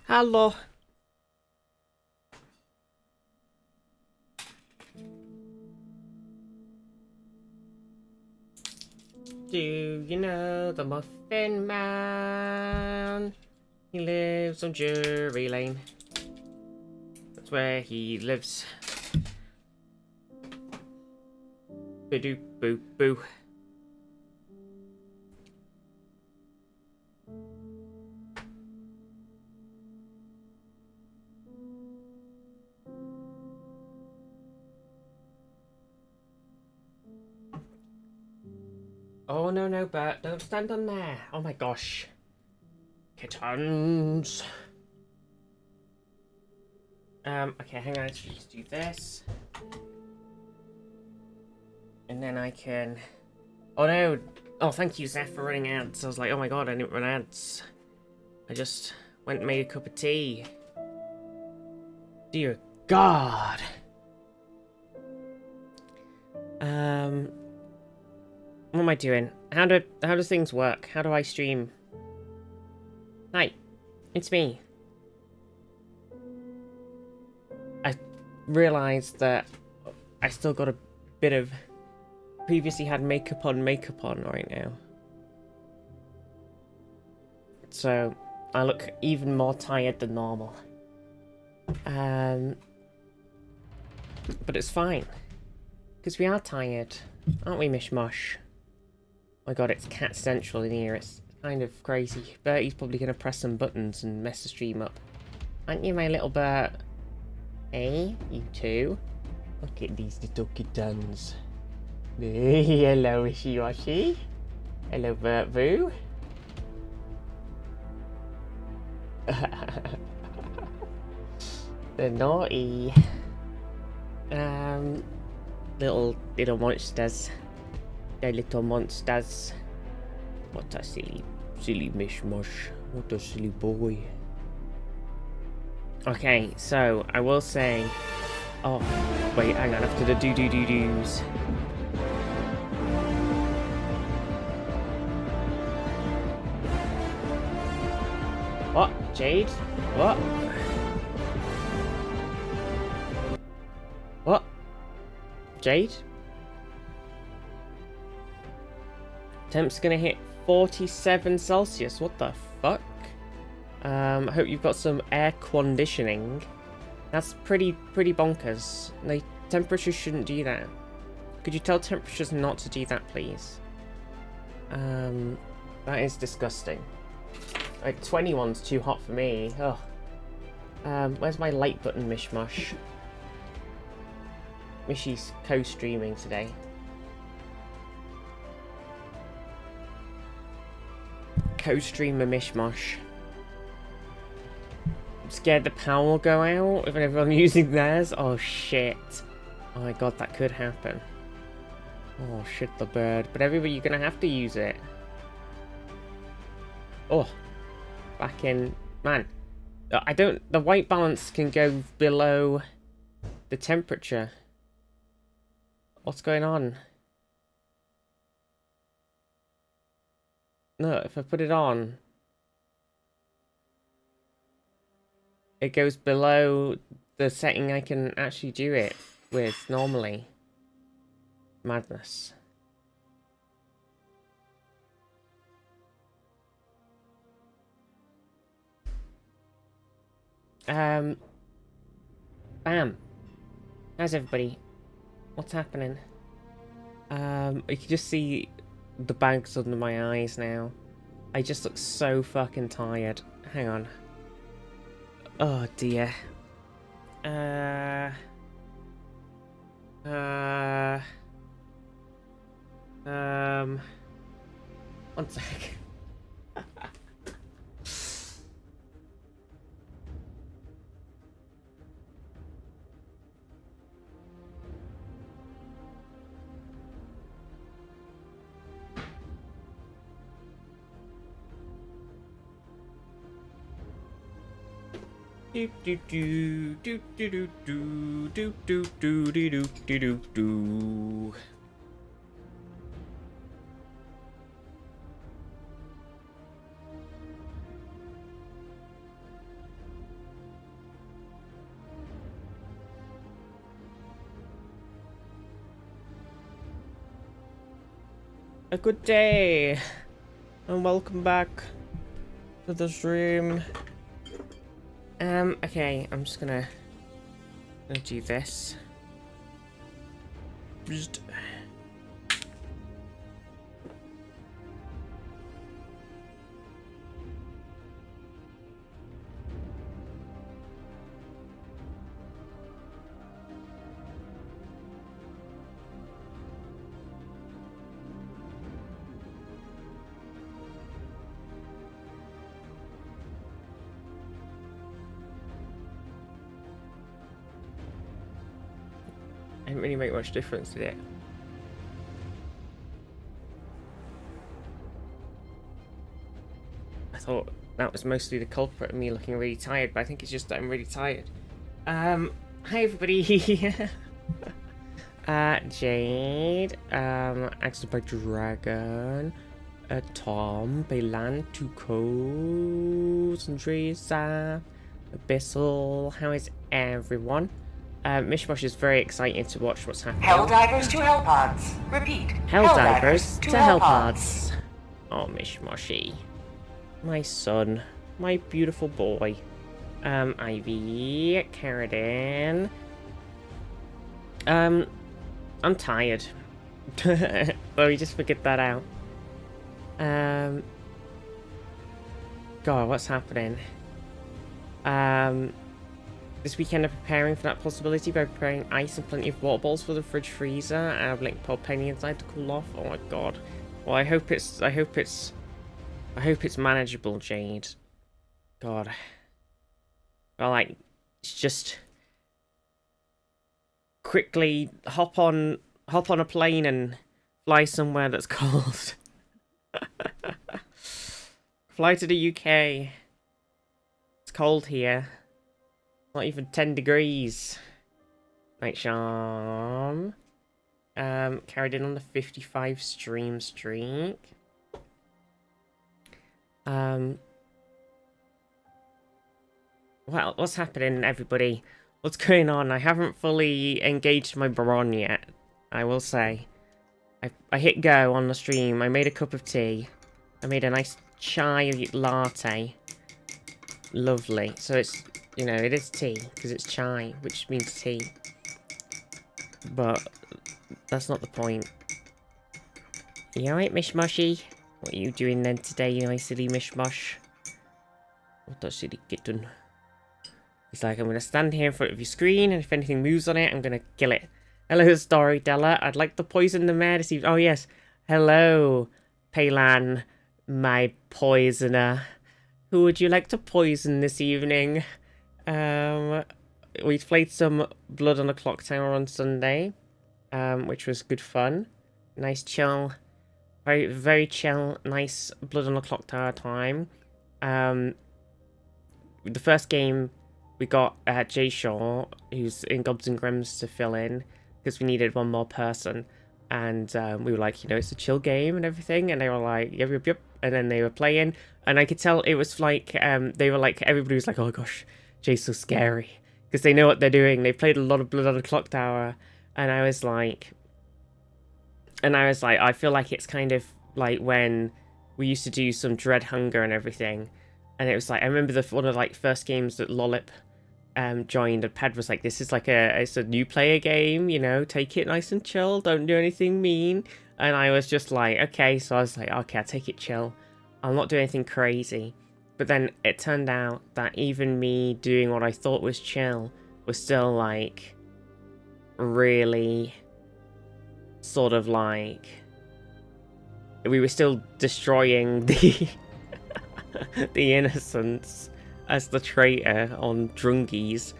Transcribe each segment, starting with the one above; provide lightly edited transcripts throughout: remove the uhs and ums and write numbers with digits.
Hello. Do you know the Muffin Man? He lives on Drury Lane. That's where he lives. Boo boo boo. Oh no no, Bert, don't stand on there. Oh my gosh. Kittens. Okay, hang on, let's just do this. And then I can... Oh no! Oh, thank you, Zeph, for running ads. I was like, oh my god, I didn't run ads. I just went and made a cup of tea. Dear God! What am I doing? How do things work? How do I stream? Hi, it's me. I realised that I still got a bit of... Previously had makeup on right now. So, I look even more tired than normal. But it's fine. Because we are tired. Aren't we, Mishmosh? Oh my god, it's cat central in here. It's kind of crazy. Bertie's probably going to press some buttons and mess the stream up. Aren't you, my little Bert? Hey, you two. Look at these little kittens. Hello, Wishy-Washy. Hello, Bert Boo. They're naughty. Little monsters. They're little monsters. What a silly mishmash. What a silly boy. Okay, so I will say... Oh, wait, hang on, after the do-do-do-doos. What? Jade? What? What? Jade? Temp's gonna hit 47 Celsius. What the fuck? I hope you've got some air conditioning. That's pretty bonkers. The temperatures shouldn't do that. Could you tell temperatures not to do that, please? That is disgusting. Like, 21's too hot for me. Ugh. Where's my like button, Mishmosh? Mishy's co-streaming today. Co-streamer Mishmosh. I'm scared the power will go out if everyone using theirs. Oh shit. Oh my god, that could happen. Oh shit the bird. But everybody, you're gonna have to use it. Oh. Back in... Man. I don't... The white balance can go below the temperature. What's going on? No, if I put it on... It goes below the setting I can actually do it with normally. Madness. Bam. How's everybody? What's happening? You can just see the bags under my eyes now. I just look so fucking tired. Hang on. Oh dear. One sec. Do do do do do do do do do do do do do do. a good day, and welcome back to the stream. Okay, I'm just gonna do this. Just... didn't really make much difference, did it? I thought that was mostly the culprit of me looking really tired, but I think it's just that I'm really tired. Hi everybody. Jade, Acted by Dragon, Tom, Baylan, Tuco, and Teresa, Abyssal. How is everyone? Mishmash is very excited to watch what's happening. Helldivers to Hellpods. Repeat. Helldivers to Hellpods. Oh, Mishmashy. My son. My beautiful boy. Ivy. Carradine. I'm tired. Let me just figure that out. God, what's happening? This weekend I'm preparing for that possibility by preparing ice and plenty of water balls for the fridge freezer and a blink pole penny inside to cool off. Oh my god. Well, I hope it's manageable, Jade. God. Well, like, it's just quickly hop on a plane and fly somewhere that's cold. Fly to the UK. It's cold here. Not even 10 degrees. Night Charm. Carried in on the 55 stream streak. Well, what's happening, everybody? What's going on? I haven't fully engaged my Baron yet, I will say. I hit go on the stream. I made a cup of tea. I made a nice chai latte. Lovely. So it's, you know, it is tea, because it's chai, which means tea. But that's not the point. You alright, Mishmashy? What are you doing then today, you nice silly Mishmash? What does silly kitten? He's like, I'm going to stand here in front of your screen, and if anything moves on it, I'm going to kill it. Hello, Storyteller. I'd like to poison the mare this evening. Oh, yes. Hello, Paylan, my poisoner. Who would you like to poison this evening? We played some Blood on the Clock Tower on Sunday, which was good fun. Nice chill, very, very chill, nice Blood on the Clock Tower time. The first game, we got Jay Shaw, who's in Gobs and Grims, to fill in, because we needed one more person. And we were like, you know, it's a chill game and everything. And they were like, yep, yep, yep. And then they were playing. And I could tell it was like, they were like, everybody was like, oh gosh, Jay's so scary. Because they know what they're doing. They played a lot of Blood on the Clock Tower. And I was like, I feel like it's kind of like when we used to do some Dread Hunger and everything. And it was like, I remember one of the like first games that Lollip joined, and Ped was like, this is like it's a new player game, you know, take it nice and chill, don't do anything mean. And I was just like, okay, so I was like, okay, I'll take it chill, I'll not do anything crazy. But then it turned out that even me doing what I thought was chill was still like really sort of like, we were still destroying the the innocents as the traitor on Drungies,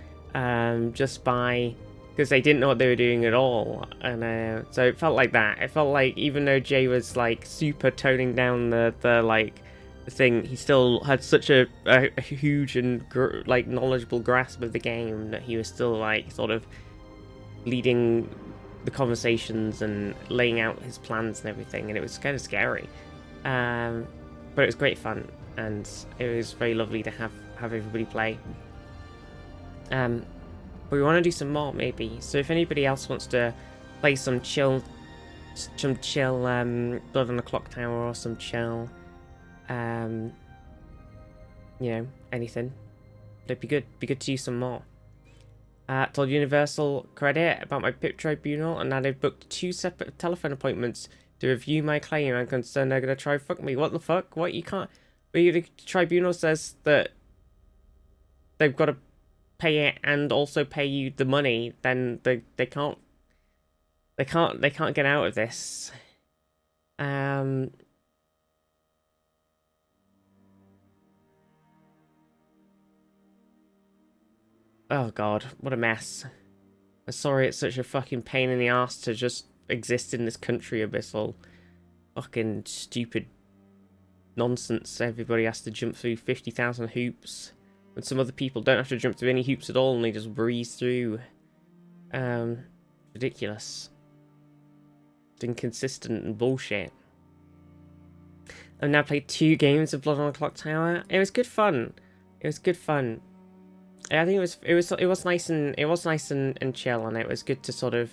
just by, because they didn't know what they were doing at all. And so it felt like that. It felt like even though Jay was like super toning down the like the thing, he still had such a huge and like knowledgeable grasp of the game that he was still like sort of leading the conversations and laying out his plans and everything, and it was kind of scary, but it was great fun, and it was very lovely to have everybody play. But we want to do some more, maybe. So if anybody else wants to play some chill chill Blood on the Clock Tower or some chill, you know, anything. It'd be good. Be good to use some more. Told Universal credit about my PIP tribunal, and now they've booked 2 separate telephone appointments to review my claim. I'm concerned they're gonna try fuck me. What the fuck? What, you can't? The tribunal says that they've got to pay it and also pay you the money. Then they can't get out of this. Oh god, what a mess. I'm sorry it's such a fucking pain in the ass to just exist in this country, Abyssal. Fucking stupid nonsense. Everybody has to jump through 50,000 hoops. When some other people don't have to jump through any hoops at all and they just breeze through. Ridiculous. It's inconsistent and bullshit. I've now played 2 games of Blood on the Clock Tower. It was good fun. It was good fun. I think it was nice and chill, and it was good to sort of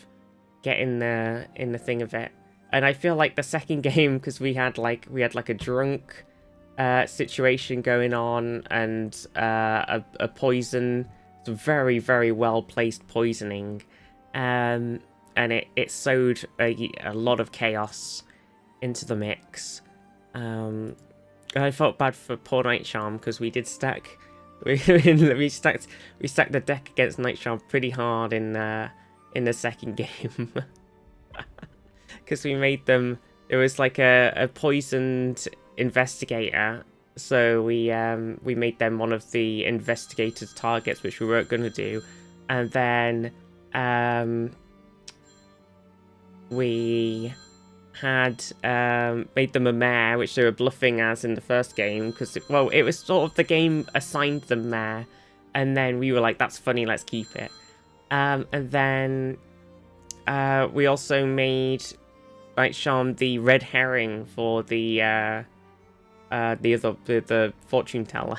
get in the thing of it. And I feel like the second game, because we had like a drunk situation going on, and a poison, very, very well placed poisoning, and it sowed a lot of chaos into the mix. And I felt bad for poor Night Charm, because we did stack. We stacked the deck against Night Charm pretty hard in the second game, because we made them. It was like a poisoned investigator, so we made them one of the investigator's targets, which we weren't gonna do, and then we had made them a mare, which they were bluffing as in the first game, because it was sort of the game assigned them mare, and then we were like, that's funny, let's keep it. And then we also made Night Charm the red herring for the fortune teller.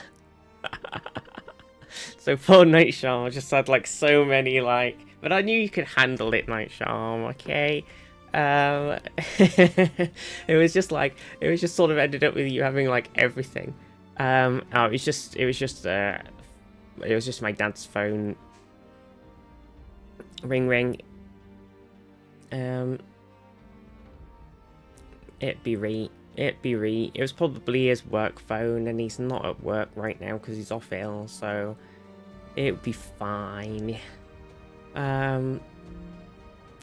So poor Night Charm just had like so many like, but I knew you could handle it, Night Charm, okay? It was just sort of ended up with you having like everything. It was just my dad's phone. Ring. It was probably his work phone, and he's not at work right now because he's off ill, so it'll be fine.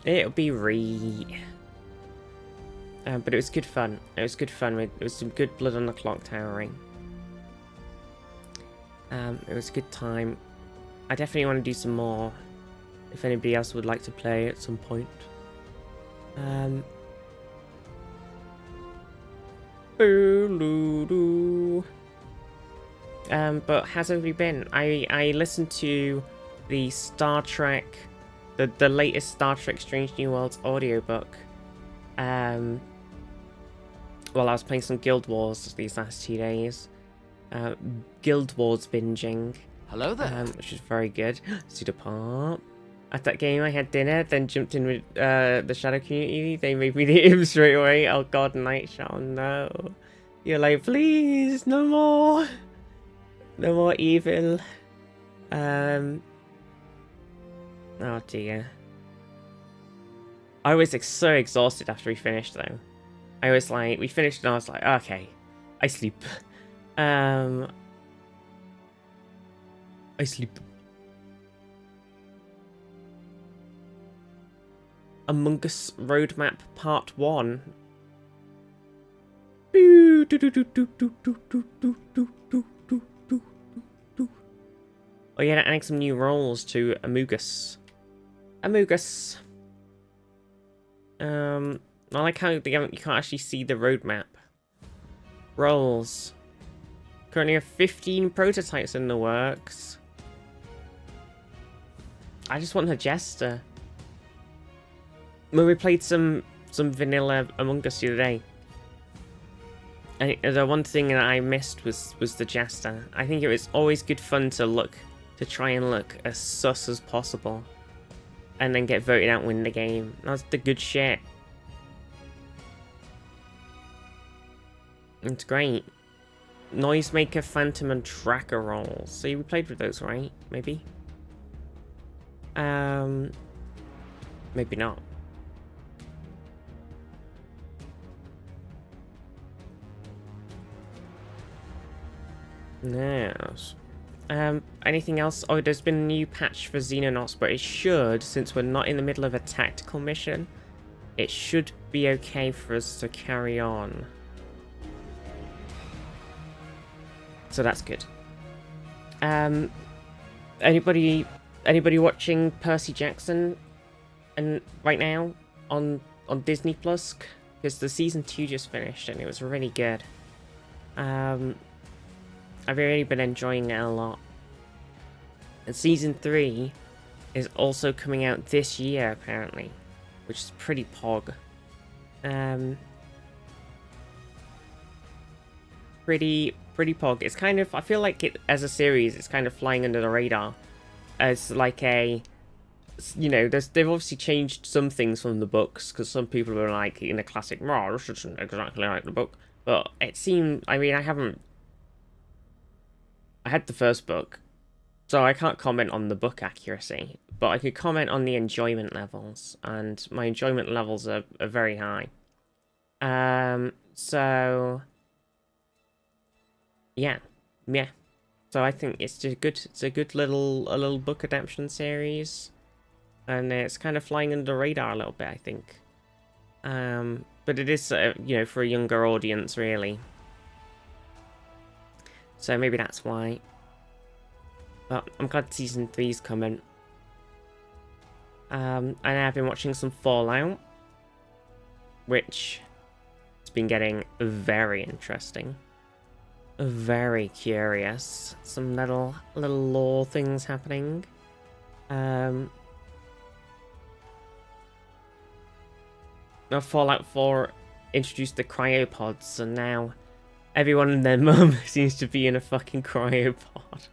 It'll be but it was good fun. It was good fun. It was some good Blood on the Clock Towering. It was a good time. I definitely want to do some more. If anybody else would like to play at some point. But how's everybody been? I listened to the Star Trek, the latest Star Trek Strange New Worlds audiobook. While I was playing some Guild Wars these last 2 days. Guild Wars binging. Hello there. Which is very good. Pseudopop. At that game I had dinner, then jumped in with the Shadow community. They made me the imp straight away. Oh god, Night Shadow, no. You're like, please, no more. No more evil. Oh dear. I was so exhausted after we finished though. I was like, we finished and I was like, okay, I sleep. I sleep. Among Us Roadmap Part 1. Oh yeah, adding some new roles to Among Us. I like how you can't actually see the roadmap. Roles. Currently have 15 prototypes in the works. I just want a Jester. When we played some vanilla Among Us the other day, and the one thing that I missed was the Jester. I think it was always good fun to try and look as sus as possible, and then get voted out and win the game. That's the good shit. It's great. Noisemaker, Phantom, and Tracker rolls. So you played with those, right? Maybe? Maybe not. Yes. Anything else? Oh, there's been a new patch for Xenonauts, but it should, since we're not in the middle of a tactical mission, it should be okay for us to carry on. So that's good. Anybody watching Percy Jackson and right now on Disney Plus? Because the season 2 just finished and it was really good. I've really been enjoying it a lot. And season 3 is also coming out this year apparently, which is pretty pog. Pretty pog. It's kind of, I feel like it as a series, it's kind of flying under the radar as like a, you know, they've obviously changed some things from the books because some people are like in a classic, "Oh, this isn't exactly like the book," but it seemed, I mean, I had the first book, so I can't comment on the book accuracy, but I could comment on the enjoyment levels, and my enjoyment levels are very high. So yeah. So I think it's just good. It's a good little book adaptation series, and it's kind of flying under the radar a little bit, I think. But it is, you know, for a younger audience, really. So maybe that's why. But I'm glad season 3's coming. And I've been watching some Fallout, which has been getting very interesting. Very curious. Some little lore things happening. Now Fallout 4 introduced the cryopods, and now everyone and their mum seems to be in a fucking cryopod.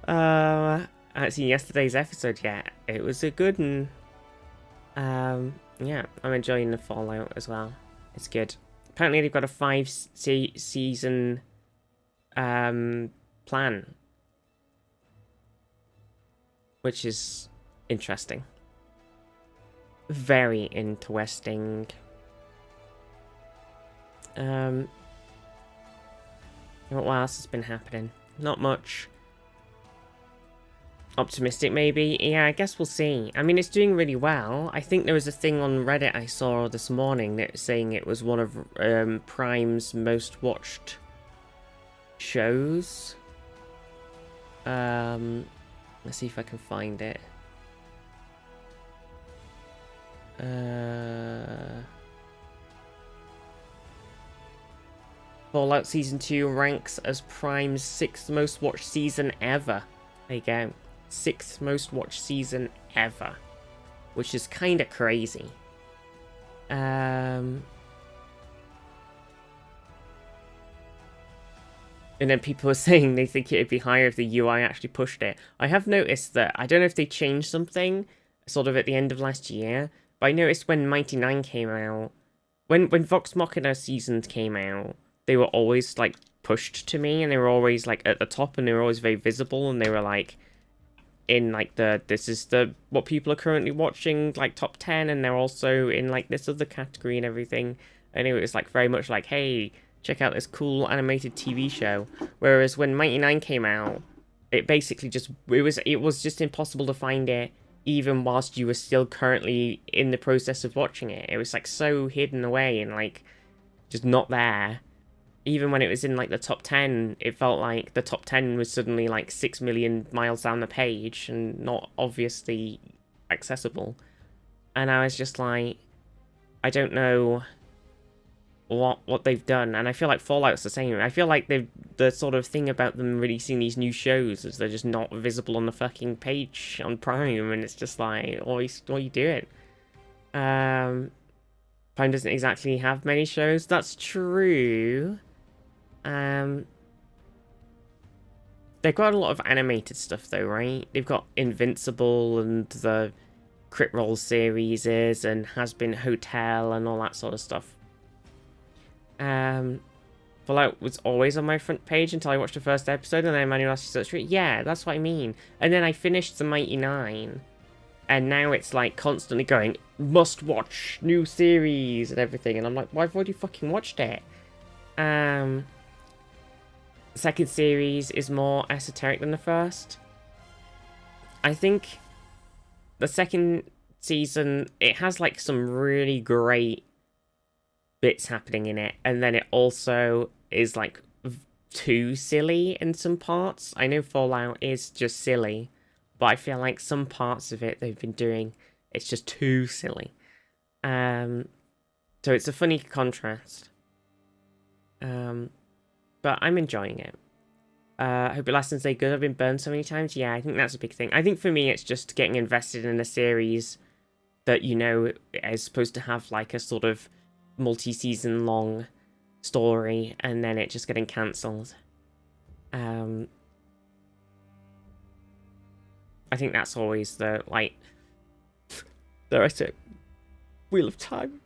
I haven't seen yesterday's episode yet. It was a good one. Yeah, I'm enjoying the Fallout as well. It's good. Apparently they've got a 5-season plan, which is interesting. Very interesting. What else has been happening? Not much. Optimistic, maybe? Yeah, I guess we'll see. I mean, it's doing really well. I think there was a thing on Reddit I saw this morning that was saying it was one of Prime's most watched shows. Let's see if I can find it. Fallout Season 2 ranks as Prime's 6th most watched season ever. There you go. 6th most watched season ever, which is kind of crazy. And then people are saying they think it'd be higher if the UI actually pushed it. I have noticed that, I don't know if they changed something sort of at the end of last year, but I noticed when Mighty 9 came out, when Vox Machina seasons came out, they were always like pushed to me, and they were always like at the top, and they were always very visible, and they were like in like this is what people are currently watching, like top 10, and they're also in like this other category and everything. And it was like very much like, hey, check out this cool animated TV show. Whereas when Mighty 9 came out, it basically just it was just impossible to find it, even whilst you were still currently in the process of watching it. It was like so hidden away and like just not there. Even when it was in like the top 10, it felt like the top 10 was suddenly like 6 million miles down the page and not obviously accessible. And I was just like, I don't know what they've done. And I feel like Fallout's the same. I feel like the sort of thing about them releasing these new shows is they're just not visible on the fucking page on Prime, and it's just like, what are you doing? Prime doesn't exactly have many shows. That's true. They've got a lot of animated stuff though, right? They've got Invincible and the Crit Role series is and Has Been Hotel and all that sort of stuff. Fallout was always on my front page until I watched the first episode, and then Manuel asked you to search. Yeah, that's what I mean. And then I finished The Mighty Nine, and now it's like constantly going, must watch new series and everything, and I'm like, well, I've already fucking watched it. The second series is more esoteric than the first. I think the second season, it has like some really great bits happening in it, and then it also is like too silly in some parts. I know Fallout is just silly, but I feel like some parts of it they've been doing, it's just too silly. So it's a funny contrast. But I'm enjoying it. I hope it lasts and stay good. I've been burned so many times. Yeah, I think that's a big thing. I think for me, it's just getting invested in a series that, you know, is supposed to have like a sort of multi-season long story, and then it just getting cancelled. I think that's always the, like, dare I say, Wheel of Time.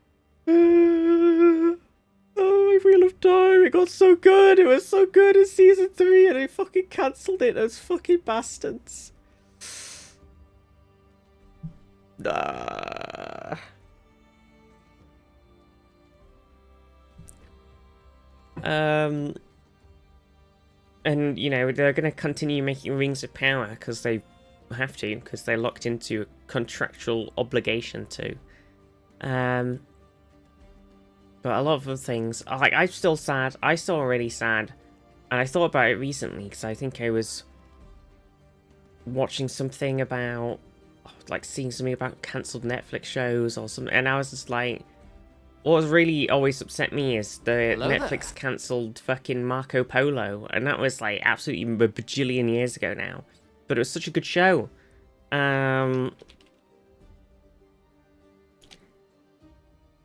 Oh, my Wheel of Time, it got so good, it was so good in season 3, and they fucking cancelled it, those fucking bastards. Nah. And, you know, they're going to continue making Rings of Power because they have to, because they're locked into a contractual obligation to. But a lot of the things, like, I'm still sad. I'm still really sad. And I thought about it recently because I think I was watching something about, like, seeing something about cancelled Netflix shows or something. And I was just like, what really always upset me is the Netflix cancelled fucking Marco Polo, and that was like absolutely a bajillion years ago now. But it was such a good show.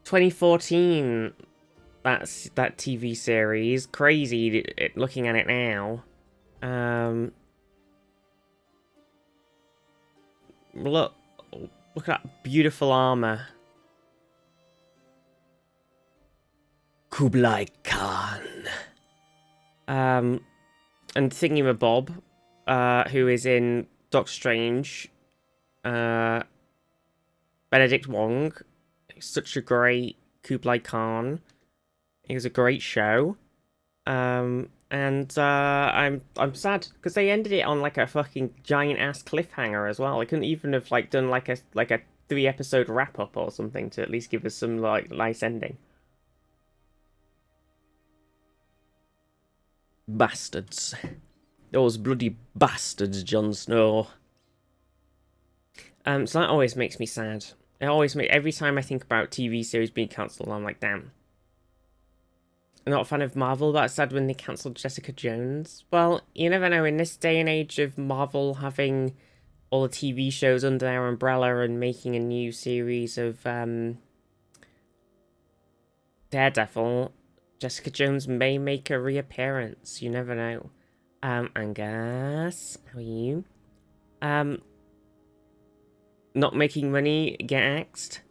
2014, that TV series, crazy looking at it now. Look at that beautiful armor. Kublai Khan. And Thingamabob, who is in Doctor Strange, Benedict Wong. Such a great Kublai Khan. It was a great show. And I'm sad because they ended it on like a fucking giant ass cliffhanger as well. They couldn't even have like done like a 3-episode wrap up or something to at least give us some like nice ending. Bastards. Those bloody bastards, Jon Snow. So that always makes me sad. It always makes, every time I think about TV series being cancelled, I'm like, damn. I'm not a fan of Marvel, but it's sad when they cancelled Jessica Jones. Well, you never know, in this day and age of Marvel having all the TV shows under their umbrella and making a new series of Daredevil, Jessica Jones may make a reappearance. You never know. Angus, how are you? Not making money, get axed.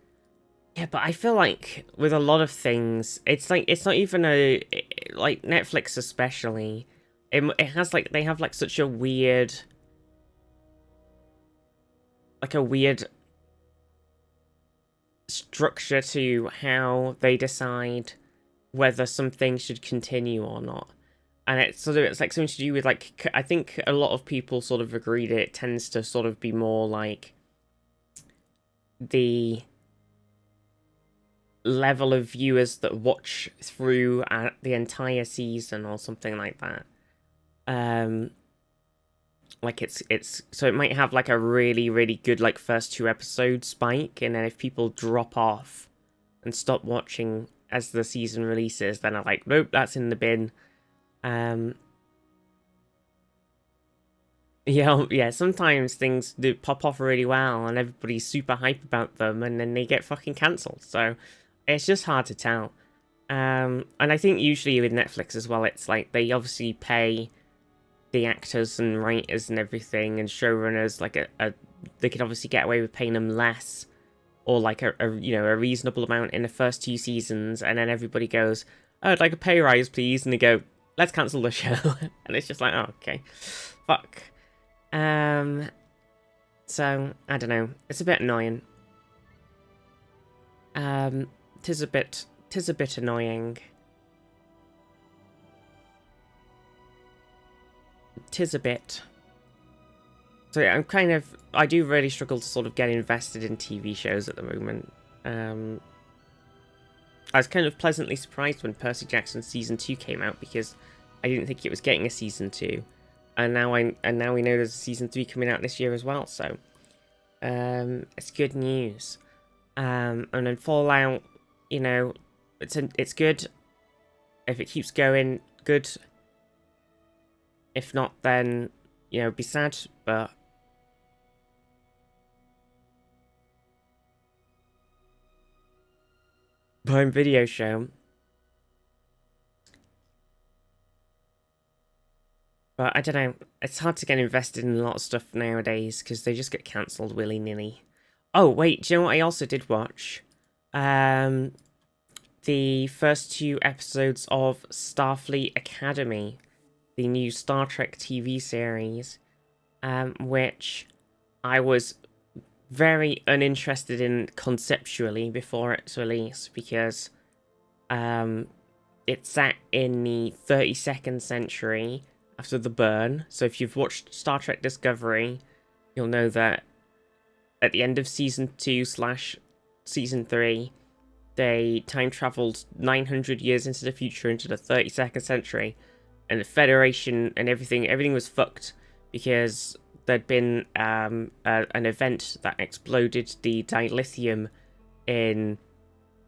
Yeah, but I feel like with a lot of things, it's like, it's not even like Netflix especially. It has like, they have like such a weird, like a weird structure to how they decide whether something should continue or not. And it's like something to do with like, I think a lot of people sort of agree that it tends to sort of be more like the level of viewers that watch through the entire season or something like that. Like it's so it might have like a really, really good like first 2 episode spike, and then if people drop off and stop watching as the season releases, then I'm like, nope, that's in the bin. Yeah, sometimes things do pop off really well and everybody's super hype about them, and then they get fucking cancelled. So it's just hard to tell. And I think usually with Netflix as well, it's like they obviously pay the actors and writers and everything and showrunners like they could obviously get away with paying them less or like a reasonable amount in the first 2 seasons, and then everybody goes, oh, I'd like a pay rise please, and they go, let's cancel the show. And it's just like, oh, okay, fuck. So I don't know, it's a bit annoying. Tis a bit annoying. Tis a bit. So yeah, I do really struggle to sort of get invested in TV shows at the moment. I was kind of pleasantly surprised when Percy Jackson Season 2 came out, because I didn't think it was getting a Season 2. And now we know there's a Season 3 coming out this year as well, so it's good news. And then Fallout, you know, it's good. If it keeps going, good. If not, then, you know, be sad, but Prime Video show. But I don't know, it's hard to get invested in a lot of stuff nowadays because they just get cancelled willy-nilly. Oh, wait, do you know what I also did watch? The first 2 episodes of Starfleet Academy, the new Star Trek TV series, which I was very uninterested in conceptually before its release, because it's set in the 32nd century after the burn. So if you've watched Star Trek Discovery, you'll know that at the end of Season 2/Season 3, they time traveled 900 years into the future, into the 32nd century, and the Federation and everything was fucked, because there'd been an event that exploded the dilithium in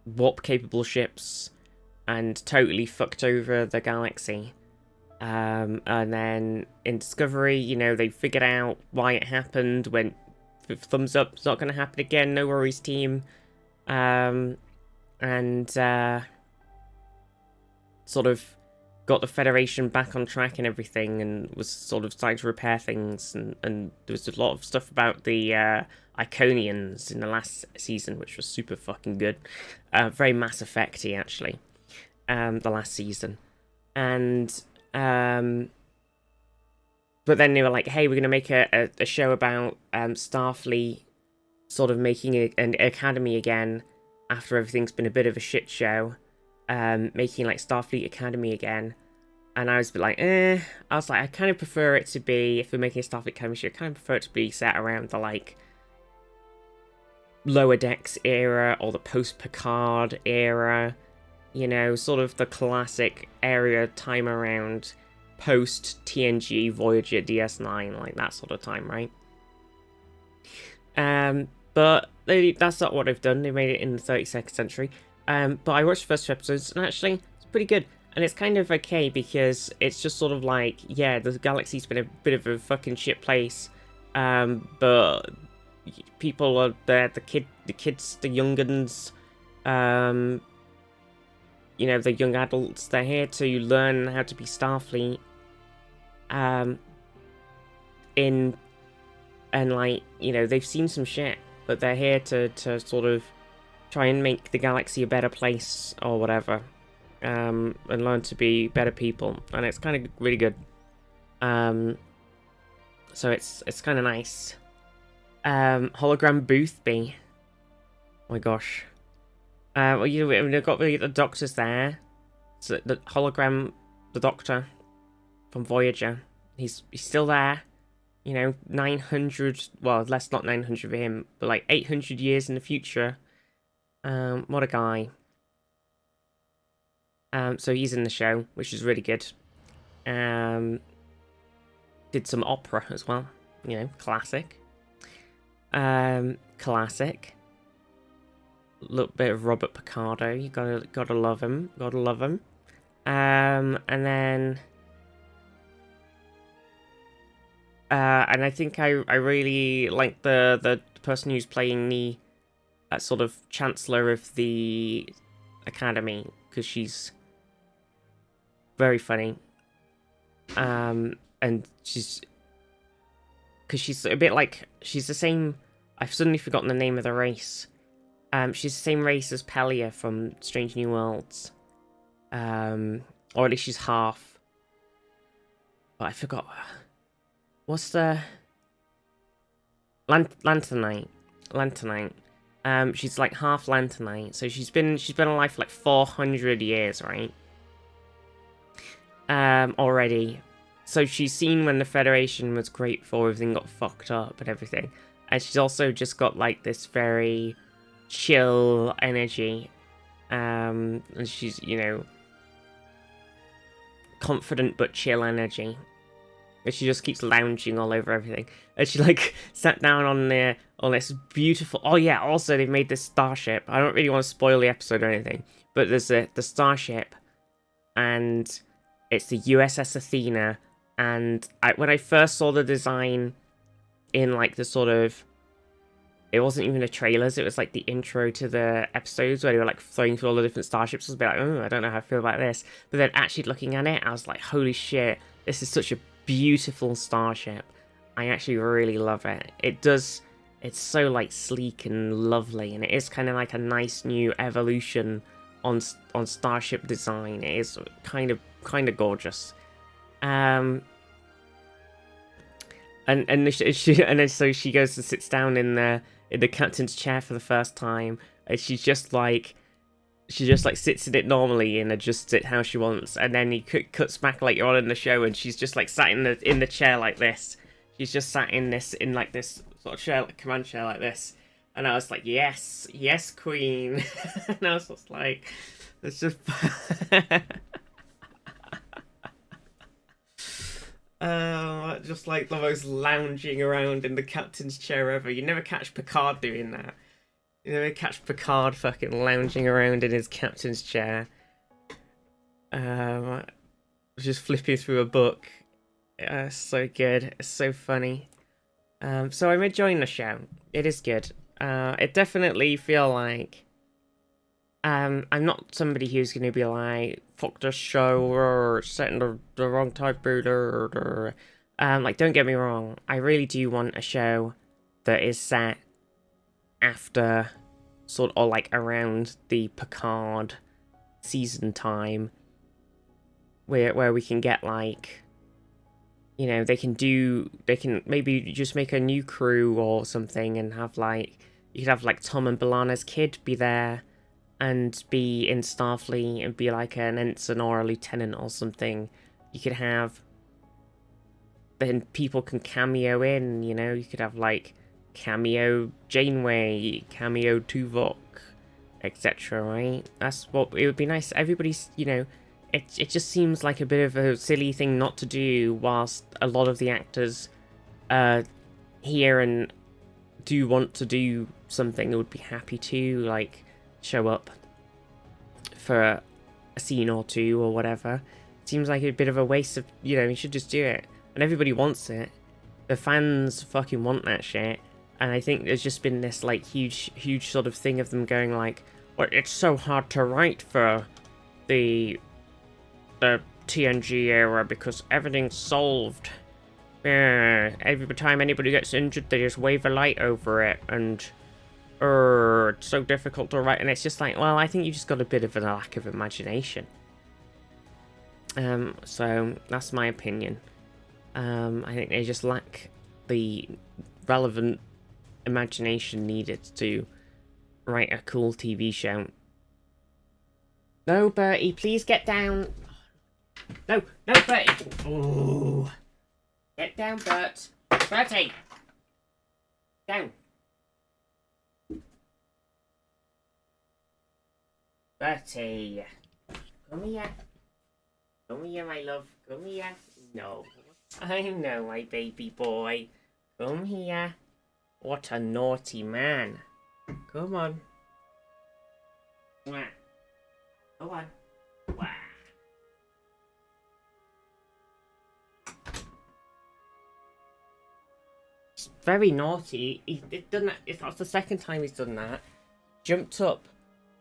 warp-capable ships and totally fucked over the galaxy. And then in Discovery, you know, they figured out why it happened, went thumbs up, it's not going to happen again, no worries team. And sort of got the Federation back on track and everything, and was sort of starting to repair things, and there was a lot of stuff about the Iconians in the last season, which was super fucking good. Very Mass Effect-y, actually, the last season. And but then they were like, hey, we're going to make a show about Starfleet sort of making an academy again after everything's been a bit of a shit show. Making like Starfleet Academy again. And I was a bit like, I was like, I kind of prefer it to be, if we're making a Starfleet Academy show, I kind of prefer it to be set around the like Lower Decks era or the post-Picard era. You know, sort of the classic area time around post-TNG, Voyager, DS9, like that sort of time, right? But that's not what they've done. They made it in the 32nd century. But I watched the first 2 episodes, and actually, it's pretty good. And it's kind of okay, because it's just sort of like, yeah, the galaxy's been a bit of a fucking shit place. But people are there, the kids, the young'uns, you know, the young adults, they're here to learn how to be Starfleet. And like, you know, they've seen some shit, but they're here to sort of try and make the galaxy a better place or whatever, and learn to be better people, and it's kind of really good. So it's kind of nice. Hologram Boothby. Oh my gosh. Well, we've got the doctors there. So the hologram, the Doctor from Voyager, he's still there. You know, 900. Well, less not 900 for him, but like 800 years in the future. What a guy. So he's in the show, which is really good. Did some opera as well. You know, classic. Classic. Little bit of Robert Picardo. You gotta love him. Gotta love him. And then, and I think I really like the person who's playing the sort of Chancellor of the Academy, because she's very funny. And and she's... Because she's a bit like... She's the same... I've suddenly forgotten the name of the race. She's the same race as Pelia from Strange New Worlds. Or at least she's half. But I forgot. What's the... Lanternite. She's like half Lanternite. So she's been alive for like 400 years, right? Already. So she's seen when the Federation was great before everything got fucked up and everything. And she's also just got like this very chill energy. And she's, you know, confident but chill energy. And she just keeps lounging all over everything. And she like sat down on this beautiful... Oh yeah, also they've made this starship. I don't really want to spoil the episode or anything. But there's the starship. And it's the USS Athena. And when I first saw the design in like the sort of... It wasn't even the trailers, it was like the intro to the episodes where they were like throwing through all the different starships. I was a bit like, oh, I don't know how I feel about this. But then actually looking at it, I was like, holy shit, this is such a beautiful starship. I actually really love it. It's so like sleek and lovely, and it is kind of like a nice new evolution on starship design. It is kind of gorgeous. And then so she goes and sits down in the captain's chair for the first time, and she just like sits in it normally and adjusts it how she wants. And then he cuts back later on in the show, and she's just like sat in the chair like this. She's just sat in this sort of chair, like command chair like this. And I was like, yes, queen. And I was just like, it's just. Just like the most lounging around in the captain's chair ever. You never catch Picard doing that. You never catch Picard fucking lounging around in his captain's chair. Just flipping through a book. So good. It's so funny. So I'm enjoying the show. It is good. It definitely feel like... I'm not somebody who's going to be like, fuck this show, or setting the wrong type or like, don't get me wrong, I really do want a show that is set after, sort of, or like around the Picard season time, where we can get like, you know, they can maybe just make a new crew or something, and have like, you could have like Tom and B'Elanna's kid be there, and be in Starfleet, and be like an ensign or a lieutenant or something. You could have... Then people can cameo in, you know? You could have, like, cameo Janeway, cameo Tuvok, etc., right? That's what... It would be nice. Everybody's, you know... It just seems like a bit of a silly thing not to do, whilst a lot of the actors here and do want to do something. They would be happy to, like... show up for a scene or two or whatever. Seems like a bit of a waste of, you know, you should just do it. And everybody wants it. The fans fucking want that shit. And I think there's just been this like huge sort of thing of them going like, well, it's so hard to write for the TNG era because everything's solved. Every time anybody gets injured, they just wave a light over it, and it's so difficult to write. And it's just like, well, I think you just got a bit of a lack of imagination. So that's my opinion. I think they just lack the relevant imagination needed to write a cool TV show. No, Bertie, please get down. No, Bertie. Oh, get down, Bert. Bertie, down. Bertie, come here. Come here, my love. Come here. No. I know, my baby boy. Come here. What a naughty man. Come on. Mwah. Come on. Mwah. It's very naughty. He's done that. It's not the second time he's done that. Jumped up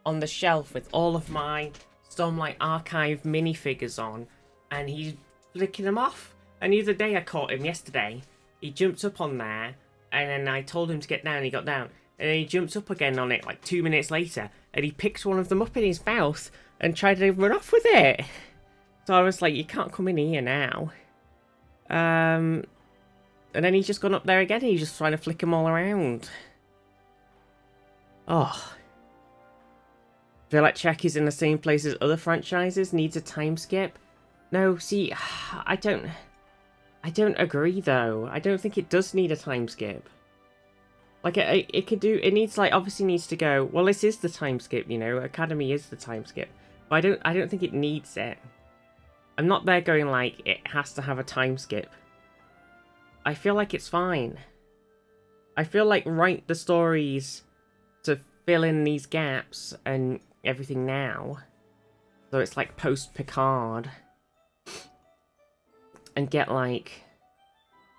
on the shelf with all of my Stormlight Archive minifigures on, and he's flicking them off. And the other day I caught him yesterday. He jumped up on there, and then I told him to get down, he got down. And then he jumped up again on it like 2 minutes later, and he picked one of them up in his mouth and tried to run off with it. So I was like, you can't come in here now. And then he's just gone up there again, and he's just trying to flick them all around. Oh. I feel like Czech is in the same place as other franchises, needs a time skip. No, see, I don't agree though. I don't think it does need a time skip. Like it could do. It needs, like, obviously needs to go. Well, this is the time skip, you know. Academy is the time skip, but I don't think it needs it. I'm not there going like it has to have a time skip. I feel like it's fine. I feel like write the stories to fill in these gaps and everything now, so it's like post Picard, and get, like,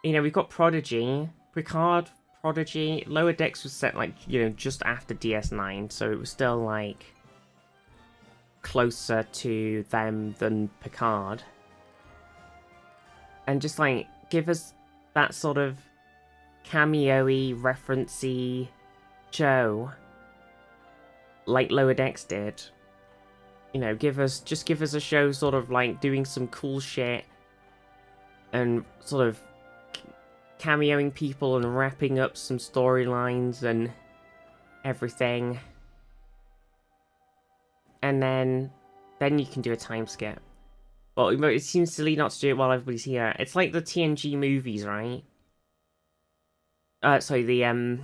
you know, we've got Prodigy, Picard. Prodigy, Lower Decks was set, like, you know, just after DS9, so it was still, like, closer to them than Picard. And just, like, give us that sort of cameo-y, reference-y show, like Lower Decks did. You know, give us a show sort of, like, doing some cool shit, and sort of cameoing people and wrapping up some storylines and everything, and then you can do a time skip. Well, it seems silly not to do it while everybody's here. It's like the TNG movies, right? Sorry, the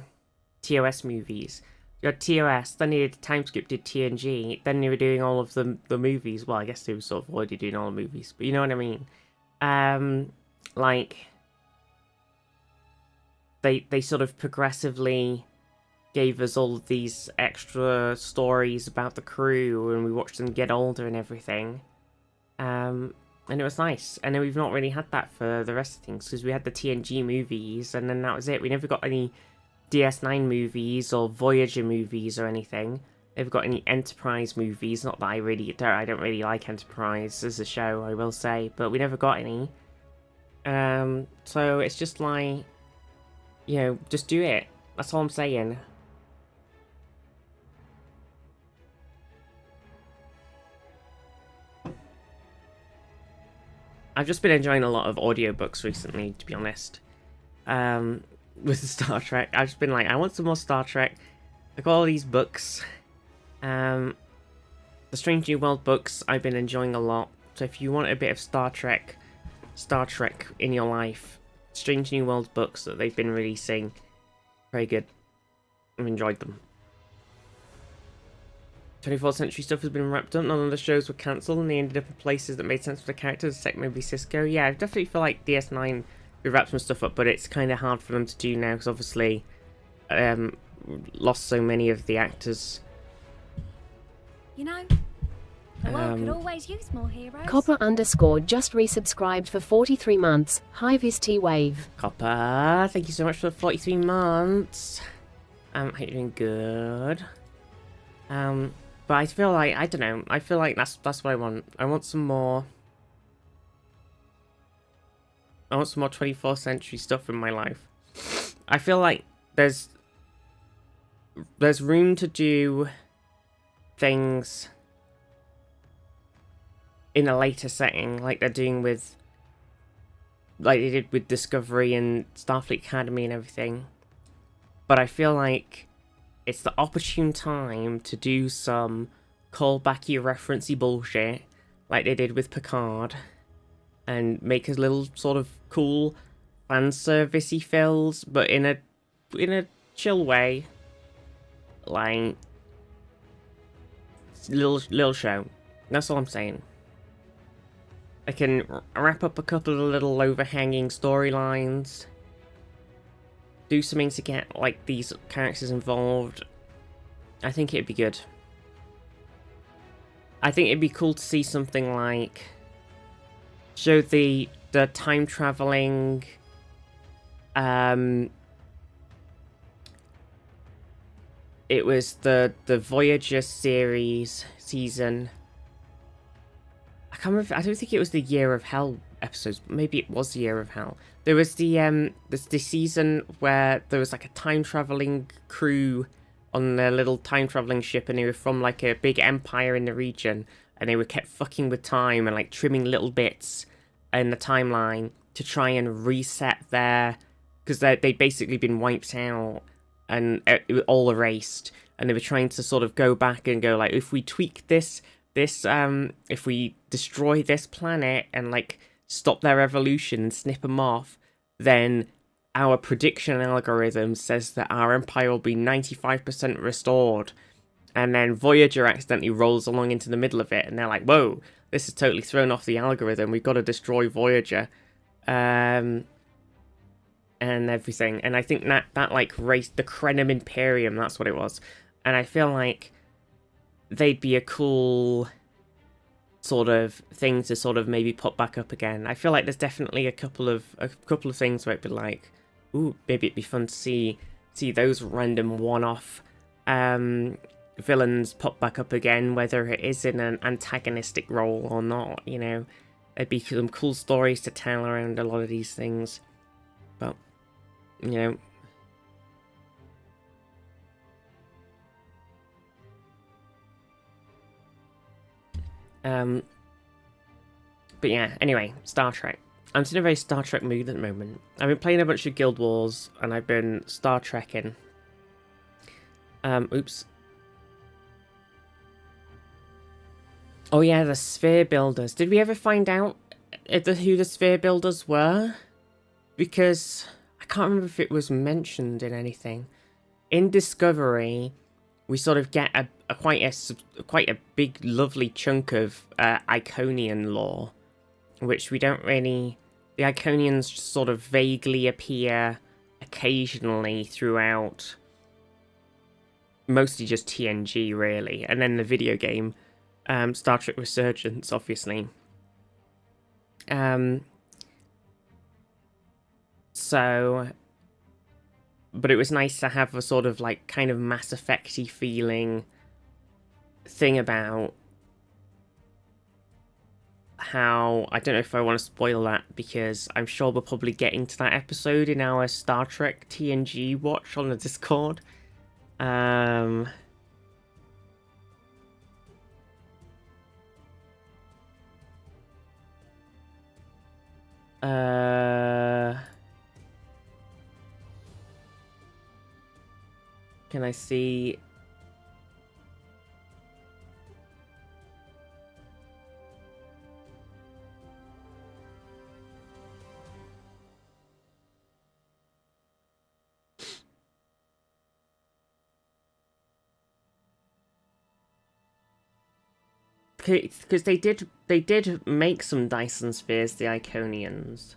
TOS movies. You had TOS, then they did the time skip, did TNG, then they were doing all of the movies. Well, I guess they were sort of already doing all the movies, but you know what I mean. Like, they sort of progressively gave us all of these extra stories about the crew, and we watched them get older and everything. And it was nice. And then we've not really had that for the rest of things, because we had the TNG movies, and then that was it. We never got any DS9 movies or Voyager movies or anything. Never got any Enterprise movies. Not that I don't really like Enterprise as a show, I will say, but we never got any. So it's just like, you know, just do it. That's all I'm saying. I've just been enjoying a lot of audiobooks recently, to be honest. With Star Trek. I've just been like, I want some more Star Trek. I got all these books. The Strange New World books I've been enjoying a lot. So if you want a bit of Star Trek in your life, Strange New World books that they've been releasing, very good. I've enjoyed them. 24th century stuff has been wrapped up, none of the shows were cancelled, and they ended up in places that made sense for the characters, except maybe Cisco. Yeah, I definitely feel like DS9 we wrapped some stuff up, but it's kind of hard for them to do now, because obviously lost so many of the actors. You know, the world could always use more heroes. Copper _ just resubscribed for 43 months. Hi Viz Wave. Copper, thank you so much for the 43 months. Hope you're doing good. But I feel like, I don't know, I feel like that's what I want. I want some more 24th century stuff in my life. I feel like there's room to do things in a later setting, like they're doing with, like they did with Discovery and Starfleet Academy and everything. But I feel like it's the opportune time to do some callbacky, referencey bullshit, like they did with Picard, and make a little sort of cool fan servicey fills, but in a chill way, like little show. That's all I'm saying. I can wrap up a couple of little overhanging storylines, do something to get like these characters involved. I think it'd be good. I think it'd be cool to see something like show the time traveling it was the Voyager series season. I can't remember. I don't think it was the Year of Hell episodes. Maybe it was the Year of Hell. There was the season where there was like a time traveling crew on a little time traveling ship, and they were from like a big empire in the region, and they were kept fucking with time and like trimming little bits in the timeline to try and reset their, because they'd basically been wiped out and it was all erased, and they were trying to sort of go back and go like, if we tweak this if we destroy this planet and like stop their evolution and snip them off, then our prediction algorithm says that our empire will be 95% restored. And then Voyager accidentally rolls along into the middle of it, and they're like, whoa, this has totally thrown off the algorithm, we've got to destroy Voyager. And everything. And I think that like race, the Krenim Imperium, that's what it was. And I feel like they'd be a cool sort of thing to sort of maybe pop back up again. I feel like there's definitely a couple of things where it'd be like, ooh, maybe it'd be fun to see those random one-off villains pop back up again, whether it is in an antagonistic role or not, you know. There'd be some cool stories to tell around a lot of these things. But, you know, but yeah, anyway, Star Trek. I'm in a very Star Trek mood at the moment. I've been playing a bunch of Guild Wars, and I've been Star Trekking. Oops. Oh yeah, the Sphere Builders. Did we ever find out who the Sphere Builders were? Because I can't remember if it was mentioned in anything. In Discovery, we sort of get quite a big, lovely chunk of Iconian lore, which we don't really. The Iconians just sort of vaguely appear occasionally throughout, mostly just TNG, really, and then the video game, Star Trek Resurgence, obviously. So, but it was nice to have a sort of like kind of Mass Effect-y feeling thing about how, I don't know if I want to spoil that, because I'm sure we're probably getting to that episode in our Star Trek TNG watch on the Discord. Can I see? Because they did make some Dyson spheres, the Iconians,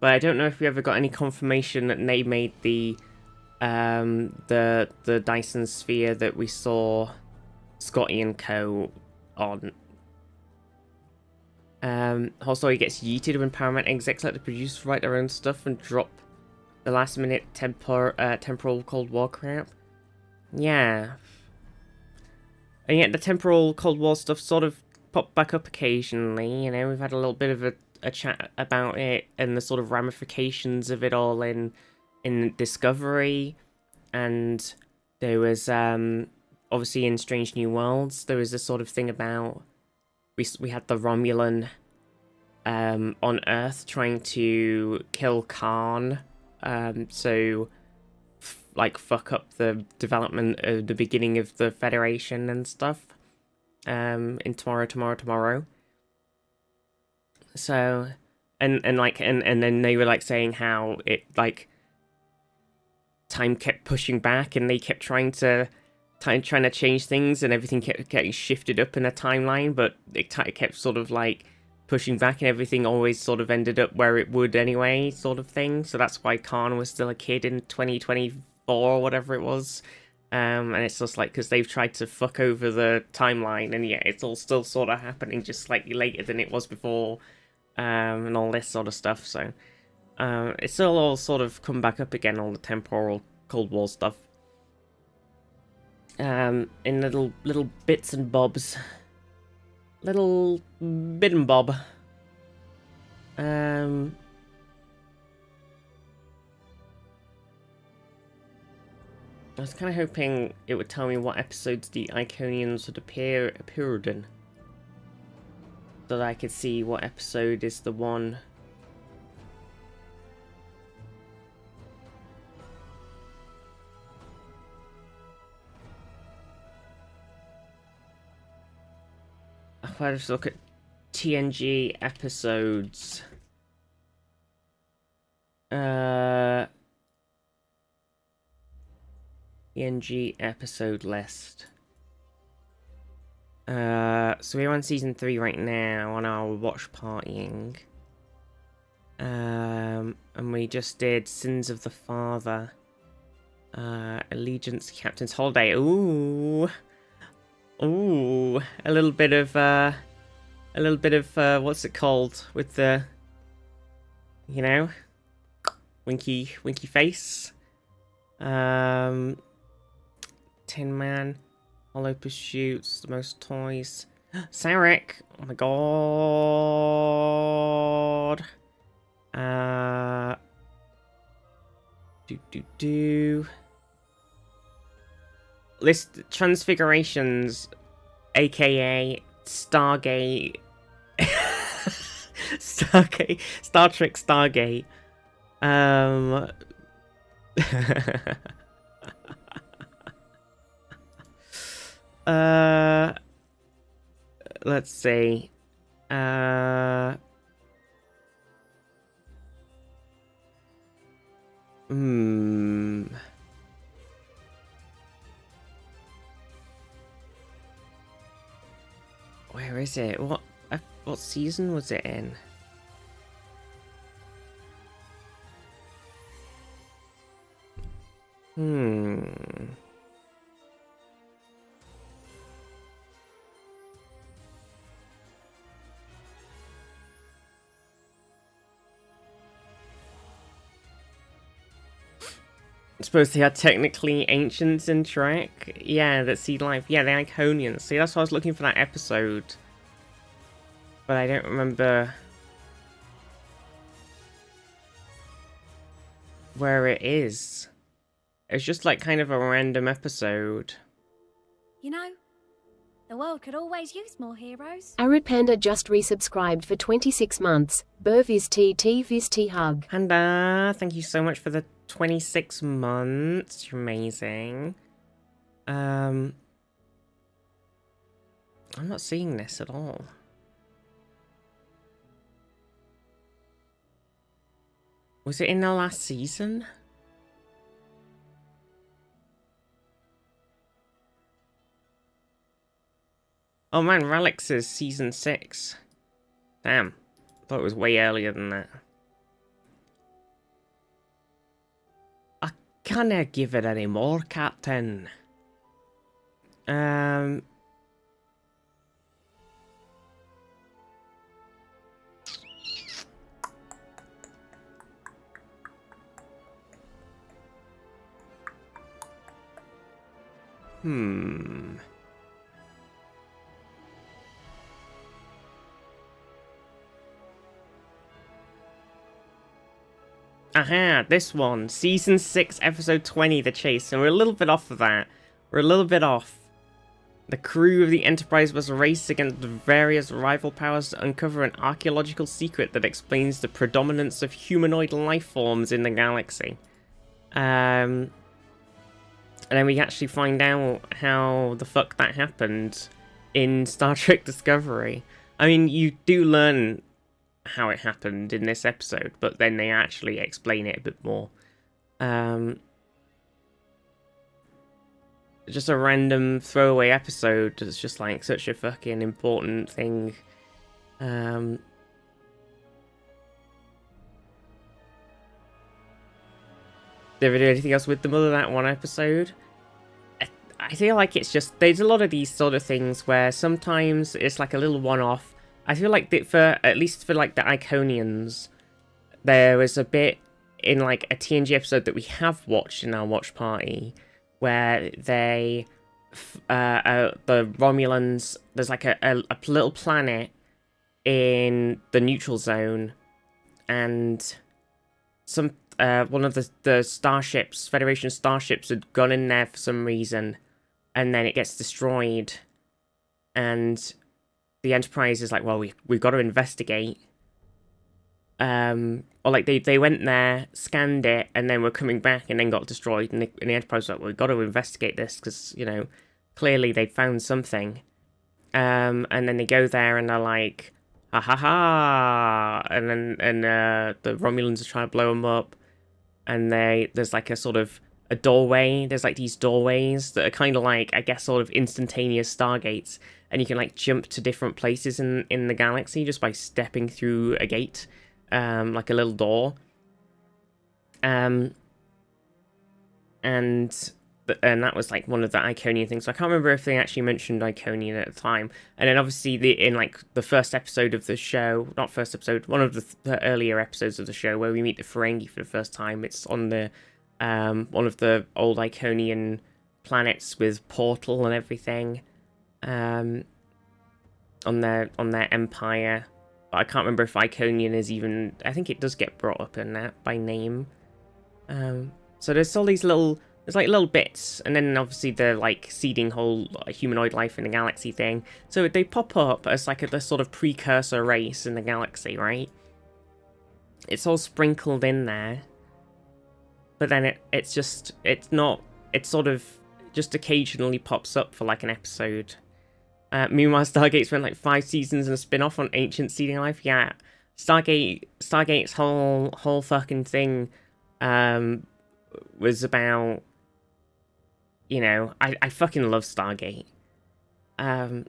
but I don't know if we ever got any confirmation that they made the Dyson sphere that we saw Scotty and Co on. Also, he gets yeeted when Paramount execs let the producers write their own stuff and drop the last minute temporal Cold War crap. Yeah. And yet the temporal Cold War stuff sort of popped back up occasionally, you know, we've had a little bit of a chat about it and the sort of ramifications of it all in Discovery, and there was obviously in Strange New Worlds there was this sort of thing about we had the Romulan on Earth trying to kill Khan, so like fuck up the development of the beginning of the Federation and stuff in tomorrow. So and then they were like saying how it like time kept pushing back and they kept trying to change things and everything kept getting shifted up in a timeline, but it kept sort of like pushing back and everything always sort of ended up where it would anyway, sort of thing. So that's why Khan was still a kid in 2024 or whatever it was. And it's just like, because they've tried to fuck over the timeline, and yeah, it's all still sort of happening just slightly later than it was before, and all this sort of stuff. So it's still all sort of come back up again, all the temporal Cold War stuff, in little bits and bobs, little bit and bob. I was kind of hoping it would tell me what episodes the Iconians would appeared in, so that I could see what episode is the one. If I just look at TNG episodes, TNG episode list. So we're on season 3 right now on our watch partying. And we just did Sins of the Father. Allegiance Captain's Holiday. Ooh. Ooh. A little bit of what's it called? With the, you know, winky face. Tin Man, Hollow Pursuits, The Most Toys. Sarek! Oh my god! List Transfigurations, aka Stargate. Stargate. Star Trek Stargate. Let's see. Where is it? What season was it in? I suppose they are technically ancients in Trek. Yeah, that see life. Yeah, the Iconians. See, that's why I was looking for that episode. But I don't remember where it is. It's just like kind of a random episode. You know, the world could always use more heroes. Arid Panda just resubscribed for 26 months. Burvis T hug. Panda, thank you so much for the 26 months. You're amazing. I'm not seeing this at all. Was it in the last season? Oh man, Relics is season 6. Damn. Thought it was way earlier than that. I can't give it any more, Captain. Aha, this one. Season 6, episode 20, The Chase. And we're a little bit off of that. We're a little bit off. The crew of the Enterprise must race against the various rival powers to uncover an archaeological secret that explains the predominance of humanoid life forms in the galaxy. And then we actually find out how the fuck that happened in Star Trek Discovery. I mean, you do learn how it happened in this episode, but then they actually explain it a bit more. Just a random throwaway episode that's just like such a fucking important thing. Did they ever do anything else with them other than that one episode? I feel like it's just, there's a lot of these sort of things where sometimes it's like a little one-off. I feel like that for, at least for like the Iconians, there was a bit in like a TNG episode that we have watched in our watch party where they, the Romulans, there's like a little planet in the neutral zone and some one of the starships, Federation starships, had gone in there for some reason, and then it gets destroyed, and the Enterprise is like, well, we've got to investigate. Or like they went there, scanned it, and then were coming back, and then got destroyed, and the Enterprise was like, well, we've got to investigate this because, you know, clearly they found something. And then they go there and they're like, ha ha ha, and the Romulans are trying to blow them up, and there's like a sort of a doorway. There's like these doorways that are kind of like, I guess, sort of instantaneous stargates, and you can like jump to different places in the galaxy just by stepping through a gate, like a little door. And that was like one of the Iconian things. So I can't remember if they actually mentioned Iconian at the time. And then obviously in like the first episode of the show, not first episode, one of the earlier episodes of the show where we meet the Ferengi for the first time, it's on the one of the old Iconian planets with portal and everything, on their empire. But I can't remember if Iconian is even, I think it does get brought up in that by name. So there's all these little bits, and then obviously the like seeding whole humanoid life in the galaxy thing. So they pop up as like a sort of precursor race in the galaxy, right? It's all sprinkled in there, but then it's sort of just occasionally pops up for like an episode. Meanwhile, Stargate spent like 5 seasons and a spin-off on ancient seeding life. Yeah, Stargate's whole fucking thing was about, you know, I fucking love Stargate. I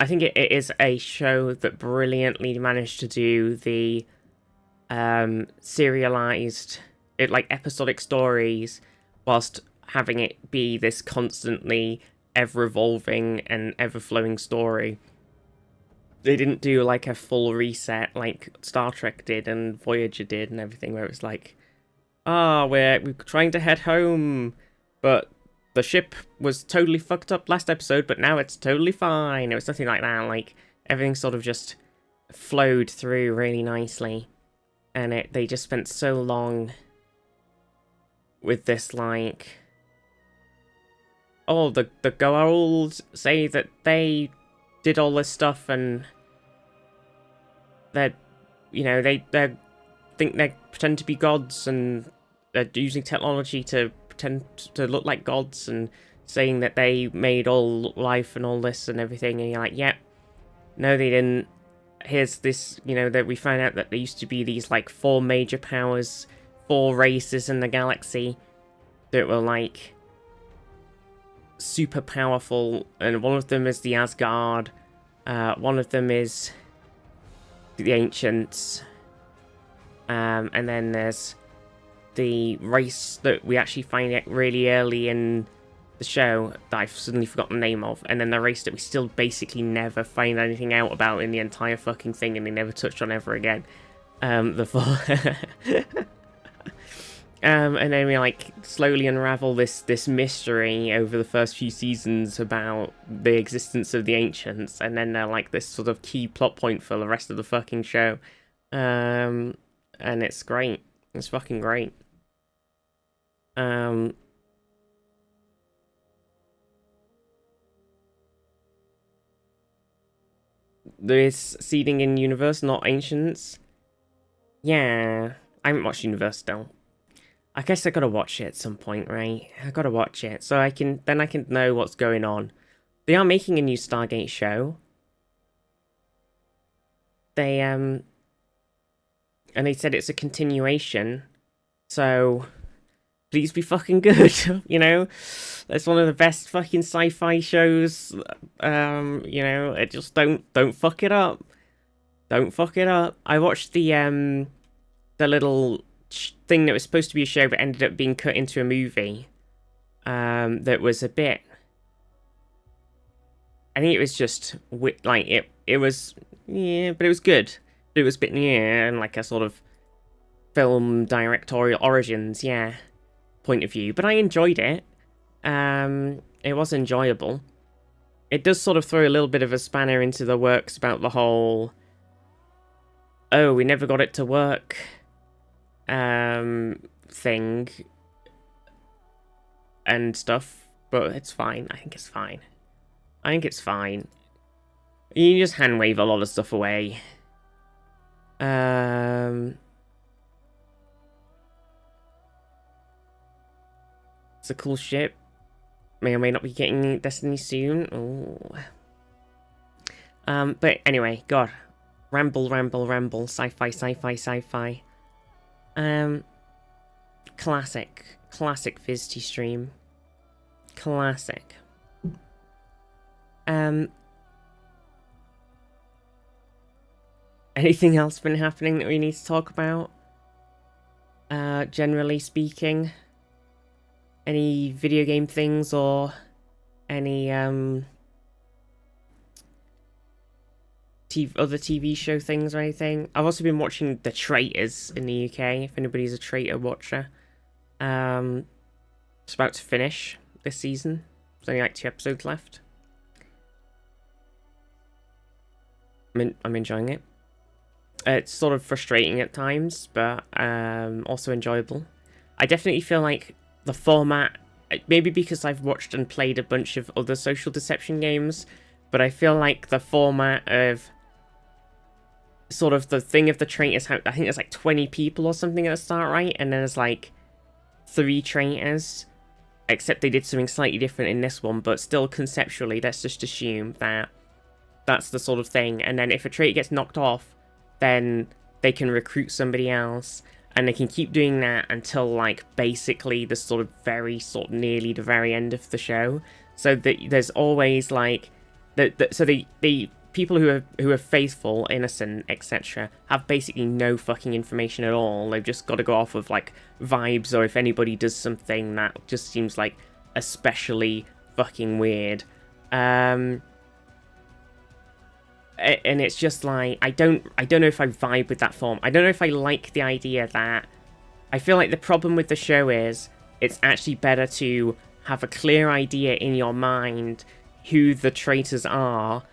think it is a show that brilliantly managed to do the serialized, like episodic stories, whilst having it be this constantly ever-evolving and ever-flowing story. They didn't do like a full reset like Star Trek did and Voyager did and everything, where it's like, we're trying to head home, but the ship was totally fucked up last episode, but now it's totally fine. It was nothing like that. Like, everything sort of just flowed through really nicely, and they just spent so long with this, like, oh, the Goa'uld say that they did all this stuff, and they're, you know, they think they pretend to be gods, and they're using technology to pretend to look like gods, and saying that they made all life and all this and everything, and you're like, yep, no, they didn't. Here's this, you know, that we found out that there used to be these, like, 4 major powers, 4 races in the galaxy that were, like, super powerful, and one of them is the Asgard, one of them is the Ancients, and then there's the race that we actually find it really early in the show that I've suddenly forgotten the name of, and then the race that we still basically never find anything out about in the entire fucking thing, and they never touched on ever again. The full and then we like slowly unravel this mystery over the first few seasons about the existence of the Ancients, and then they're like this sort of key plot point for the rest of the fucking show. And it's great. It's fucking great. There is seeding in Universe, not Ancients. Yeah, I haven't watched Universe still. I guess I gotta watch it at some point, right? I gotta watch it so I can know what's going on. They are making a new Stargate show. They and they said it's a continuation, so please be fucking good. You know, that's one of the best fucking sci-fi shows. You know, it just don't fuck it up. Don't fuck it up. I watched the little thing that was supposed to be a show but ended up being cut into a movie. That was a bit. I think it was just like it was, yeah, but it was good. It was a bit, yeah, and like a sort of film directorial origins, yeah, point of view. But I enjoyed it. It was enjoyable. It does sort of throw a little bit of a spanner into the works about the whole oh, we never got it to work thing and stuff, but it's fine. I think it's fine. I think it's fine. You can just hand wave a lot of stuff away. It's a cool ship. May or may not be getting Destiny soon. Ooh. But anyway, God. Ramble. Sci-fi. Classic Fizzy stream. Classic. Anything else been happening that we need to talk about? Generally speaking. Any video game things or any other TV show things or anything? I've also been watching The Traitors in the UK, if anybody's a Traitor watcher. It's about to finish this season. There's only like 2 episodes left. I'm enjoying it. It's sort of frustrating at times, but also enjoyable. I definitely feel like the format, maybe because I've watched and played a bunch of other social deception games, but I feel like the format of sort of the thing of the traitors, I think there's like 20 people or something at the start, right? And then there's like 3 traitors, except they did something slightly different in this one, but still conceptually, let's just assume that that's the sort of thing. And then if a traitor gets knocked off, then they can recruit somebody else. And they can keep doing that until, like, basically the sort of nearly the very end of the show. So that there's always, like, so the people who are faithful, innocent, etc., have basically no fucking information at all. They've just got to go off of, like, vibes, or if anybody does something that just seems, like, especially fucking weird. And it's just like, I don't know if I vibe with that form. I don't know if I like the idea that... I feel like the problem with the show is it's actually better to have a clear idea in your mind who the traitors are,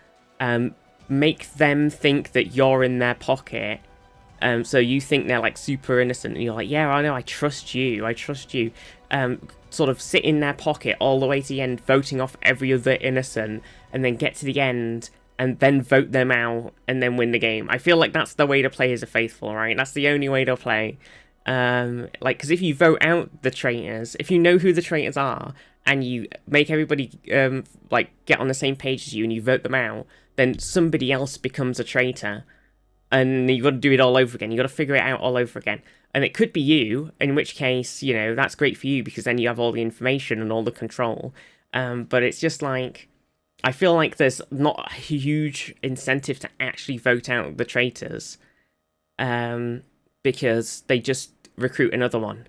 make them think that you're in their pocket, so you think they're like super innocent, and you're like, yeah, I know, I trust you, sort of sit in their pocket all the way to the end, voting off every other innocent, and then get to the end and then vote them out, and then win the game. I feel like that's the way to play as a faithful, right? That's the only way to play. Like, because if you vote out the traitors, if you know who the traitors are, and you make everybody, like, get on the same page as you, and you vote them out, then somebody else becomes a traitor, and you've got to do it all over again. You've got to figure it out all over again. And it could be you, in which case, you know, that's great for you, because then you have all the information and all the control. But it's just like... I feel like there's not a huge incentive to actually vote out the traitors, because they just recruit another one.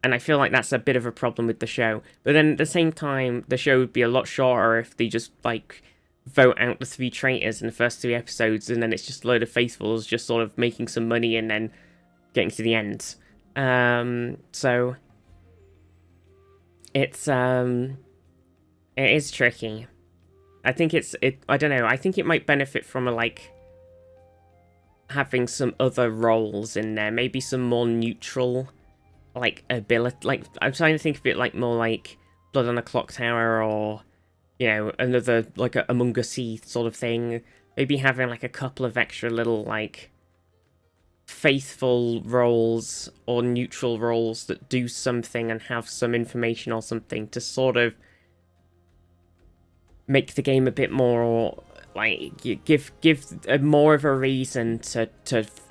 And I feel like that's a bit of a problem with the show. But then at the same time, the show would be a lot shorter if they just, like, vote out the 3 traitors in the first 3 episodes, and then it's just a load of faithfuls just sort of making some money and then getting to the end. So it's it is tricky. I think I don't know, I think it might benefit from like having some other roles in there, maybe some more neutral, like, ability, like, I'm trying to think of it like more like Blood on a Clock Tower, or, you know, another, like, a Among Us sort of thing, maybe having like a couple of extra little, like, faithful roles or neutral roles that do something and have some information or something to sort of make the game a bit more, like, give more of a reason to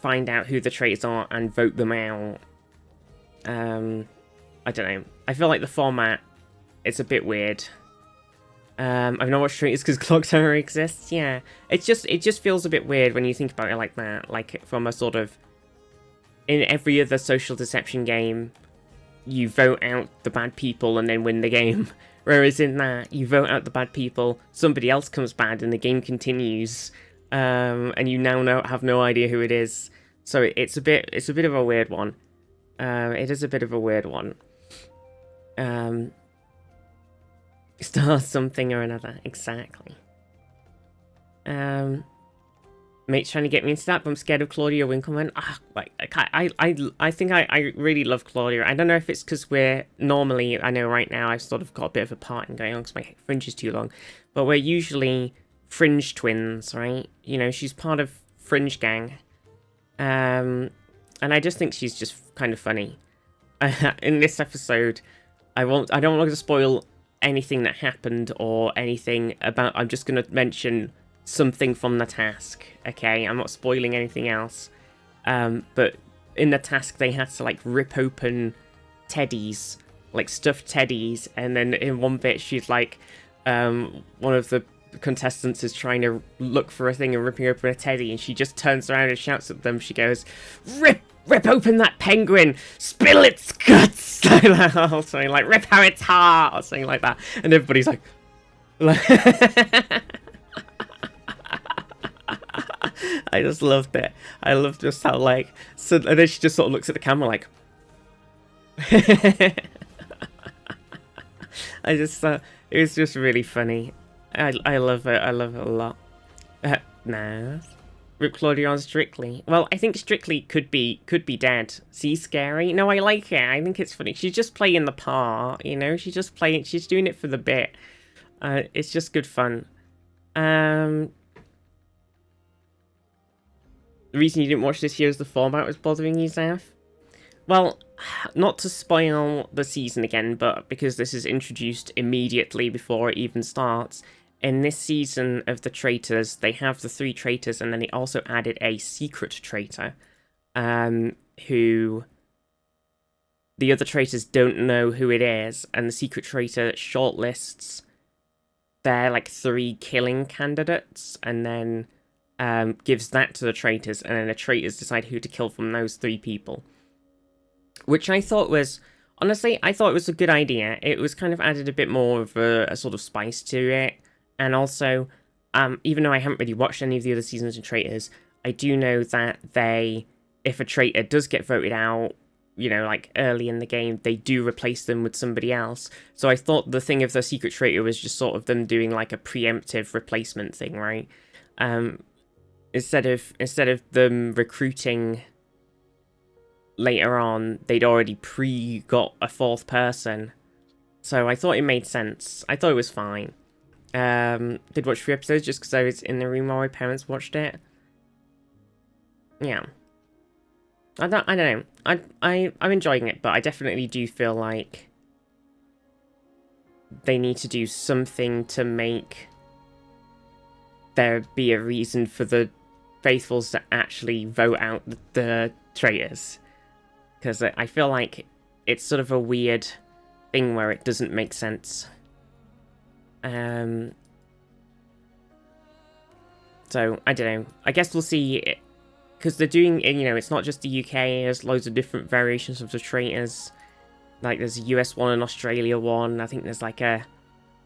find out who the traitors are and vote them out. I don't know. I feel like the format, it's a bit weird. I've not watched Traitors because Clock Tower exists. Yeah, it just feels a bit weird when you think about it like that. Like, from a sort of, in every other social deception game, you vote out the bad people and then win the game. Whereas in that, you vote out the bad people, somebody else comes bad, and the game continues, and you now have no idea who it is. So it's a bit of a weird one. It is a bit of a weird one. Star something or another, exactly. mate's trying to get me into that, but I'm scared of Claudia Winkleman. I think I really love Claudia. I don't know if it's because we're normally, I know right now I've sort of got a bit of a parting going on because my fringe is too long, but we're usually fringe twins, right? You know, she's part of Fringe Gang. And I just think she's just kind of funny. In this episode, I don't want to spoil anything that happened or anything about, I'm just going to mention something from the task, okay? I'm not spoiling anything else. But in the task, they had to, like, rip open teddies, like, stuffed teddies, and then in one bit, she's like, one of the contestants is trying to look for a thing and ripping open a teddy, and she just turns around and shouts at them. She goes, Rip open that penguin! Spill its guts! Or something like, rip out its heart! Or something like that. And everybody's like... I just loved it. I loved just how, like... So, and then she just sort of looks at the camera like... I just thought... It was just really funny. I love it. I love it a lot. Nah. Rip Claudia on Strictly. Well, I think Strictly could be dead. See, scary? No, I like it. I think it's funny. She's just playing the part, you know? She's just playing... She's doing it for the bit. It's just good fun. The reason you didn't watch this year is the format was bothering you, Zaf? Well, not to spoil the season again, but because this is introduced immediately before it even starts, in this season of the traitors, they have the 3 traitors, and then they also added a secret traitor, who the other traitors don't know who it is, and the secret traitor shortlists their, like, 3 killing candidates, and then gives that to the traitors, and then the traitors decide who to kill from those 3 people. Which I thought was, honestly, I thought it was a good idea. It was kind of added a bit more of a sort of spice to it. And also, even though I haven't really watched any of the other seasons of Traitors, I do know that if a traitor does get voted out, you know, like early in the game, they do replace them with somebody else. So I thought the thing of the secret traitor was just sort of them doing like a preemptive replacement thing, right? Instead of them recruiting later on, they'd already got a 4th person. So I thought it made sense. I thought it was fine. Did watch 3 episodes just because I was in the room while my parents watched it. Yeah. I don't know. I'm enjoying it, but I definitely do feel like they need to do something to make there be a reason for the faithfuls to actually vote out the traitors. Because I feel like it's sort of a weird thing where it doesn't make sense. So, I don't know. I guess we'll see. Because they're doing, you know, it's not just the UK. There's loads of different variations of the traitors. Like, there's a US one, an Australia one. I think there's like a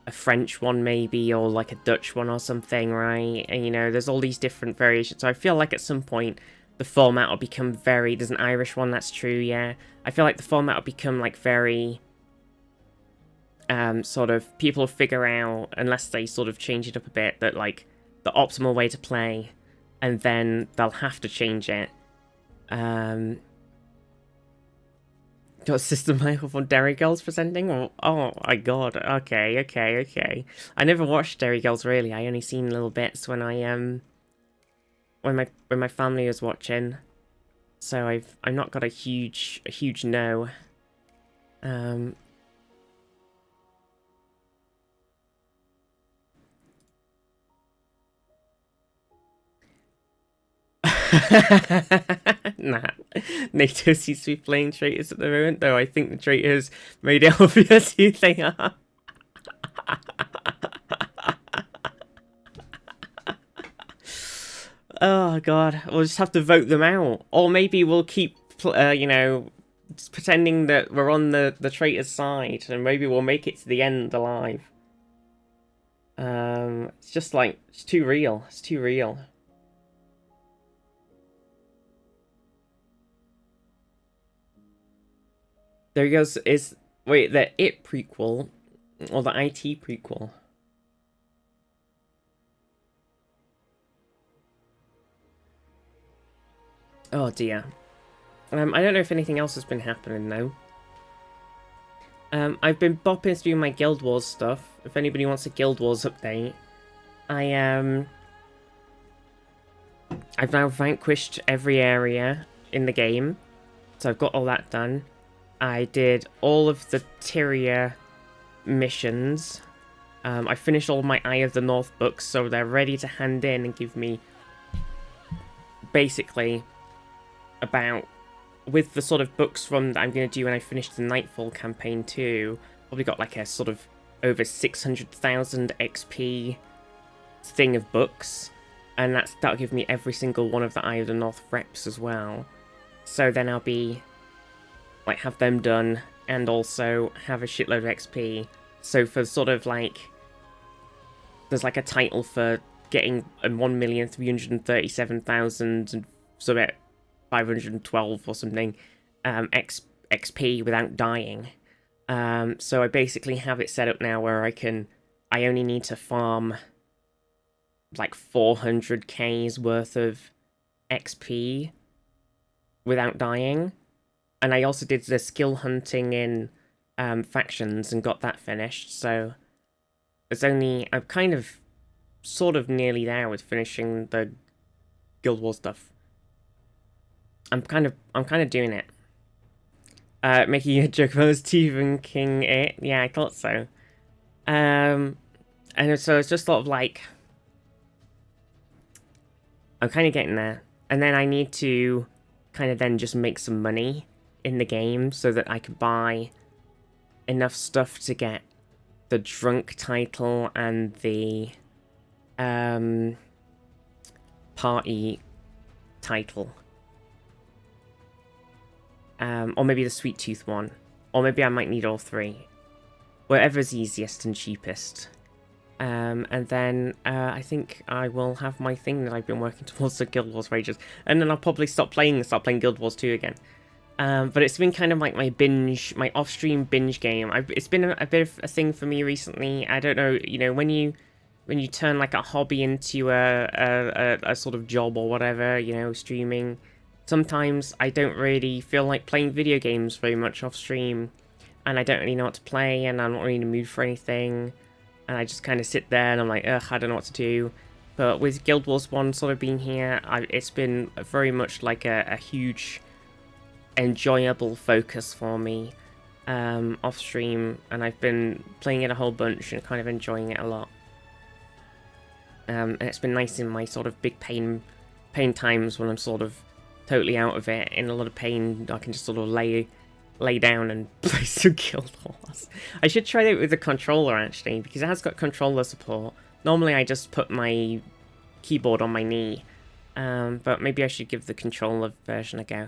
French one maybe, or like a Dutch one or something, right? And, you know, there's all these different variations. So I feel like at some point the format will become very... There's an Irish one, that's true, yeah. I feel like the format will become, like, very... sort of... People will figure out, unless they sort of change it up a bit, that, like, the optimal way to play, and then they'll have to change it. Got Sister Michael from Derry Girls presenting? Oh my god, okay. I never watched Derry Girls, really. I only seen little bits when I, when my family was watching, so I've not got a huge know. Nah, NATO seems to be playing traitors at the moment, though I think the traitors made it obvious who they are. Oh god, we'll just have to vote them out. Or maybe we'll keep, you know, just pretending that we're on the traitor's side, and maybe we'll make it to the end alive. It's just like, it's too real. It's too real. There he goes, wait, the It prequel, or the IT prequel? Oh dear. I don't know if anything else has been happening though. I've been bopping through my Guild Wars stuff. If anybody wants a Guild Wars update, I've now vanquished every area in the game, so I've got all that done. I did all of the Tyria missions. I finished all my Eye of the North books, so they're ready to hand in and give me basically about, with the sort of books from that I'm going to do when I finish the Nightfall campaign too, probably got like a sort of over 600,000 XP thing of books, and that'll give me every single one of the Eye of the North reps as well. So then I'll be like have them done and also have a shitload of XP. So for sort of like, there's like a title for getting 1,337,000 and so about 512 or something XP without dying. So I basically have it set up now where I only need to farm like 400k's worth of XP without dying. And I also did the skill hunting in factions and got that finished, so I'm kind of sort of nearly there with finishing the Guild Wars stuff. I'm kind of doing it. Making a joke about Stephen King it. Yeah, I thought so. And so it's just sort of like, I'm kind of getting there. And then I need to kind of then just make some money in the game so that I can buy enough stuff to get the drunk title and the party title. Or maybe the Sweet Tooth one. Or maybe I might need all three. Whatever's easiest and cheapest. And then I think I will have my thing that I've been working towards, the Guild Wars for ages. And then I'll probably start playing Guild Wars 2 again. But it's been kind of like my off-stream binge game. It's been a bit of a thing for me recently. I don't know, you know, when you turn like a hobby into a sort of job or whatever, you know, streaming, sometimes I don't really feel like playing video games very much off-stream, and I don't really know what to play, and I'm not really in the mood for anything, and I just kind of sit there and I'm like, ugh, I don't know what to do. But with Guild Wars 1 sort of being here, it's been very much like a huge enjoyable focus for me off stream, and I've been playing it a whole bunch and kind of enjoying it a lot. And it's been nice in my sort of big pain times when I'm sort of totally out of it, in a lot of pain. I can just sort of lay down and play some Guild Wars. I should try it with the controller actually, because it has got controller support. Normally I just put my keyboard on my knee, but maybe I should give the controller version a go.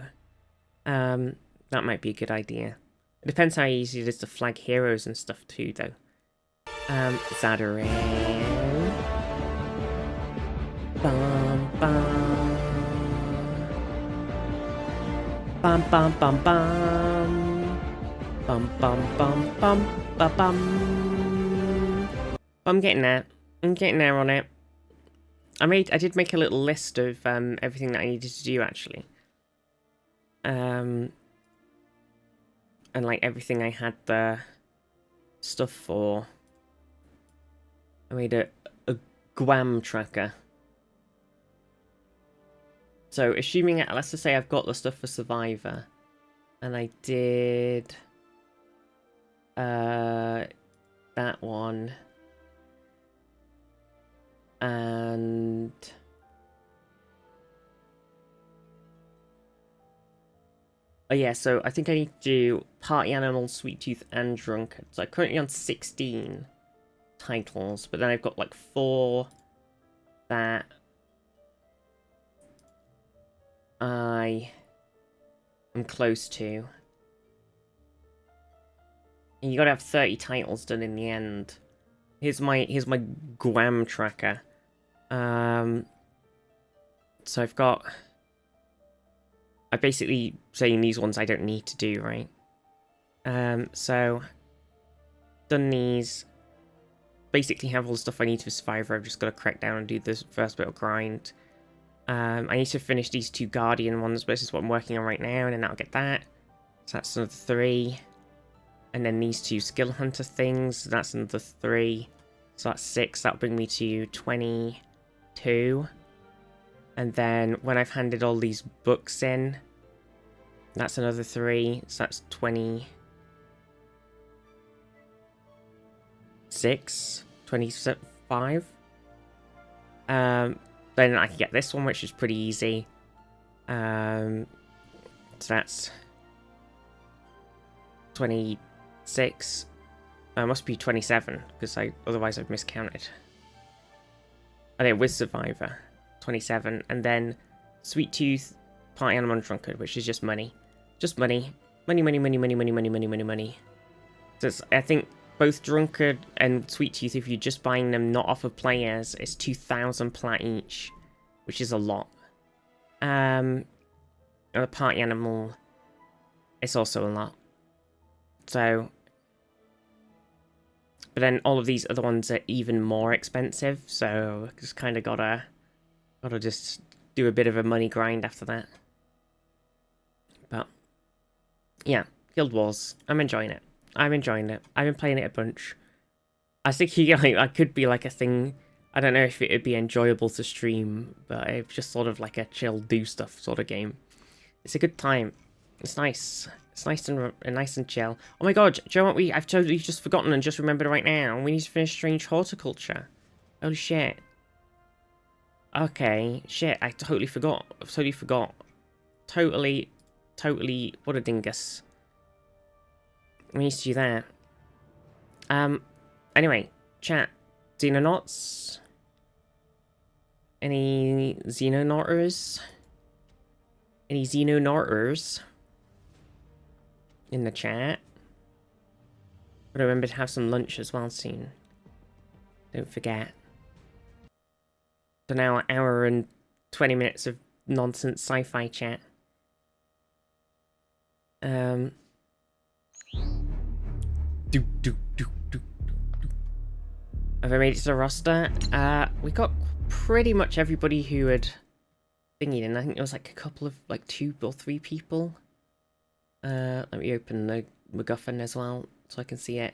That might be a good idea. It depends how easy it is to flag heroes and stuff too, though. Zadarin. Bum bum. Bum bum bum bum. Bum bum bum bum bum bum. I'm getting there. I'm getting there on it. I did make a little list of everything that I needed to do actually. And like everything I had the stuff for. I made a Guam tracker. So assuming, let's just say I've got the stuff for Survivor, and I did that one, and oh yeah, so I think I need to do Party Animal, Sweet Tooth, and Drunk. So I'm currently on 16 titles, but then I've got like 4 that I am close to. And you gotta have 30 titles done in the end. Here's my Guam tracker. So I'm basically saying these ones I don't need to do, right? So done these. Basically have all the stuff I need for Survivor. I've just got to crack down and do this first bit of grind. I need to finish these 2 Guardian ones, but this is what I'm working on right now, and then I'll get that. So that's another 3. And then these 2 Skill Hunter things, that's another 3. So that's 6, that'll bring me to 22. And then when I've handed all these books in, that's another 3, so that's 26, 25. Then I can get this one, which is pretty easy. So that's 26. Must be 27, because otherwise I've miscounted. Oh, no, with Survivor. 27. And then Sweet Tooth, Party Animal, and Drunkard, which is just money. Just money. Money, money, money, money, money, money, money, money, money. So I think both Drunkard and Sweet Tooth, if you're just buying them not off of players, it's 2,000 plat each, which is a lot. And the Party Animal, it's also a lot. So, but then all of these other ones are even more expensive, so just kind of gotta just do a bit of a money grind after that. But yeah, Guild Wars, I'm enjoying it. I'm enjoying it. I've been playing it a bunch. I was thinking like that could be like a thing. I don't know if it would be enjoyable to stream, but it's just sort of like a chill, do stuff sort of game. It's a good time. It's nice. It's nice and chill. Oh my god, do you know what I've totally just forgotten and just remembered right now? We need to finish Strange Horticulture. Holy shit. Okay, shit, I totally forgot. Totally, what a dingus. We need to do that. Anyway, chat. Xenonauts? Any Xenonauters? Any Xenonauters? In the chat. But remember to have some lunch as well soon. Don't forget. So now an hour and 20 minutes of nonsense sci-fi chat. Have I made it to the roster? We got pretty much everybody who had thingied in. I think there was like a couple of, like 2 or 3 people. Let me open the MacGuffin as well, so I can see it.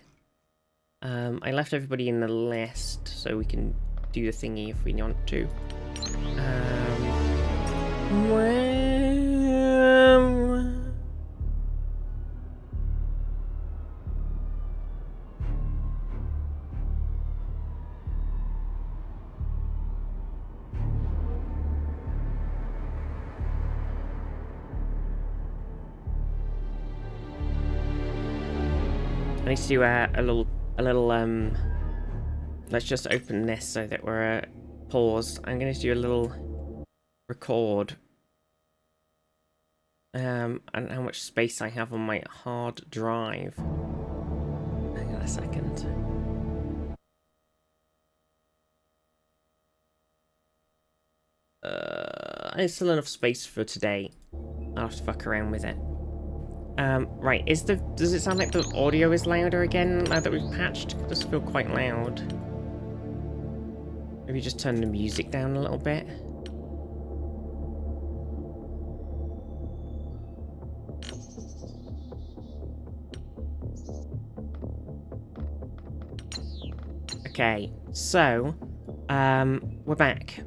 I left everybody in the list, so we can do the thingy if we want to. I need to do a little let's just open this so that we're paused. I'm going to do a little record. And how much space I have on my hard drive. Hang on a second. It's still enough space for today. I'll have to fuck around with it. Right, does it sound like the audio is louder again now that we've patched? It does feel quite loud. Maybe just turn the music down a little bit. Okay, so we're back.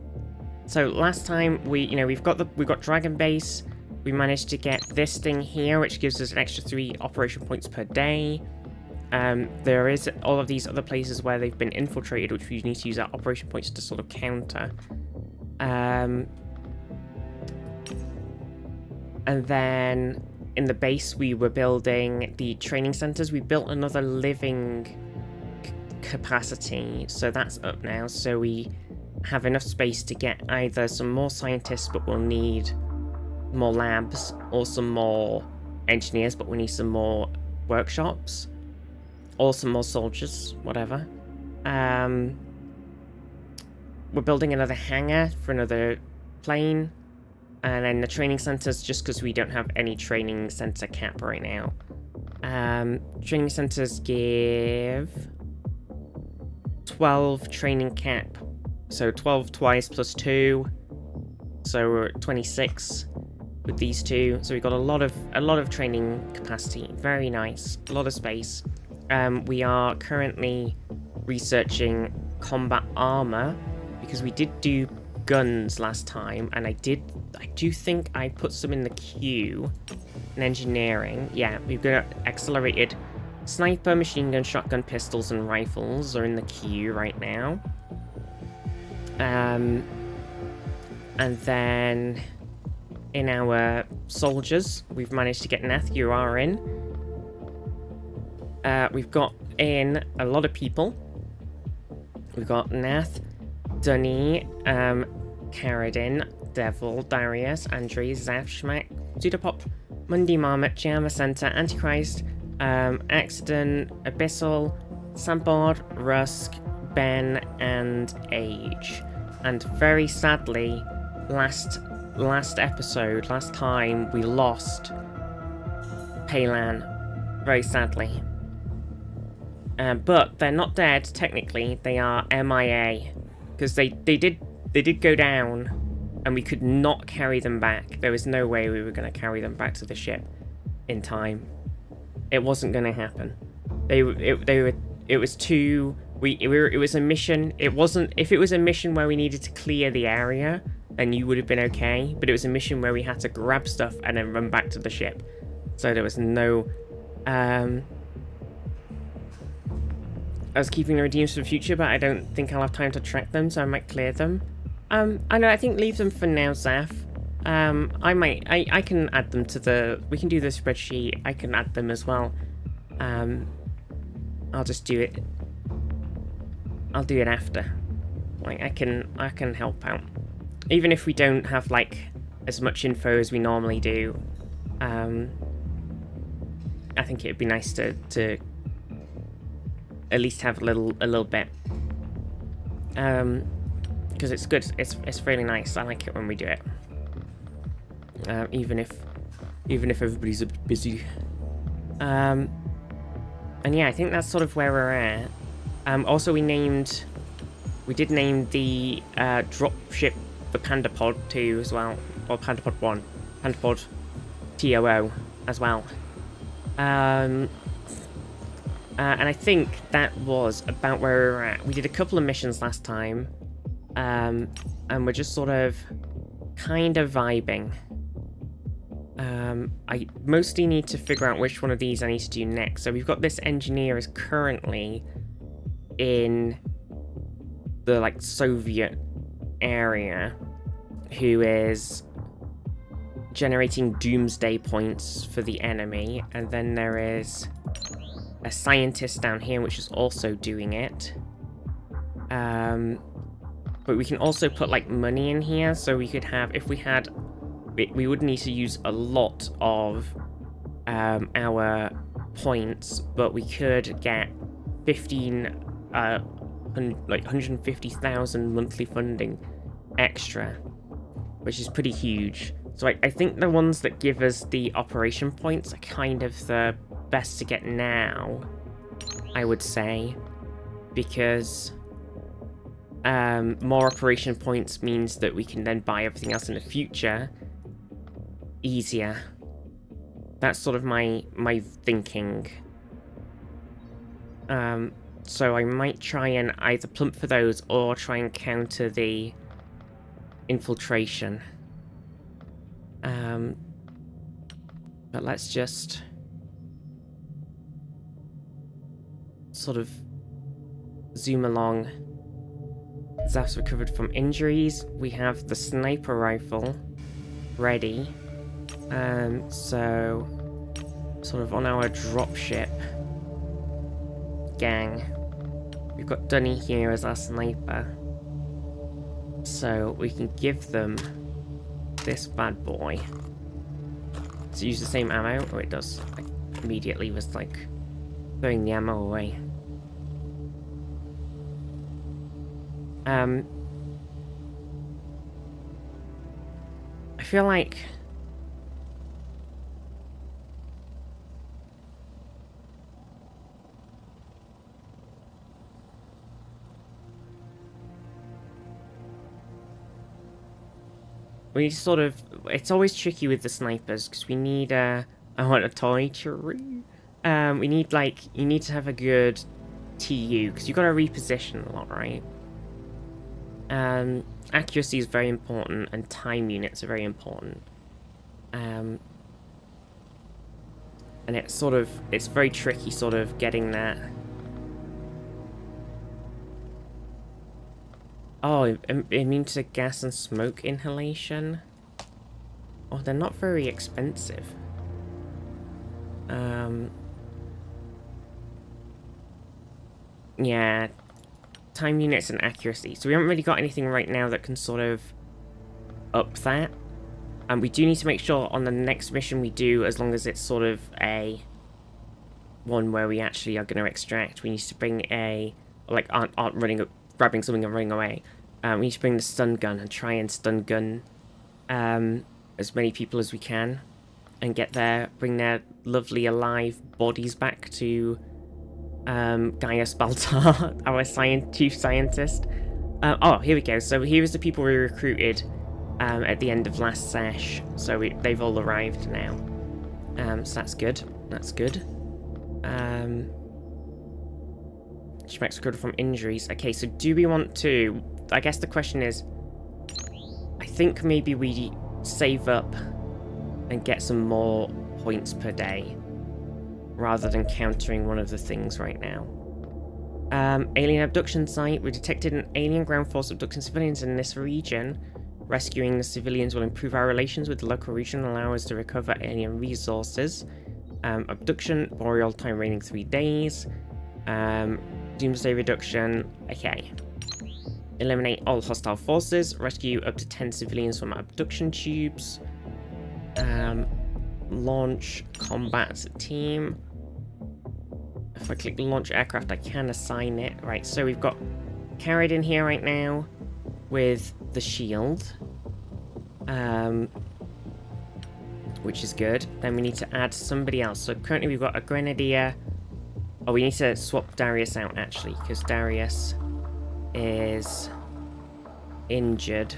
So last time we've got Dragon Base. We managed to get this thing here, which gives us an extra 3 operation points per day. There is all of these other places where they've been infiltrated, which we need to use our operation points to sort of counter. And then in the base, we were building the training centers. We built another living capacity, so that's up now. So we have enough space to get either some more scientists, but we'll need more labs, or some more engineers, but we need some more workshops, or some more soldiers, whatever. We're building another hangar for another plane, and then the training centers, just because we don't have any training center cap right now. Training centers give 12 training cap, so 12 twice plus 2. So we're at 26 with these two. So we've got a lot of training capacity. Very nice. A lot of space. We are currently researching combat armor because we did do guns last time, and I do think I put some in the queue. In engineering, yeah, we've got accelerated sniper, machine gun, shotgun, pistols, and rifles are in the queue right now. And then in our soldiers, we've managed to get Nath, you are in. We've got in a lot of people. We've got Nath, Dunny, Karadin, Devil, Darius, Andres, Zaf, Schmack, Pseudopop, Mundi Marmot, Giamma Center, Antichrist, Accident, Abyssal, Sambord, Rusk, Ben, and Age. And very sadly, last time, we lost Paylan. Very sadly. But they're not dead, technically. They are MIA. Because they did go down, and we could not carry them back. There was no way we were going to carry them back to the ship in time. It wasn't going to happen. It was too... It was a mission. It wasn't... If it was a mission where we needed to clear the area, then you would have been okay. But it was a mission where we had to grab stuff and then run back to the ship. So there was no... I was keeping the redeems for the future, but I don't think I'll have time to track them, so I might clear them. I know, I think leave them for now, Zaf. I can add them to the... We can do the spreadsheet. I can add them as well. I'll just do it. I'll do it after. Like, I can help out. Even if we don't have, like, as much info as we normally do. I think it'd be nice to at least have a little bit. Because it's good. It's really nice. I like it when we do it. Even if everybody's a bit busy. And yeah, I think that's sort of where we're at. Also, we did name the dropship the Pandapod 2 as well, or Pandapod 1, Pandapod TOO as well. And I think that was about where we were at. We did a couple of missions last time, and we're just sort of kind of vibing. I mostly need to figure out which one of these I need to do next. So we've got this engineer is currently in the like Soviet area who is generating doomsday points for the enemy, and then there is a scientist down here which is also doing it. But we can also put like money in here, so we could have, if we had, we would need to use a lot of our points, but we could get 150,000 monthly funding extra, which is pretty huge. So I think the ones that give us the operation points are kind of the best to get now, I would say, because more operation points means that we can then buy everything else in the future easier. That's sort of my thinking. So I might try and either plump for those or try and counter the infiltration. But let's just sort of zoom along. Zaf's recovered from injuries. We have the sniper rifle ready. So sort of on our dropship gang, we've got Dunny here as our sniper. So we can give them this bad boy. Does it use the same ammo? Oh, it does. I immediately was like throwing the ammo away. I feel like We sort of... It's always tricky with the snipers, because we need I want a toy tree. We need, like... You need to have a good TU, because you've got to reposition a lot, right? Accuracy is very important, and time units are very important. And it's sort of... It's very tricky, sort of, getting that... Oh, immune to gas and smoke inhalation. Oh, they're not very expensive. Yeah. Time units and accuracy. So we haven't really got anything right now that can sort of up that. And we do need to make sure on the next mission we do, as long as it's sort of a one where we actually are going to extract, we need to bring a... Like, aren't running... Grabbing something and running away. We need to bring the stun gun and try and stun gun as many people as we can and bring their lovely alive bodies back to Gaius Baltar, our chief scientist. Oh, here we go. So here's the people we recruited at the end of last sesh. So they've all arrived now. So that's good. That's good. Schmeck's recovered from injuries. Okay, so do we want to... I guess the question is... I think maybe we save up and get some more points per day rather than countering one of the things right now. Alien abduction site. We detected an alien ground force abducting civilians in this region. Rescuing the civilians will improve our relations with the local region and allow us to recover alien resources. Abduction. Boreal time reigning 3 days. Doomsday reduction. Okay. Eliminate all hostile forces. Rescue up to 10 civilians from abduction tubes. Launch combat team. If I click launch aircraft, I can assign it. Right, so we've got carried in here right now with the shield. Which is good. Then we need to add somebody else. So currently we've got a grenadier. Oh, we need to swap Darius out, actually, because Darius is injured.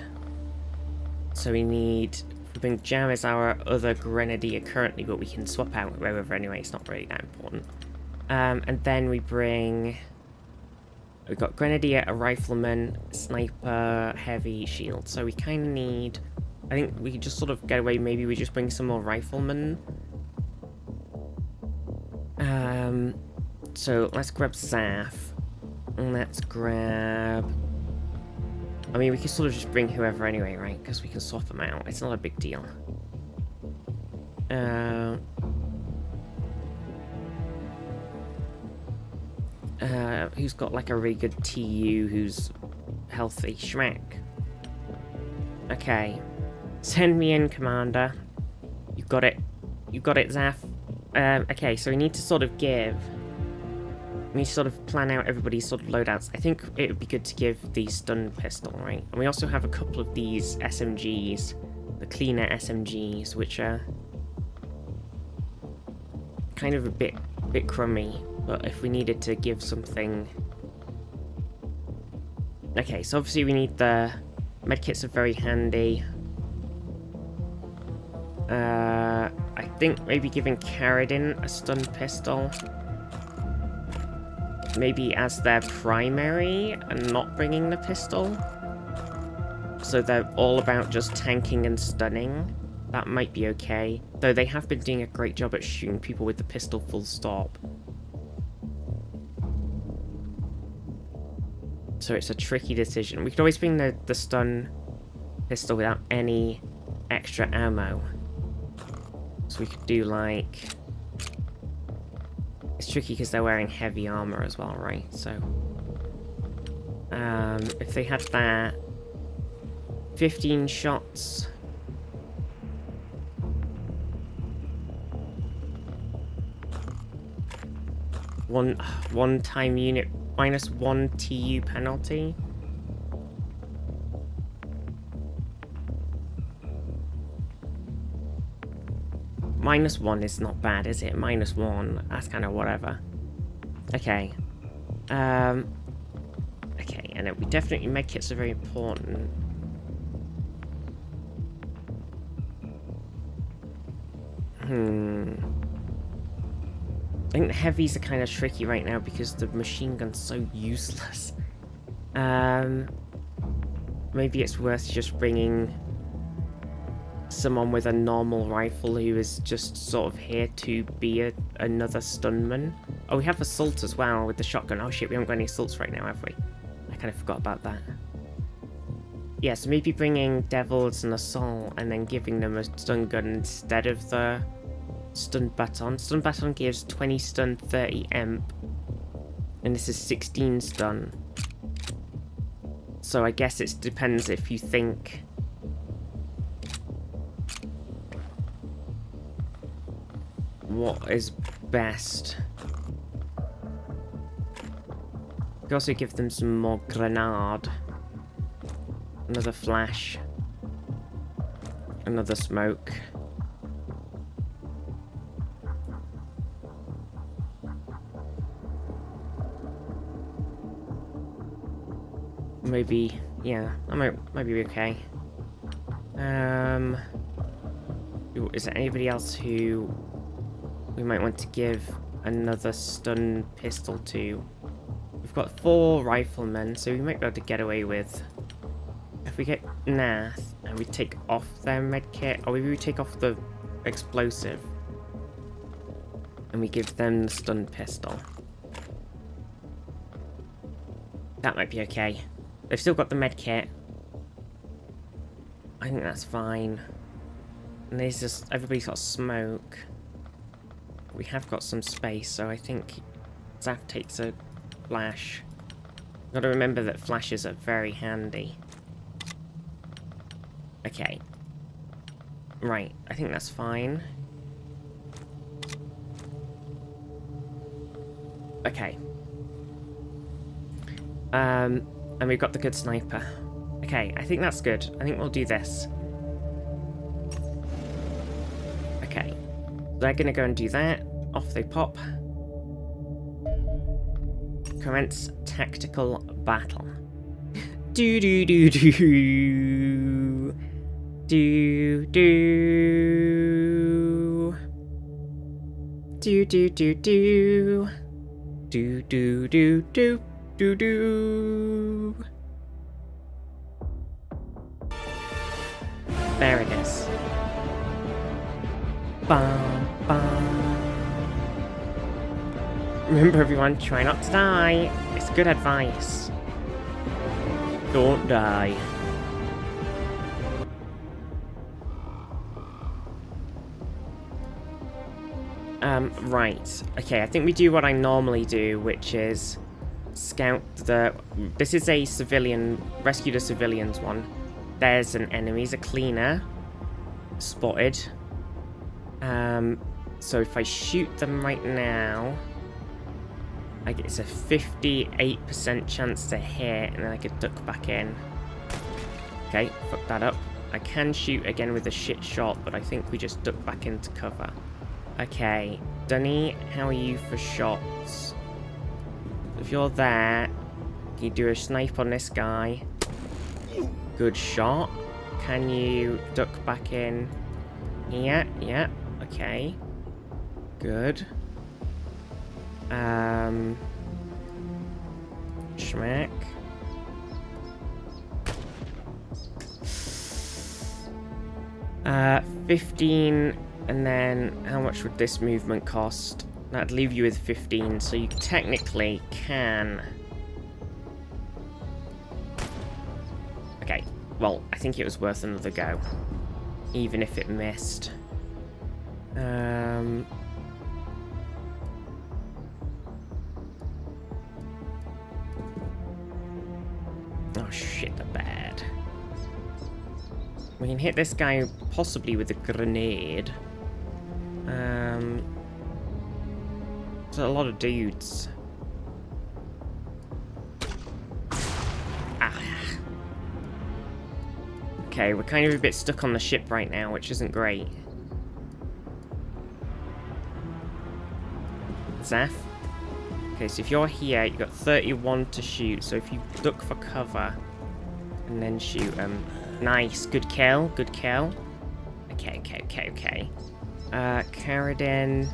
So we bring Jam as our other grenadier currently, but we can swap out wherever anyway. It's not really that important. And then we've got grenadier, a rifleman, sniper, heavy, shield. So we kind of need... I think we could just sort of get away. Maybe we just bring some more riflemen. So let's grab Zaf. And let's grab... I mean, we can sort of just bring whoever anyway, right? Because we can swap them out. It's not a big deal. Who's got like a really good TU who's healthy? Schmack. Okay. Send me in, Commander. You got it. You got it, Zaf. Okay, so we need to sort of plan out everybody's sort of loadouts. I think it would be good to give the stun pistol, right? And we also have a couple of these SMGs, the cleaner SMGs, which are kind of a bit crummy, but if we needed to give something... Okay, so obviously we need the... Medkits are very handy. I think maybe giving Carradine a stun pistol. Maybe as their primary and not bringing the pistol. So they're all about just tanking and stunning. That might be okay. Though they have been doing a great job at shooting people with the pistol full stop. So it's a tricky decision. We could always bring the stun pistol without any extra ammo. So we could do like... It's tricky because they're wearing heavy armor as well, right? So... if they had that... 15 shots... One time unit... -1 TU penalty. -1 is not bad, is it? -1, that's kind of whatever. Okay. Okay, and we definitely... Medkits are very important. I think the heavies are kind of tricky right now because the machine gun's so useless. Maybe it's worth just bringing someone with a normal rifle who is just sort of here to be another stunman. Oh, we have assault as well with the shotgun. Oh shit, we haven't got any assaults right now, have we? I kind of forgot about that. Yeah, so maybe bringing Devils and Assault and then giving them a stun gun instead of the stun baton. Stun baton gives 20 stun, 30 emp. And this is 16 stun. So I guess it depends if you think... what is best. You could also give them some more grenade. Another flash. Another smoke. Maybe, yeah, that might be okay. Is there anybody else who we might want to give another stun pistol to? We've got 4 riflemen, so we might be able to get away with... If we get Nath and we take off their medkit, or maybe we take off the explosive and we give them the stun pistol. That might be okay. They've still got the medkit. I think that's fine. And there's just... everybody's got smoke. We have got some space, so I think Zaf takes a flash. Gotta remember that flashes are very handy. Okay. Right, I think that's fine. Okay. And we've got the good sniper. Okay, I think that's good. I think we'll do this. Okay. They're gonna go and do that. Off they pop. Commence tactical battle. Do do do do do do do do do do do do do do do do. There it is. Bum, bum. Remember everyone, try not to die. It's good advice. Don't die. Right. Okay, I think we do what I normally do, which is scout the... This is a civilian, rescue the civilians one. There's an enemy, he's a cleaner. Spotted. So if I shoot them right now, I get it's a 58% chance to hit, and then I could duck back in. Okay, fuck that up. I can shoot again with a shit shot, but I think we just duck back into cover. Okay, Dunny, how are you for shots? If you're there, can you do a snipe on this guy? Good shot. Can you duck back in here? Yeah, okay. Good. Schmack. Uh, 15, and then how much would this movement cost? That'd leave you with 15, so you technically can... Okay, well, I think it was worth another go, even if it missed. Oh shit, the bad. We can hit this guy possibly with a grenade. There's a lot of dudes. Ah. Okay, we're kind of a bit stuck on the ship right now, which isn't great. Zaf? Okay, so if you're here, you've got 31 to shoot, so if you duck for cover and then shoot nice, good kill, good kill. Okay. Carradine.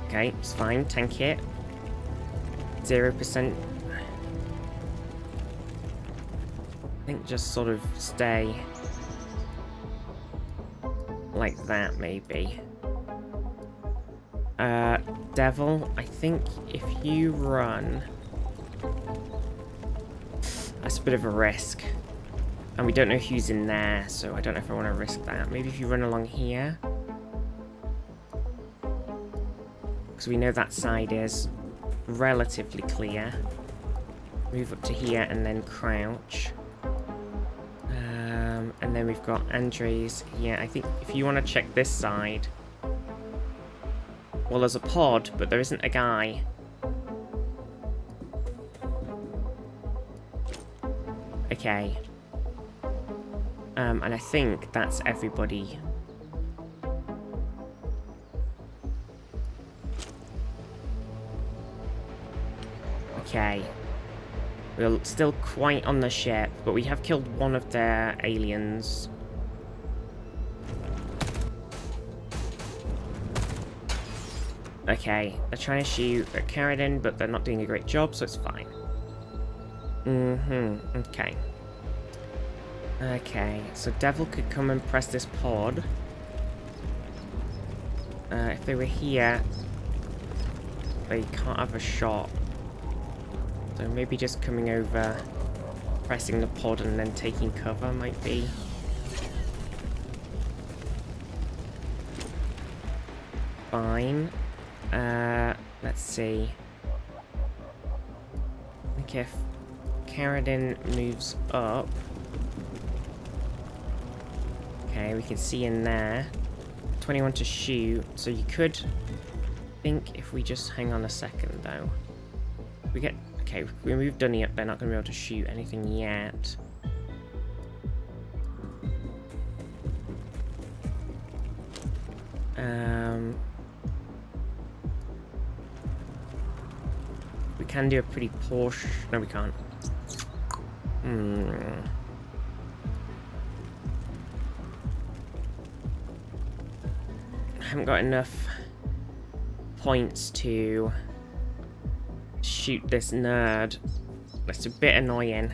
Okay, it's fine. Tank it. 0%. I think just sort of stay like that, maybe. Devil, I think if you run... That's a bit of a risk. And we don't know who's in there, so I don't know if I want to risk that. Maybe if you run along here. Because we know that side is relatively clear. Move up to here and then crouch. And then we've got Andres here. I think if you want to check this side... Well, there's a pod, but there isn't a guy. Okay. And I think that's everybody. Okay. We're still quite on the ship, but we have killed one of their aliens. Okay, they're trying to shoot at Carradine, but they're not doing a great job, so it's fine. Okay. Okay, so Devil could come and press this pod. If they were here, they can't have a shot. So maybe just coming over, pressing the pod and then taking cover might be. Fine. Let's see. I think if Carradine moves up. Okay, we can see in there. 21 to shoot, so you could think if we just hang on a second though. We get okay, if we move Dunny up, they're not gonna be able to shoot anything yet. We can do a pretty push. No, we can't. I haven't got enough points to shoot this nerd. That's a bit annoying.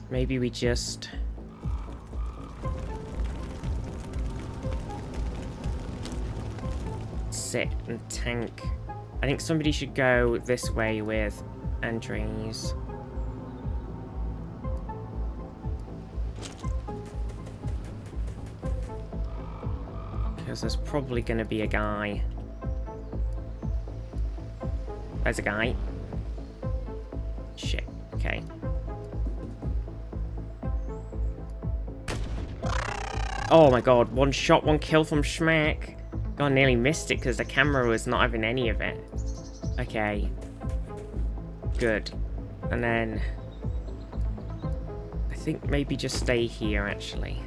Maybe we just... sit and tank. I think somebody should go this way with Andres. Because there's probably going to be a guy. There's a guy. Shit. Okay. Oh my god. One shot, one kill from Schmack. God, nearly missed it because the camera was not having any of it. Okay. Good. And then... I think maybe just stay here, actually.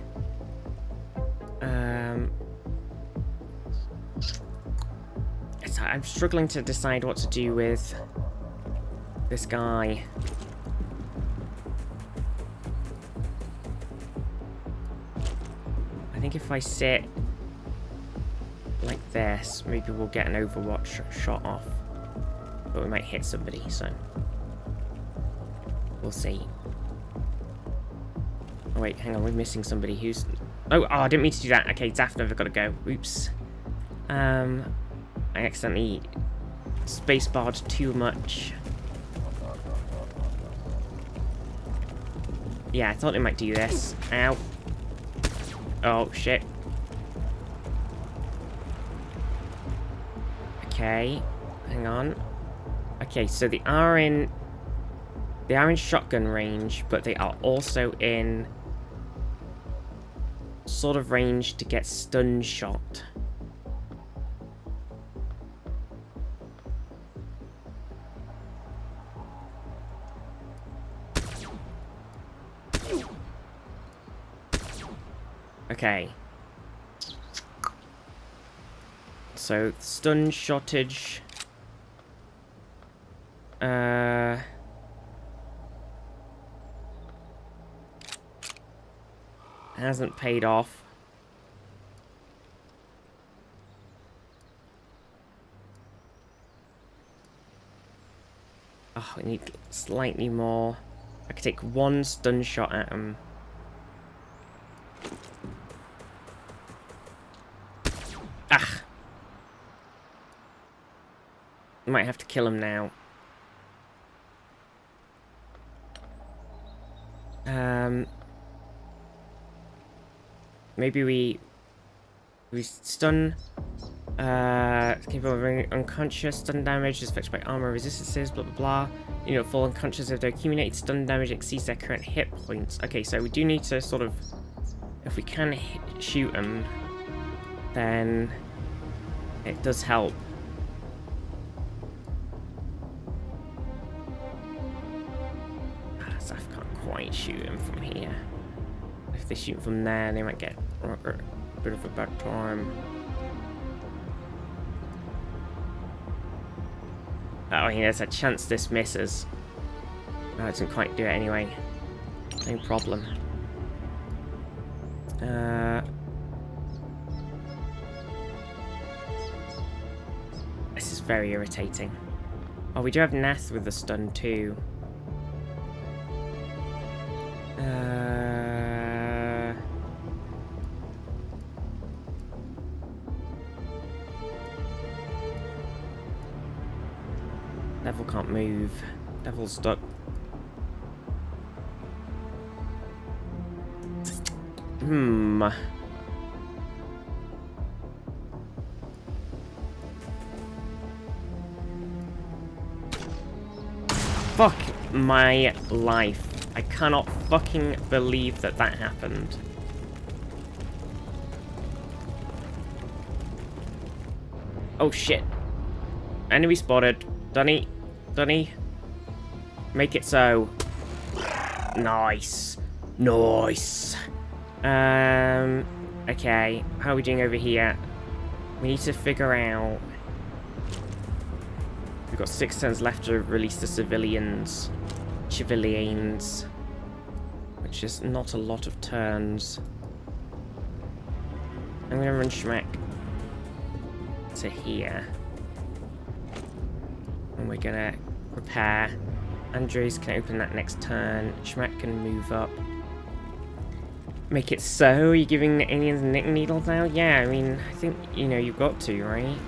I'm struggling to decide what to do with this guy. I think if I sit like this, maybe we'll get an Overwatch shot off. But we might hit somebody, so... we'll see. Oh wait, hang on, we're missing somebody who's... Oh, I didn't mean to do that. Okay, Daphne, I've got to go. Oops. I accidentally spacebarred too much. Yeah, I thought they might do this. Ow. Oh, shit. Okay, hang on. Okay, so they are in shotgun range, but they are also in sort of range to get stun shot. Okay. So, stun shottage. Hasn't paid off. Oh, we need slightly more. I could take one stun shot at him. Ah! Might have to kill him now. Maybe we stun. Capable of being unconscious. Stun damage is fixed by armor resistances. Blah blah blah. You know, fall unconscious if their accumulated stun damage exceeds their current hit points. Okay, so we do need to sort of, if we can shoot them, then it does help. Zaf can't quite shoot him from here. If they shoot from there, they might get a bit of a bad time. Oh, yeah, there's a chance this misses. No, it doesn't quite do it anyway. No problem. This is very irritating. Oh, we do have Nath with the stun too. Devil can't move. Devil's stuck. Fuck my life. I cannot fucking believe that that happened. Oh shit. Enemy spotted. Dunny. Dunny. Make it so. Nice. Nice. Okay. How are we doing over here? We need to figure out. We've got 6 turns left to release the civilians. Which is not a lot of turns. I'm gonna run Schmack to here. And we're gonna prepare. Andres can open that next turn. Schmack can move up. Make it so? You're giving the aliens knitting needles now? Yeah, I mean, I think, you know, you've got to, right?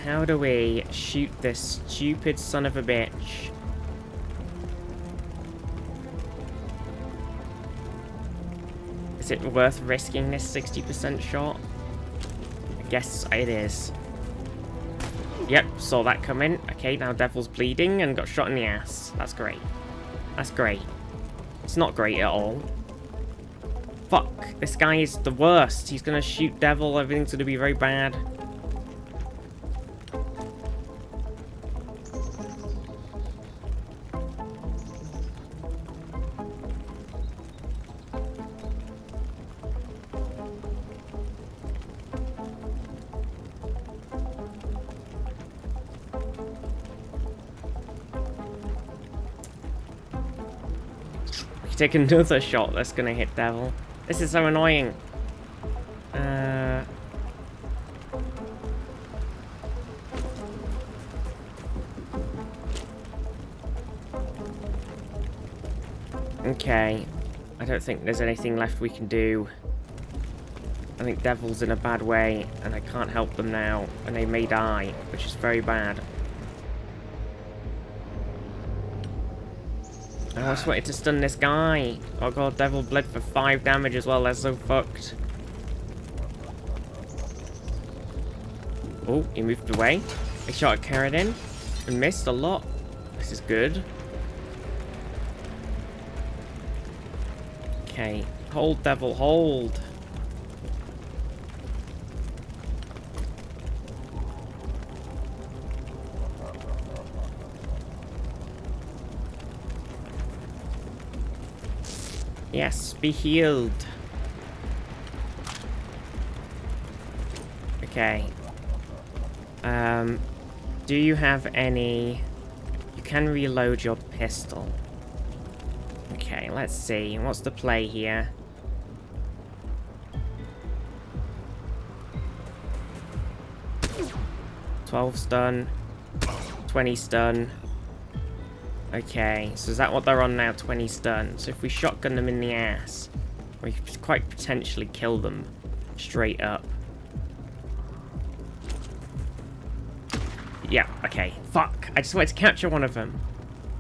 How do we shoot this stupid son of a bitch? Is it worth risking this 60% shot? I guess it is. Yep, saw that coming. Okay, now Devil's bleeding and got shot in the ass. That's great. That's great. It's not great at all. Fuck, this guy is the worst. He's gonna shoot Devil, everything's gonna be very bad. Take another shot that's gonna hit Devil. This is so annoying. Okay. I don't think there's anything left we can do. I think Devil's in a bad way, and I can't help them now, and they may die, which is very bad. Oh, I just wanted to stun this guy. Oh god, Devil bled for 5 damage as well. That's so fucked. Oh, he moved away. I shot a Carradine and missed a lot. This is good. Okay, hold Devil, hold. Yes, be healed. Okay. Do you have any... You can reload your pistol. Okay, let's see. What's the play here? 12 stun. 20 stun. Okay, so is that what they're on now? 20 stun. So if we shotgun them in the ass, we could quite potentially kill them straight up. Yeah, okay. Fuck. I just wanted to capture one of them.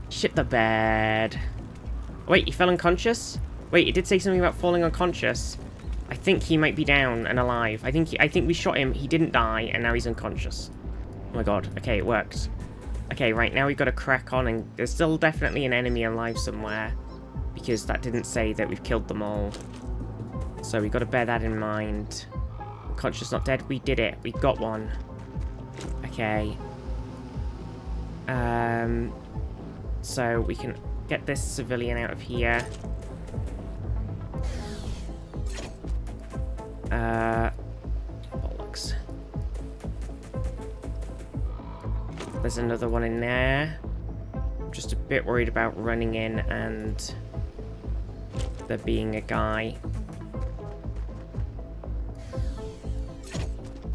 Shit the bed. Wait, he fell unconscious? Wait, it did say something about falling unconscious. I think he might be down and alive. I think we shot him, he didn't die, and now he's unconscious. Oh my god. Okay, it worked. Okay, right, now we've got to crack on, and there's still definitely an enemy alive somewhere, because that didn't say that we've killed them all. So we've got to bear that in mind. Conscious not dead. We did it. We got one. Okay. So we can get this civilian out of here. Bollocks. There's another one in there. I'm just a bit worried about running in and there being a guy.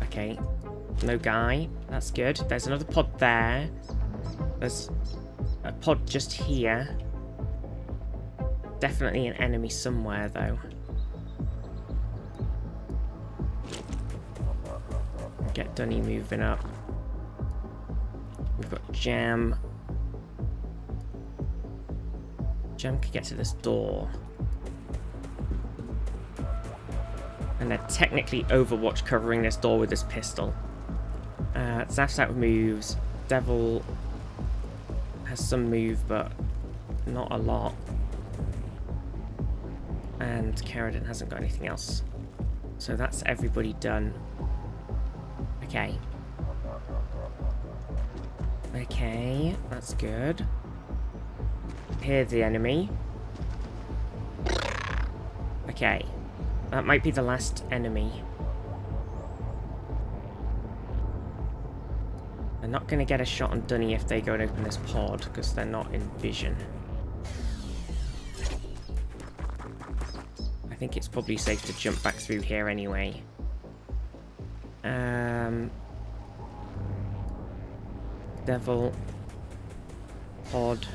Okay. No guy. That's good. There's another pod there. There's a pod just here. Definitely an enemy somewhere, though. Get Dunny moving up. We've got Jam. Jam could get to this door. And they're technically Overwatch covering this door with this pistol. Zaf's out of moves. Devil has some move, but not a lot. And Carradine hasn't got anything else. So that's everybody done. Okay. Okay, that's good. Here's the enemy. Okay. That might be the last enemy. They're not going to get a shot on Dunny if they go and open this pod, because they're not in vision. I think it's probably safe to jump back through here anyway. Devil. Pod.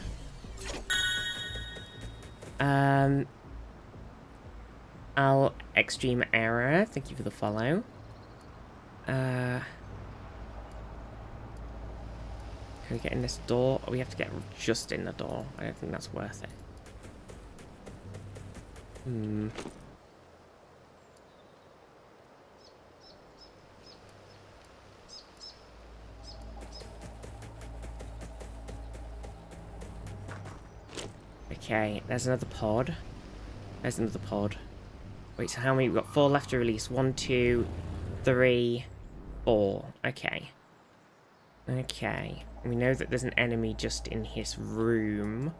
Al Extreme Error, thank you for the follow. Can we get in this door? Or we have to get just in the door. I don't think that's worth it. Okay, there's another pod. There's another pod. Wait, so how many? We've got 4 left to release. 1, 2, 3, 4. Okay. Okay. We know that there's an enemy just in his room.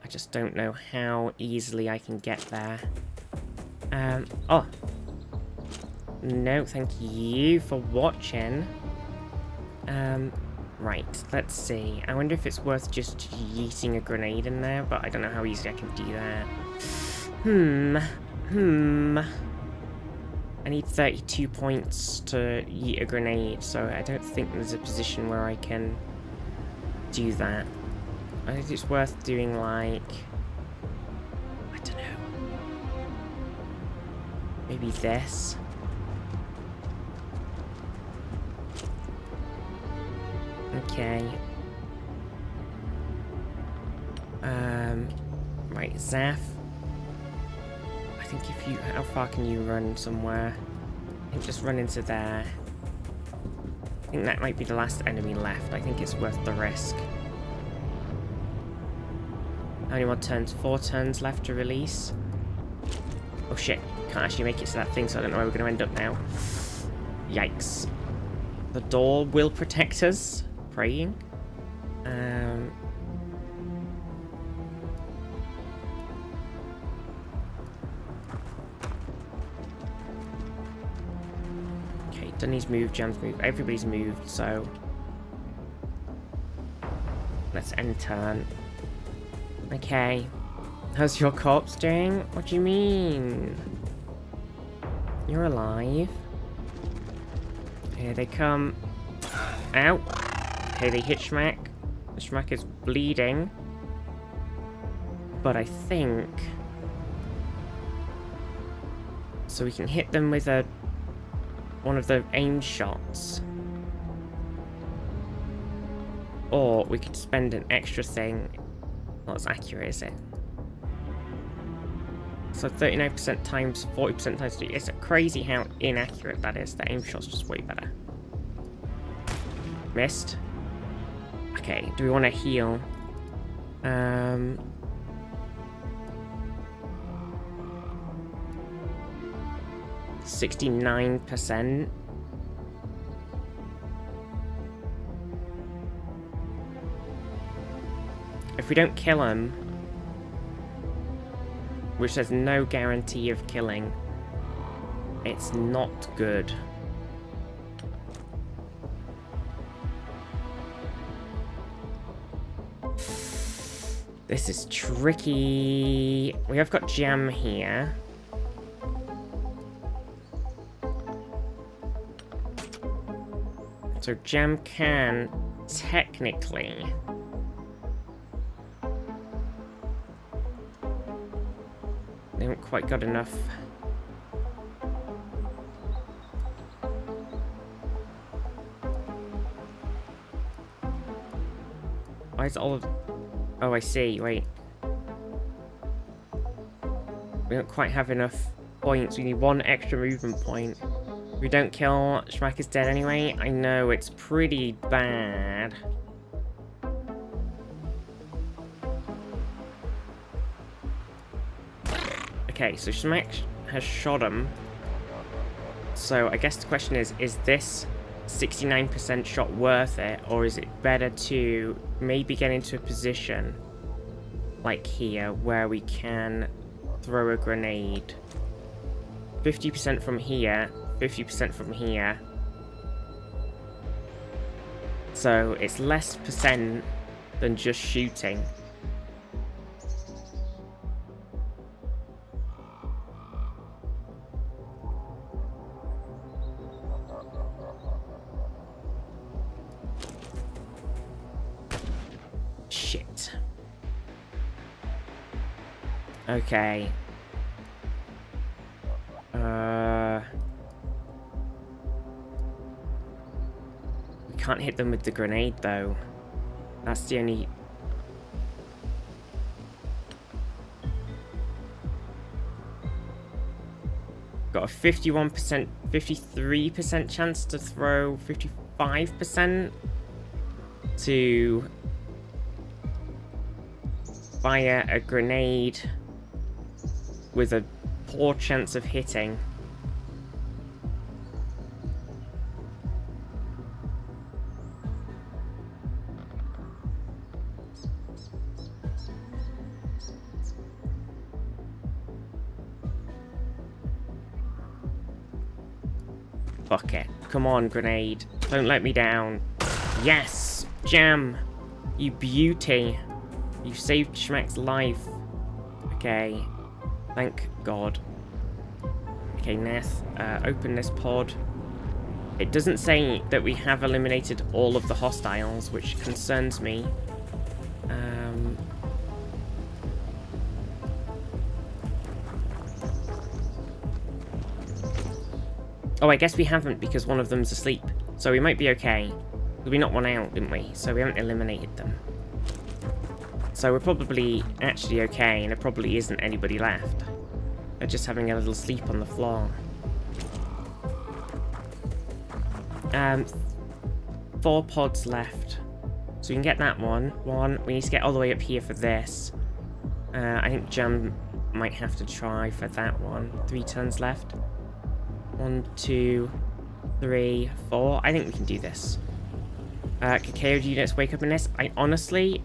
I just don't know how easily I can get there. Oh. No, thank you for watching. Right, let's see. I wonder if it's worth just yeeting a grenade in there, but I don't know how easy I can do that. I need 32 points to yeet a grenade, so I don't think there's a position where I can do that. I think it's worth doing, like, I don't know, maybe this. Okay. Right, Zaf. I think if you, how far can you run somewhere? I think just run into there. I think that might be the last enemy left. I think it's worth the risk. How many more turns? 4 turns left to release. Oh shit, can't actually make it to that thing, so I don't know where we're going to end up now. Yikes. The door will protect us. Praying. Okay, Dunny's moved, Jam's moved, everybody's moved, so let's end turn. Okay. How's your corpse doing? What do you mean? You're alive. Here they come. Ow. Okay, they hit Schmack. Schmack is bleeding. But I think... So we can hit them with one of the aimed shots. Or we could spend an extra thing. Not as accurate, is it? So 39% times 40% times 3. It's crazy how inaccurate that is. The aim shot's just way better. Missed. Okay, do we want to heal? 69%. If we don't kill him, which there's no guarantee of killing, it's not good. This is tricky. We have got Jam here. So Jam can technically... They haven't quite got enough. Why is all of... Oh, I see. Wait. We don't quite have enough points. We need one extra movement point. If we don't kill, Schmack is dead anyway. I know, it's pretty bad. Okay, so Schmack has shot him. So I guess the question is this 69% shot worth it, or is it better to maybe get into a position like here where we can throw a grenade? 50% from here, 50% from here. So it's less percent than just shooting. Shit. Okay. We can't hit them with the grenade though. That's the only... Got a 51%, 53% chance to throw 55% to fire a grenade with a poor chance of hitting. Fuck it. Come on, grenade. Don't let me down. Yes! Jam! You beauty! You saved Schmack's life. Okay. Thank God. Okay, Neth, open this pod. It doesn't say that we have eliminated all of the hostiles, which concerns me. Oh, I guess we haven't because one of them's asleep. So we might be okay. We knocked one out, didn't we? So we haven't eliminated them. So we're probably actually okay, and there probably isn't anybody left. They're just having a little sleep on the floor. 4 pods left. So we can get that one. We need to get all the way up here for this. I think Jam might have to try for that one. 3 turns left. 1, 2, 3, 4. I think we can do this. Cacao units wake up in this. I honestly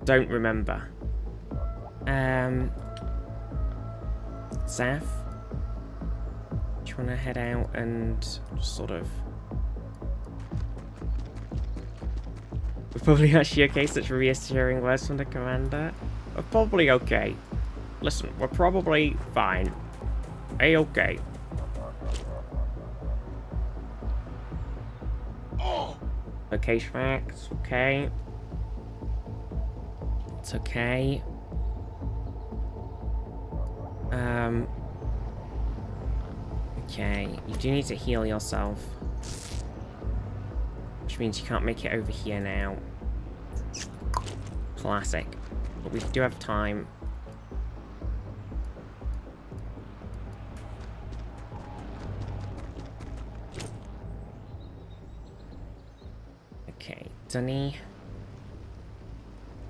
don't remember. Zaf, do you want to head out and just sort of... We're probably actually okay, such reassuring words from the commander. We're probably okay. Listen, we're probably fine. A-okay. Location facts, okay. It's okay. Okay, you do need to heal yourself. Which means you can't make it over here now. Classic. But we do have time. Okay, Dunny.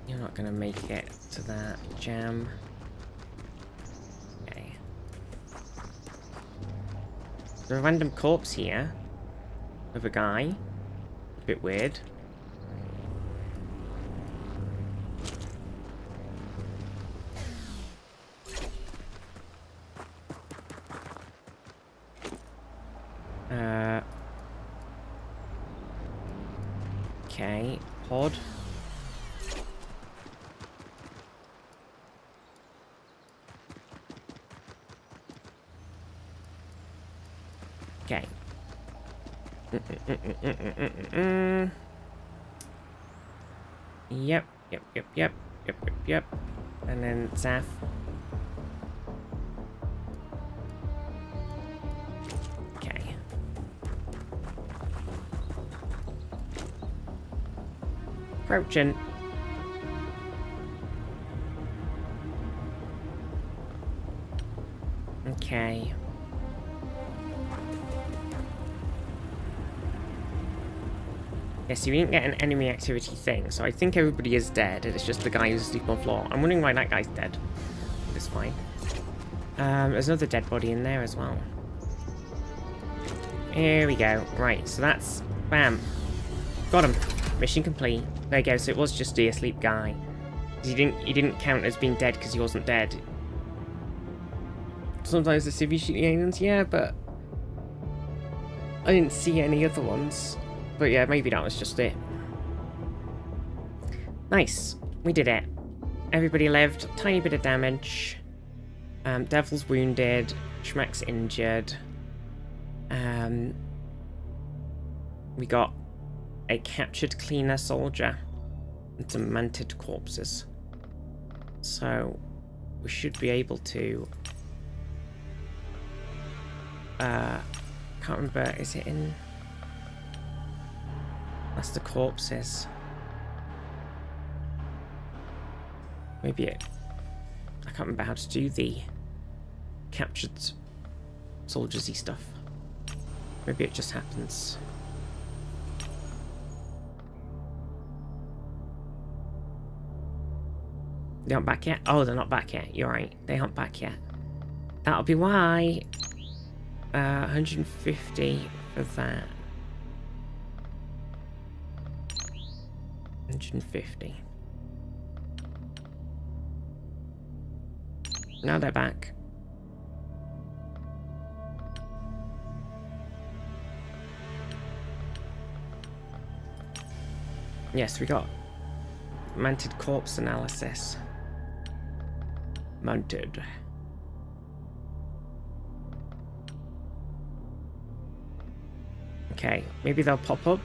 You're not gonna make it to that jam. Okay. There's a random corpse here of a guy. A bit weird. Okay, pod. Okay. Yep. And then Zaf. Okay. Approaching. Okay. Yes, you didn't get an enemy activity thing, so I think everybody is dead, and it's just the guy who's asleep on the floor. I'm wondering why that guy's dead. It's fine. There's another dead body in there as well. Here we go. Right, so that's... Bam. Got him. Mission complete. There you go, so it was just the asleep guy. He didn't count as being dead because he wasn't dead. Sometimes the civvy shoot the aliens, yeah, but... I didn't see any other ones. But yeah, maybe that was just it. Nice. We did it. Everybody lived. Tiny bit of damage. Devil's wounded. Schmack's injured. We got a captured cleaner soldier. And some manted corpses. So, we should be able to... can't remember, is it in... That's the corpses. Maybe it... I can't remember how to do the captured soldiers-y stuff. Maybe it just happens. They aren't back yet? Oh, they're not back yet. You're right. They aren't back yet. That'll be why. 150 for that. 150. Now they're back. Yes, we got manted corpse analysis. Mounted. Okay, maybe they'll pop up.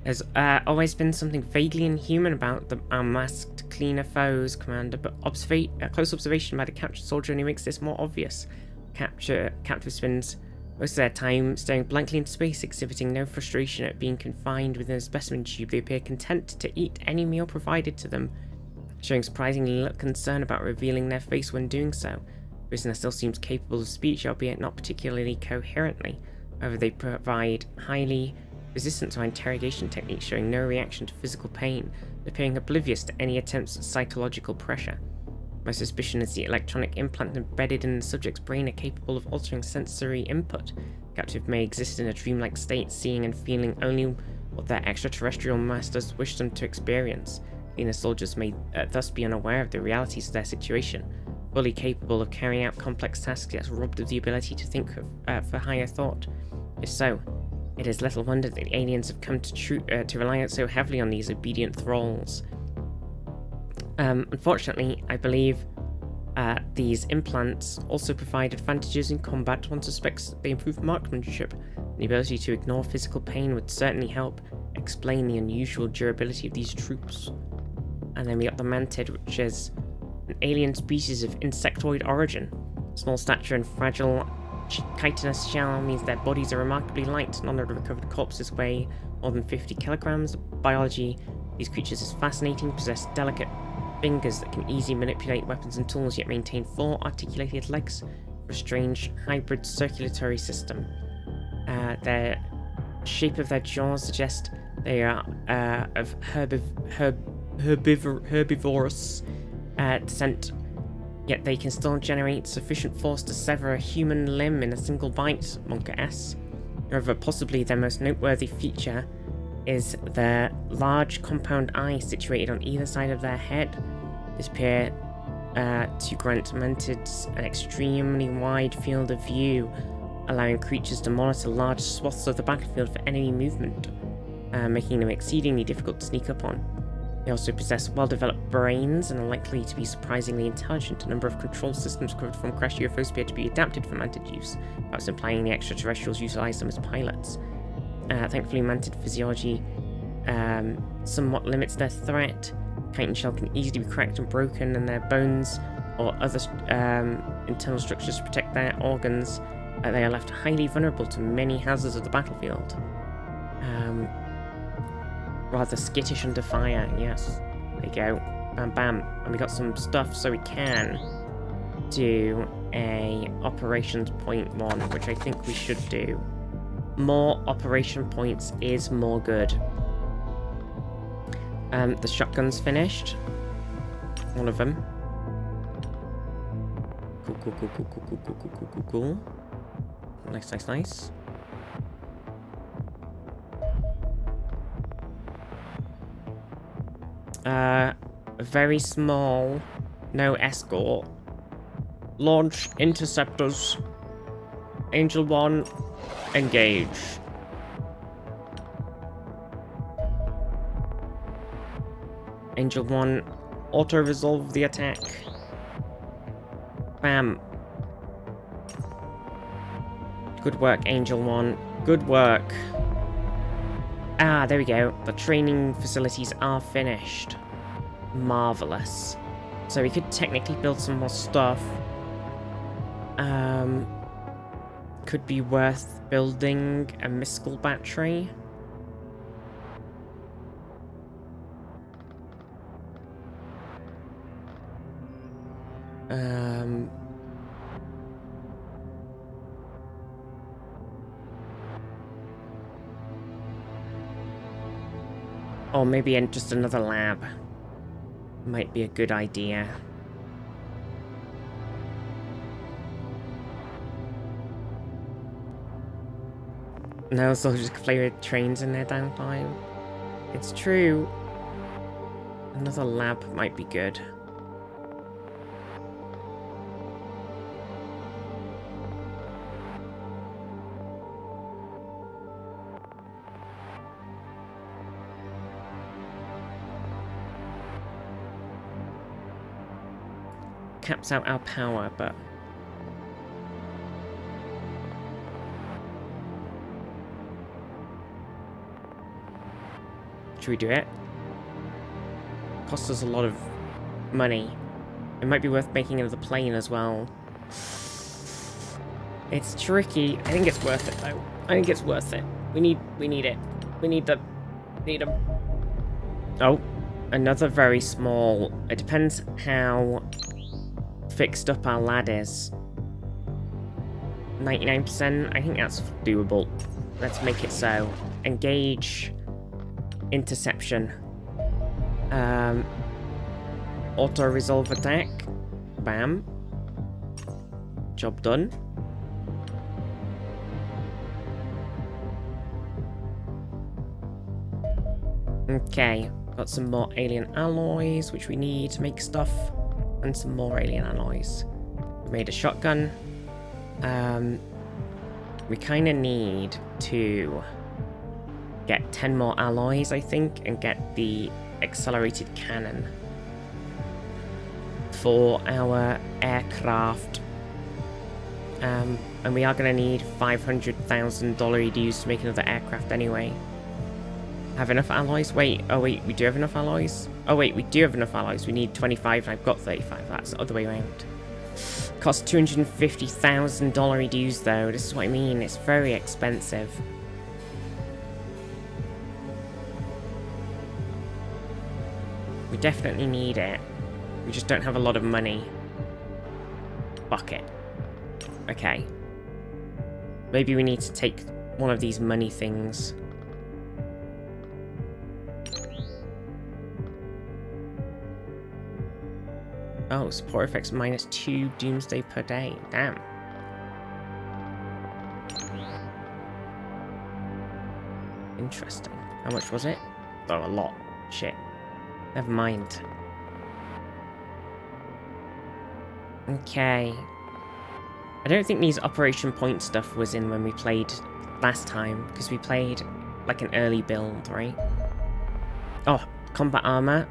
There's always been something vaguely inhuman about our masked cleaner foes, Commander, but close observation by the captured soldier only makes this more obvious. Captive spends most of their time staring blankly into space, exhibiting no frustration at being confined within a specimen tube. They appear content to eat any meal provided to them, showing surprisingly little concern about revealing their face when doing so. The prisoner still seems capable of speech, albeit not particularly coherently. However, they provide highly resistant to our interrogation techniques, showing no reaction to physical pain, appearing oblivious to any attempts at psychological pressure. My suspicion is the electronic implant embedded in the subject's brain are capable of altering sensory input. Captive may exist in a dreamlike state, seeing and feeling only what their extraterrestrial masters wish them to experience. Cleaner soldiers may thus be unaware of the realities of their situation, fully capable of carrying out complex tasks, yet robbed of the ability to think for higher thought. If so, it is little wonder that the aliens have come to rely so heavily on these obedient thralls. Unfortunately, I believe these implants also provide advantages in combat. One suspects they improve marksmanship, The ability to ignore physical pain would certainly help explain the unusual durability of these troops. And then we got the Mantid, which is an alien species of insectoid origin. Small stature and fragile chitinous shell means their bodies are remarkably light. None of the recovered corpses weigh more than 50 kilograms. The biology of these creatures is fascinating, possess delicate fingers that can easily manipulate weapons and tools, yet maintain 4 articulated legs for a strange hybrid circulatory system. The shape of their jaws suggests they are of herbivorous descent, yet they can still generate sufficient force to sever a human limb in a single bite, Monka S. However, possibly their most noteworthy feature is their large compound eye situated on either side of their head. This appear to grant mantids an extremely wide field of view, allowing creatures to monitor large swaths of the battlefield for enemy movement, making them exceedingly difficult to sneak up on. They also possess well-developed brains and are likely to be surprisingly intelligent. A number of control systems covered from crash UFOs appear to be adapted for mantid use, perhaps implying the extraterrestrials utilize them as pilots. Thankfully, mantid physiology somewhat limits their threat. Chitin shell can easily be cracked and broken, and their bones or other internal structures to protect their organs. They are left highly vulnerable to many hazards of the battlefield. Rather skittish under fire, yes. There you go. Bam bam. And we got some stuff so we can do a operations point 1, which I think we should do. More operation points is more good. The shotgun's finished. One of them. Cool. Nice. Very small, no escort. Launch interceptors. Angel 1, engage. Angel 1, auto-resolve the attack. Bam. Good work, Angel 1. Good work. Ah, there we go. The training facilities are finished. Marvelous. So we could technically build some more stuff. Could be worth building a Miscal battery. Or maybe in just another lab. Might be a good idea. No, soldiers can play with trains in their downtime. It's true. Another lab might be good. Caps out our power, but should we do it? Costs us a lot of money. It might be worth making another plane as well. It's tricky. I think it's worth it though. I think it's worth it. We need it. We need them. Oh, another very small. It depends how fixed up our lad is. 99%, I think that's doable. Let's make it so. Engage. Interception. Auto-resolve attack. Bam. Job done. Okay, got some more alien alloys, which we need to make stuff. And some more alien alloys. We made a shotgun. We kind of need to get 10 more alloys, I think, and get the accelerated cannon for our aircraft. And we are going to need $500,000 dues to make another aircraft anyway. Have enough alloys? Wait, oh wait, we do have enough alloys? Oh wait, we do have enough alloys. We need 25 and I've got 35. That's the other way around. Costs $250,000 dues though. This is what I mean. It's very expensive. We definitely need it. We just don't have a lot of money. Fuck it. Okay. Maybe we need to take one of these money things. Oh, support effects -2 doomsday per day. Damn. Interesting. How much was it? Oh, a lot. Shit. Never mind. Okay. I don't think these Operation Point stuff was in when we played last time, because we played like an early build, right? Oh, combat armor.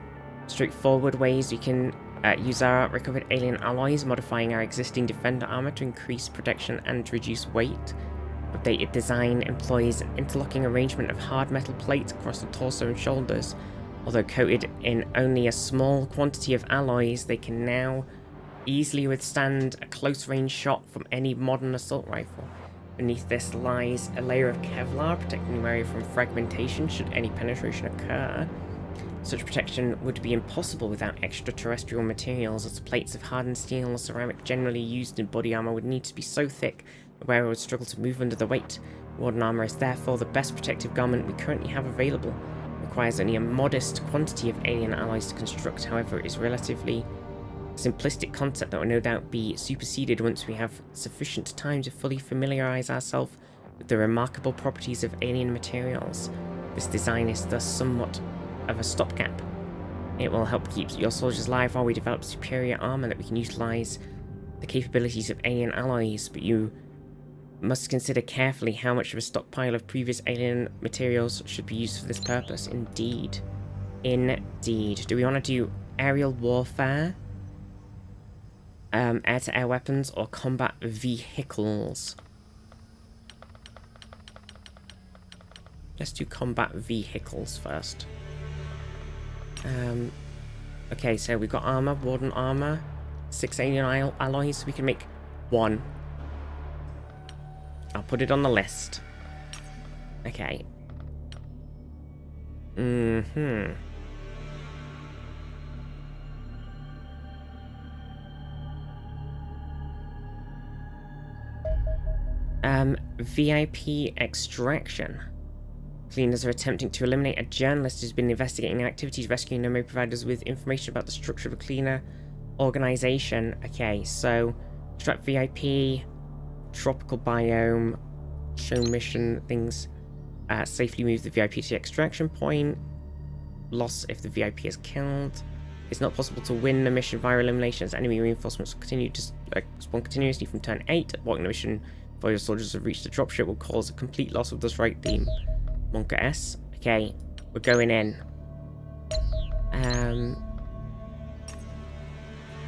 Straightforward ways we can use our recovered alien alloys, modifying our existing defender armor to increase protection and reduce weight. Updated design employs an interlocking arrangement of hard metal plates across the torso and shoulders. Although coated in only a small quantity of alloys, they can now easily withstand a close-range shot from any modern assault rifle. Beneath this lies a layer of Kevlar, protecting the area from fragmentation should any penetration occur. Such protection would be impossible without extraterrestrial materials, as plates of hardened steel or ceramic generally used in body armor would need to be so thick the wearer would struggle to move under the weight. Modern armor is therefore the best protective garment we currently have available. It requires only a modest quantity of alien alloys to construct, however it is relatively simplistic concept that will no doubt be superseded once we have sufficient time to fully familiarize ourselves with the remarkable properties of alien materials. This design is thus somewhat of a stopgap. It will help keep your soldiers alive while we develop superior armor that we can utilize the capabilities of alien alloys, but you must consider carefully how much of a stockpile of previous alien materials should be used for this purpose. Indeed. Indeed. Do we want to do aerial warfare, air-to-air weapons, or combat vehicles? Let's do combat vehicles first. Okay, so we've got armor, warden armor, 6 alien alloys. We can make 1. I'll put it on the list. Okay. VIP extraction. Cleaners are attempting to eliminate a journalist who's been investigating activities rescuing Nomad providers with information about the structure of a cleaner organization. Okay, so extract VIP, tropical biome, show mission things, safely move the VIP to the extraction point, loss if the VIP is killed. It's not possible to win the mission via elimination, as enemy reinforcements will continue to spawn continuously from turn 8. Aborting the mission before your soldiers have reached the dropship will cause a complete loss of the strike team. Monka S. Okay, we're going in.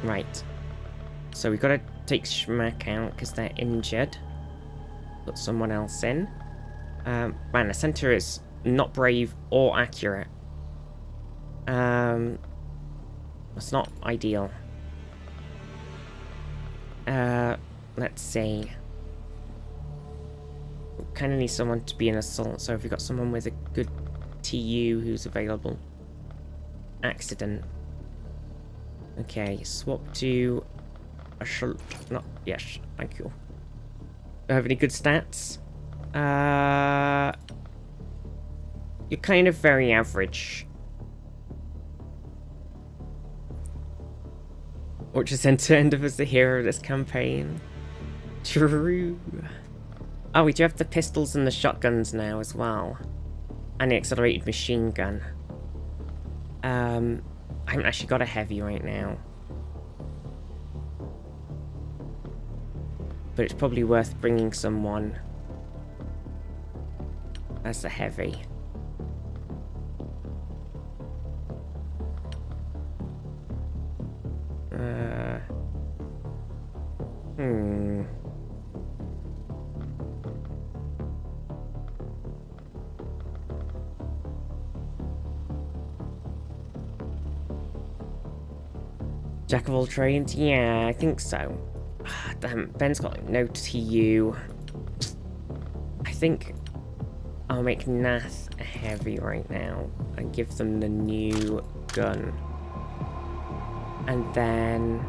Right. So we've got to take Schmack out because they're injured. Put someone else in. Man, the center is not brave or accurate. That's not ideal. Let's see. Kind of need someone to be an assault, so if we've got someone with a good TU who's available. Accident. Okay, swap to assault. Not yes, thank you. Do I have any good stats? You're kind of very average. Which is then turned up as the hero of this campaign. True. Oh, we do have the pistols and the shotguns now as well. And the accelerated machine gun. I haven't actually got a heavy right now. But it's probably worth bringing someone as a heavy. Jack of all trades? Yeah, I think so. Damn, Ben's got no TU. I think I'll make Nath a heavy right now and give them the new gun. And then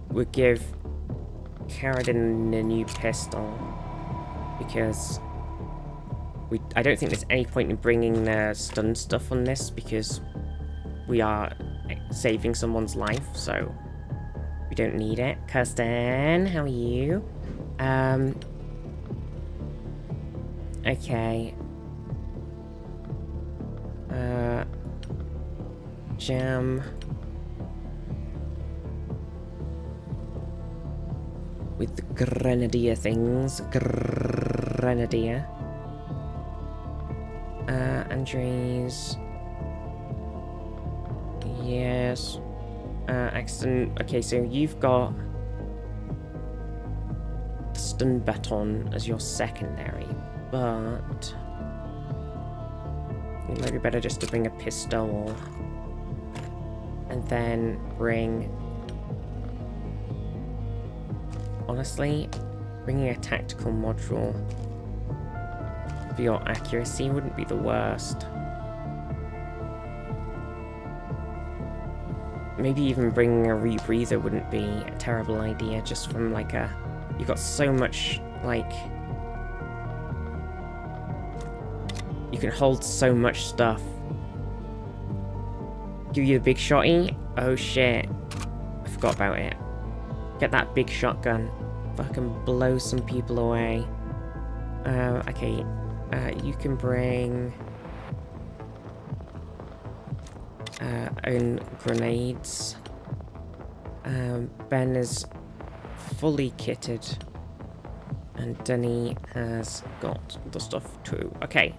we'll give Carradine the new pistol, because I don't think there's any point in bringing the stun stuff on this, because we are saving someone's life, so we don't need it. Kirsten, how are you? Okay. Jam. With the grenadier things. Grenadier. Andres. Yes. Excellent. Okay, so you've got stun baton as your secondary, but it might be better just to bring a pistol and then bring, honestly, bringing a tactical module for your accuracy wouldn't be the worst. Maybe even bringing a rebreather wouldn't be a terrible idea, just from like a... You've got so much, like... You can hold so much stuff. Give you the big shotty? Oh shit. I forgot about it. Get that big shotgun. Fucking blow some people away. Okay. You can bring... own grenades. Ben is fully kitted, and Denny has got the stuff too. Okay,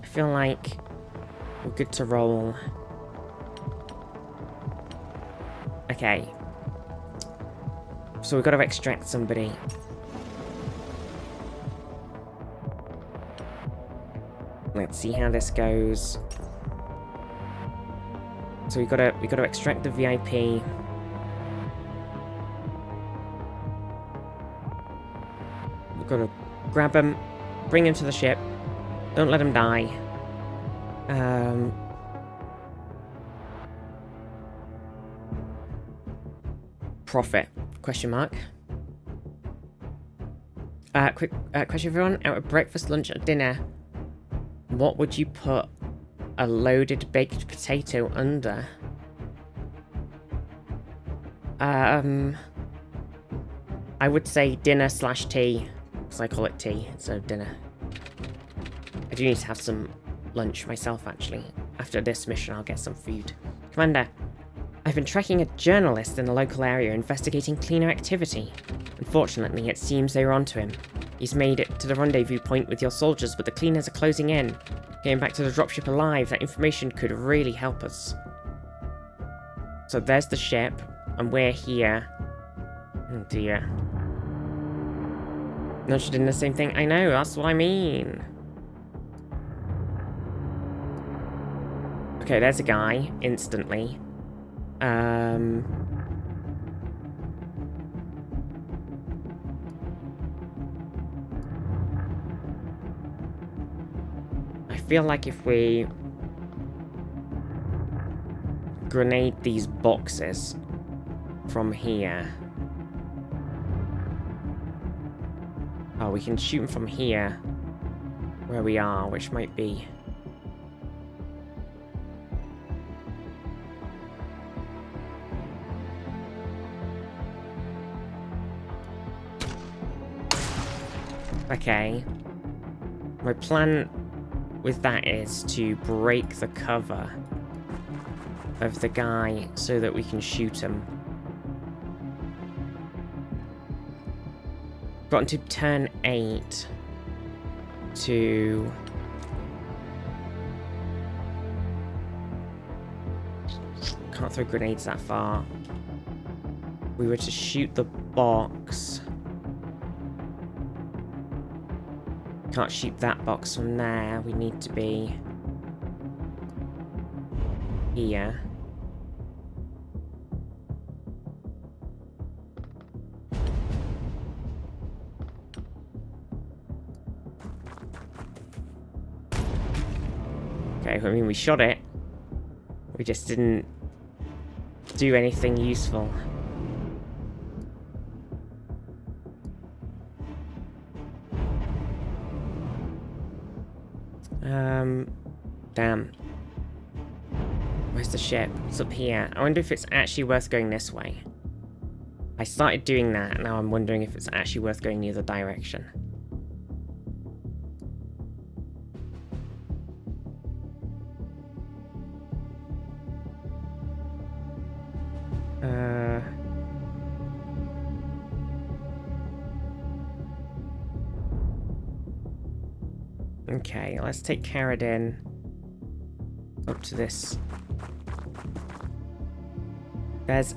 I feel like we're good to roll. Okay, so we've got to extract somebody. Let's see how this goes. So we gotta extract the VIP. We've got to grab him, bring him to the ship. Don't let him die. Profit? Question mark. Quick question, everyone. Out of breakfast, lunch, or dinner, what would you put a loaded baked potato under? I would say dinner/tea, because I call it tea instead of dinner. I do need to have some lunch myself, actually. After this mission, I'll get some food. Commander, I've been tracking a journalist in the local area investigating cleaner activity. Unfortunately, it seems they were onto him. He's made it to the rendezvous point with your soldiers, but the cleaners are closing in. Getting back to the dropship alive, that information could really help us. So there's the ship, and we're here. Oh dear. No, she did the same thing. I know, that's what I mean. Okay, there's a guy, instantly. I feel like if we grenade these boxes from here. Oh, we can shoot them from here, where we are, which might be... Okay. My plan with that is to break the cover of the guy so that we can shoot him. Gotten to turn 8 to... Can't throw grenades that far. We were to shoot the box. Can't shoot that box from there. We need to be here. Okay, I mean, we shot it. We just didn't do anything useful. Damn. Where's the ship? It's up here. I wonder if it's actually worth going this way. I started doing that, and now I'm wondering if it's actually worth going the other direction. Okay, let's take Carradine up to this. There's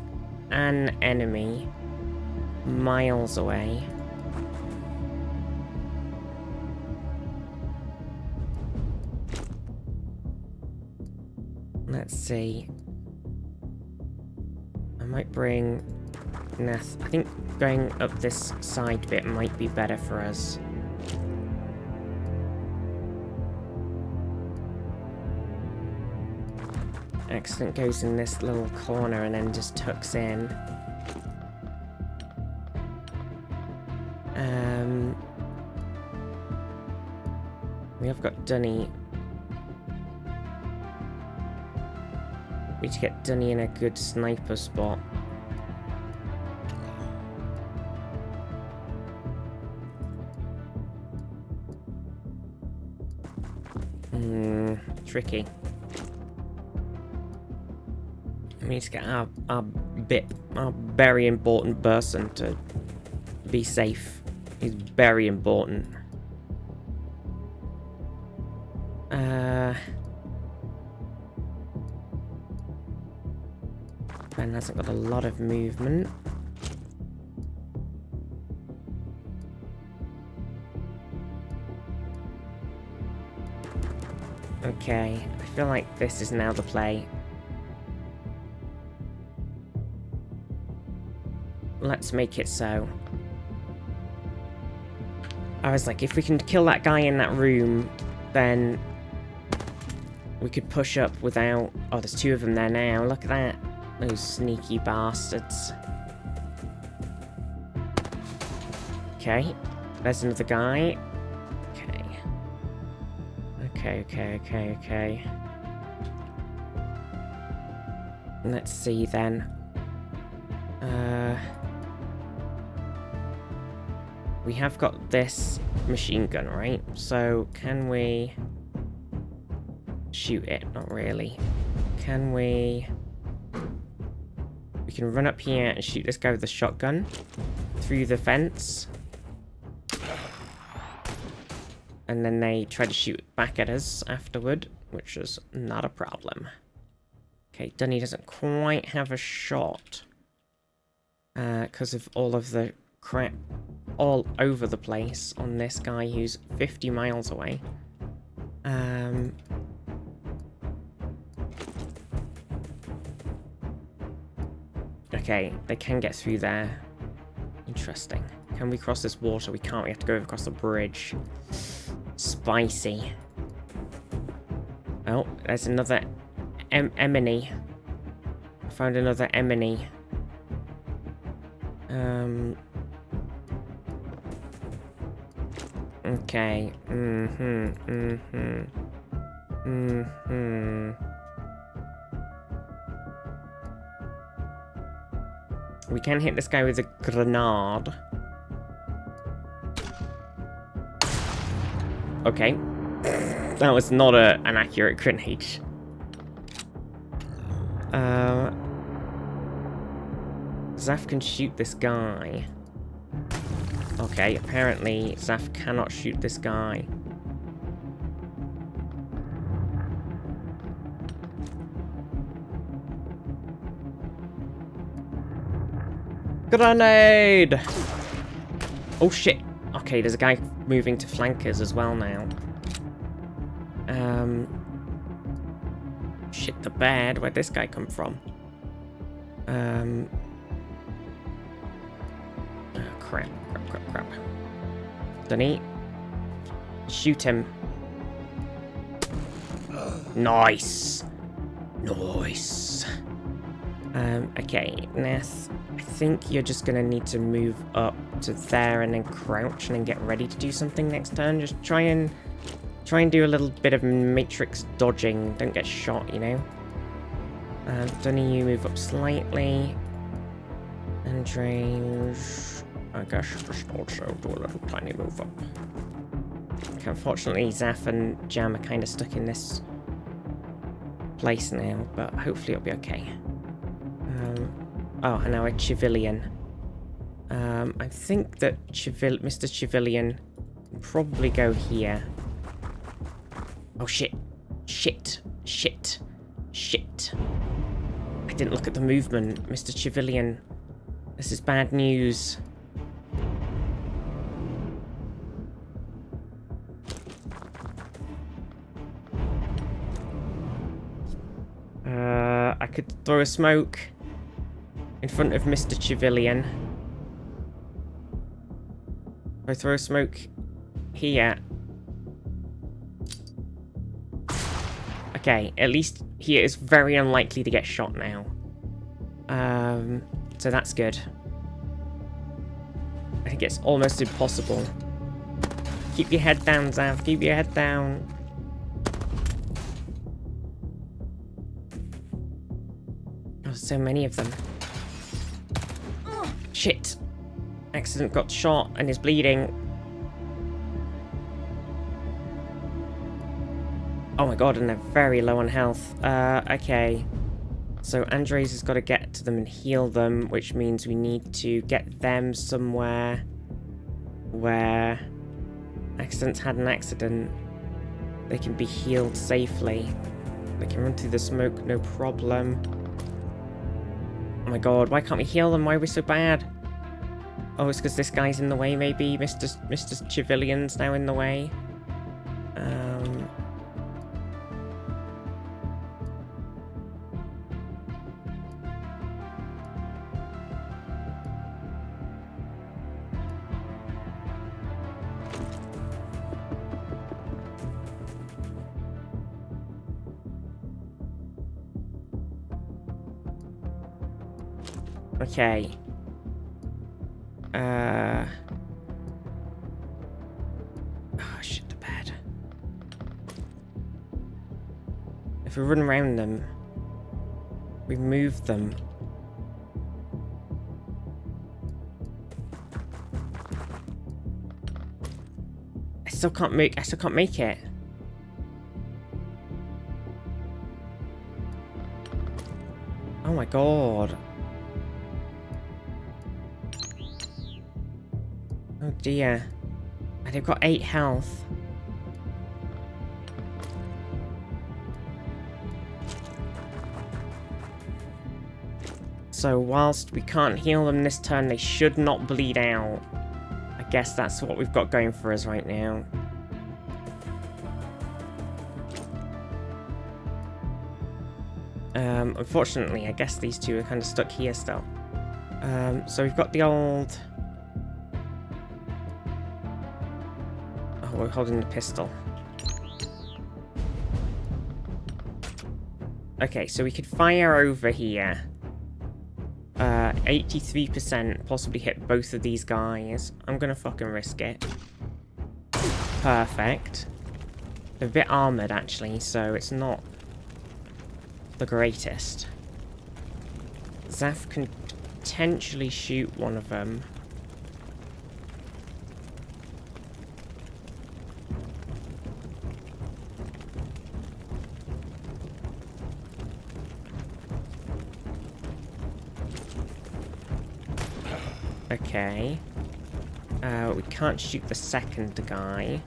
an enemy miles away. Let's see. I might bring Nath. I think going up this side bit might be better for us. Excellent goes in this little corner and then just tucks in. We have got Dunny. We need to get Dunny in a good sniper spot. Tricky. We need to get our very important person to be safe. He's very important. Ben hasn't got a lot of movement. Okay, I feel like this is now the play. Let's make it so. I was like, if we can kill that guy in that room, then we could push up without... Oh, there's two of them there now. Look at that. Those sneaky bastards. Okay. There's another guy. Okay. Let's see then. We have got this machine gun, right? So, can we shoot it? Not really. Can we... We can run up here and shoot this guy with the shotgun through the fence. And then they try to shoot back at us afterward, which is not a problem. Okay, Dunny doesn't quite have a shot. Because of all of the crap all over the place on this guy who's 50 miles away. Okay, they can get through there. Interesting. Can we cross this water? We can't. We have to go across the bridge. Spicy. Oh, there's another Emily. I found another Emily. Okay. We can hit this guy with a grenade. Okay. That was not an accurate grenade. Zaf can shoot this guy. Okay, apparently Zaf cannot shoot this guy. Grenade! Oh shit. Okay, there's a guy moving to flankers as well now. Shit the bed. Where'd this guy come from? Oh, crap. Dunny. Shoot him. Nice. Nice. Okay, Neth, I think you're just gonna need to move up to there and then crouch and then get ready to do something next turn. Just try and do a little bit of matrix dodging. Don't get shot, you know. Dunny, you move up slightly. Andres, I guess just also do a little tiny move up. Okay, unfortunately, Zaf and Jam are kind of stuck in this place now, but hopefully it'll be okay. Oh, and now a Civilian. I think that Mr. Civilian can probably go here. Oh shit. Shit. Shit. Shit. I didn't look at the movement, Mr. Civilian. This is bad news. I could throw a smoke in front of Mr. Civilian. If I throw a smoke here. Okay, at least he is very unlikely to get shot now. So that's good. I think it's almost impossible. Keep your head down, Zav. Keep your head down. Oh, so many of them. Shit. Accident got shot and is bleeding. Oh my god, and they're very low on health. Okay. So Andres has got to get to them and heal them, which means we need to get them somewhere where Accidents had an accident. They can be healed safely. They can run through the smoke, no problem. Oh my god, why can't we heal them? Why are we so bad? Oh, it's because this guy's in the way, maybe? Mr. Civilian's now in the way. Okay. Oh, shit, the bed. If we run around them, we move them. I still can't make it. Oh my god. Oh dear. And they've got 8 health. So whilst we can't heal them this turn, they should not bleed out. I guess that's what we've got going for us right now. Unfortunately, I guess these two are kind of stuck here still. So we've got the old... Oh, we're holding the pistol. Okay, so we could fire over here. 83%, possibly hit both of these guys. I'm gonna fucking risk it. Perfect. They're a bit armored, actually, so it's not the greatest. Zaf can potentially shoot one of them. Okay. We can't shoot the second guy.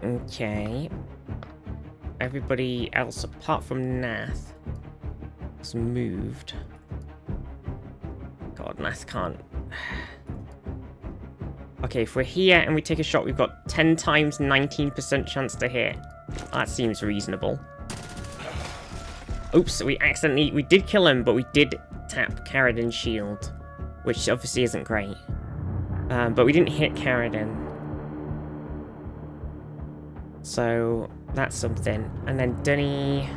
Okay. Everybody else apart from Nath has moved. God, Nath can't. Okay, if we're here and we take a shot, we've got 10 times 19% chance to hit. That seems reasonable. Oops, we did kill him, but we did tap Carradin's shield, which obviously isn't great. But we didn't hit Carradine. So that's something. And then Dunny,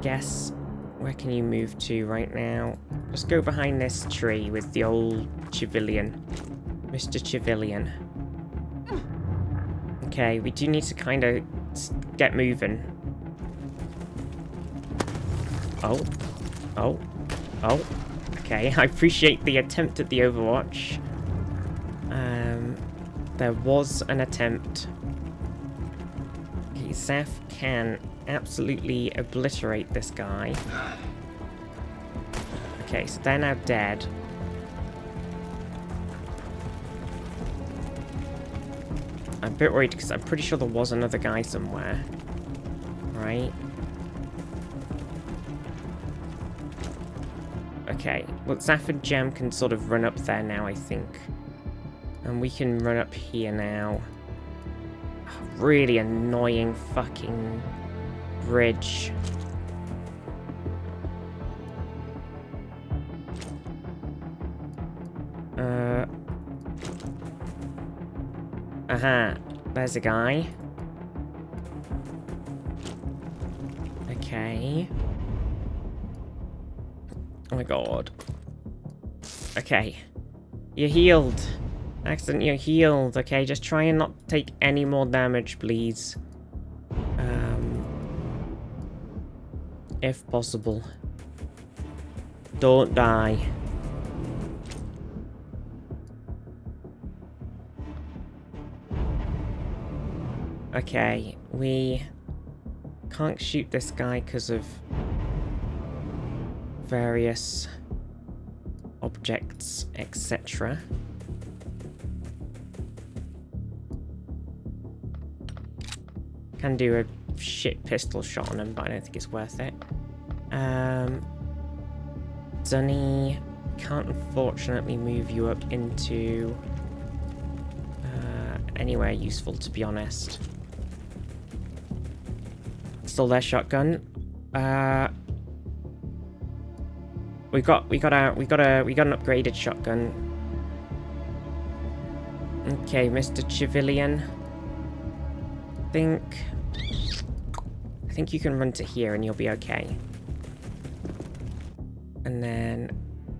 guess, where can you move to right now? Just go behind this tree with the old Civilian. Mr. Civilian. Okay, we do need to kind of get moving. Oh. Oh. Oh. Okay, I appreciate the attempt at the Overwatch. There was an attempt. Okay, Zeph can absolutely obliterate this guy. Okay, so they're now dead. I'm a bit worried because I'm pretty sure there was another guy somewhere. Right? Okay, well, Zeph and Gem can sort of run up there now, I think. And we can run up here now. Really annoying fucking bridge. Aha, there's a guy. Okay. Oh my god. Okay. You're healed. Accident, you're healed. Okay, just try and not take any more damage, please. If possible. Don't die. Okay, we can't shoot this guy because of various objects, etc. Can do a shit pistol shot on him, but I don't think it's worth it. Dunny, can't unfortunately move you up into anywhere useful, to be honest. Still there, shotgun. We got an upgraded shotgun. Okay, Mr. Civilian. I think you can run to here and you'll be okay. And then,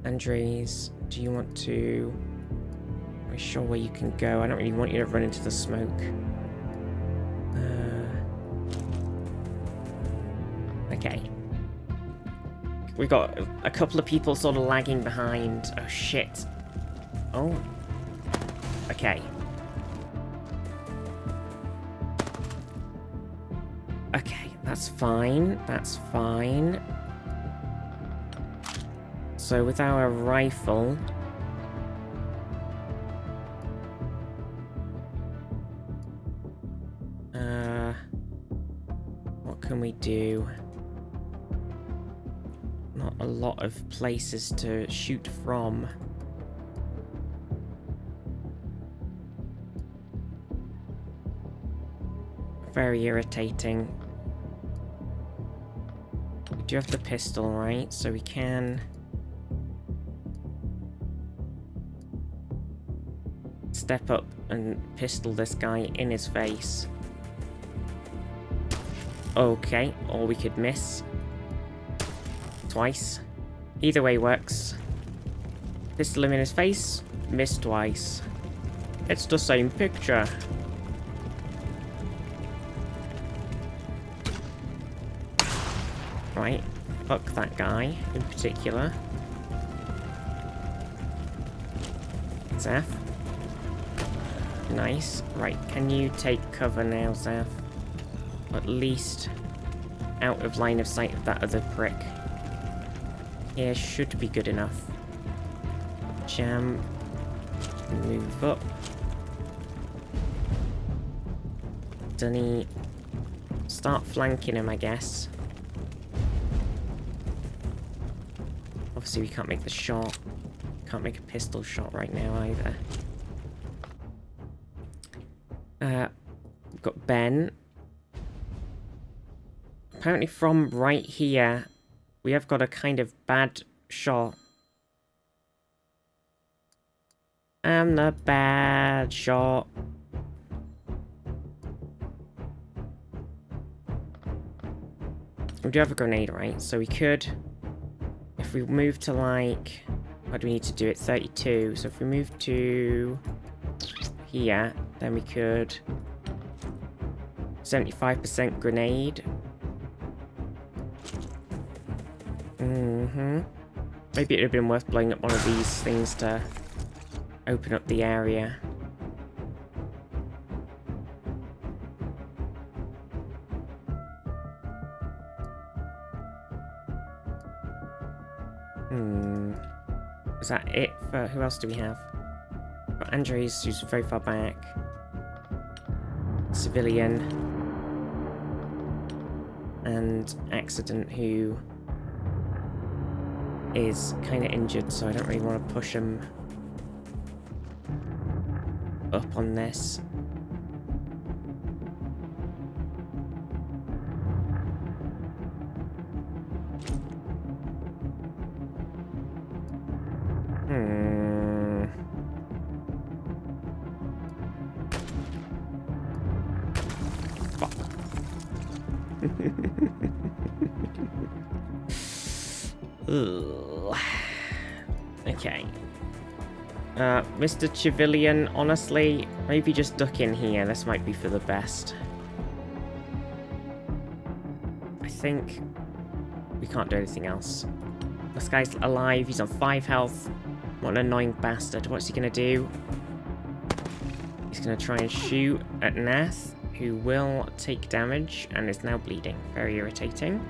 Andres, do you want to... I'm not sure where you can go. I don't really want you to run into the smoke. Okay. We got a couple of people sort of lagging behind. Oh, shit. Oh. Okay. Okay, that's fine. That's fine. So with our rifle... what can we do? Not a lot of places to shoot from. Very irritating. We do have the pistol, right? So we can... step up and pistol this guy in his face. Okay, or we could miss. Twice. Either way works. Pistol him in his face, miss twice. It's the same picture. Right, fuck that guy in particular. Zeph. Nice. Right, can you take cover now, Zeph? At least out of line of sight of that other prick. Here should be good enough. Jam. Move up. Dunny. Start flanking him, I guess. Obviously we can't make the shot. Can't make a pistol shot right now either. We've got Ben. Apparently from right here, we have got a kind of bad shot. I'm the bad shot. We do have a grenade, right? So we could, if we move to like, what do we need to do? It's 32. So if we move to here, then we could 75% grenade. Maybe it would have been worth blowing up one of these things to open up the area. Is that it for, who else do we have? Got Andres, who's very far back. Civilian. And Accident, who is kind of injured, so I don't really want to push him up on this. Fuck. Ugh. Okay. Mr. Civilian, honestly, maybe just duck in here. This might be for the best. I think we can't do anything else. This guy's alive. He's on 5 health. What an annoying bastard. What's he gonna do? He's gonna try and shoot at Nath, who will take damage and is now bleeding. Very irritating.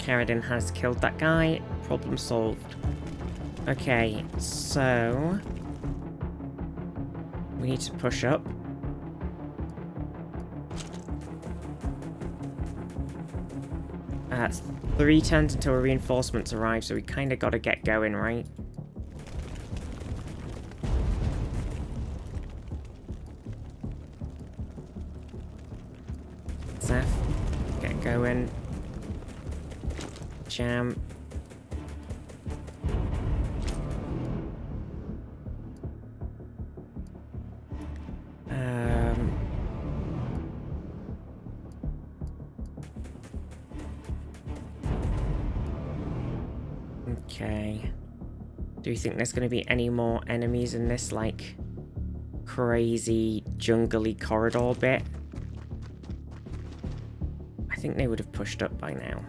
Carradine has killed that guy. Problem solved. Okay, so we need to push up. It's 3 turns until reinforcements arrive, so we kind of got to get going, right? Zeph, get going. Jam. Okay. Do you think there's going to be any more enemies in this, like, crazy jungly corridor bit? I think they would have pushed up by now.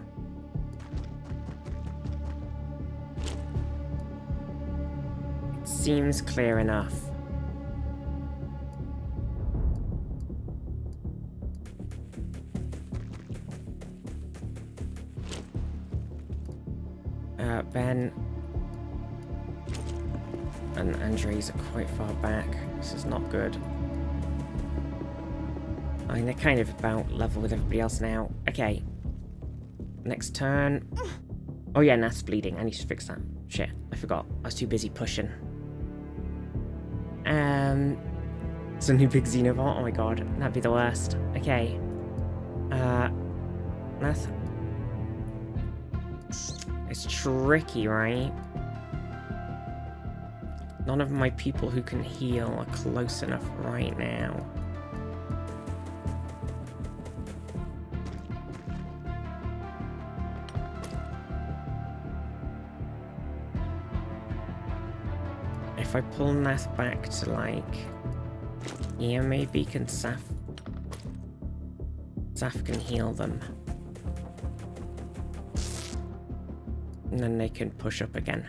It seems clear enough. Ben and Andres are quite far back. This is not good. I mean, they're kind of about level with everybody else now. Okay. Next turn. Oh yeah, Nath's bleeding. I need to fix that. Shit, I forgot. I was too busy pushing. It's a new big Xenonauts. Oh my god, that'd be the worst. Okay. Nath. It's tricky, right? None of my people who can heal are close enough right now. If I pull Nath back to, like, here, maybe can Saf can heal them. And then they can push up again.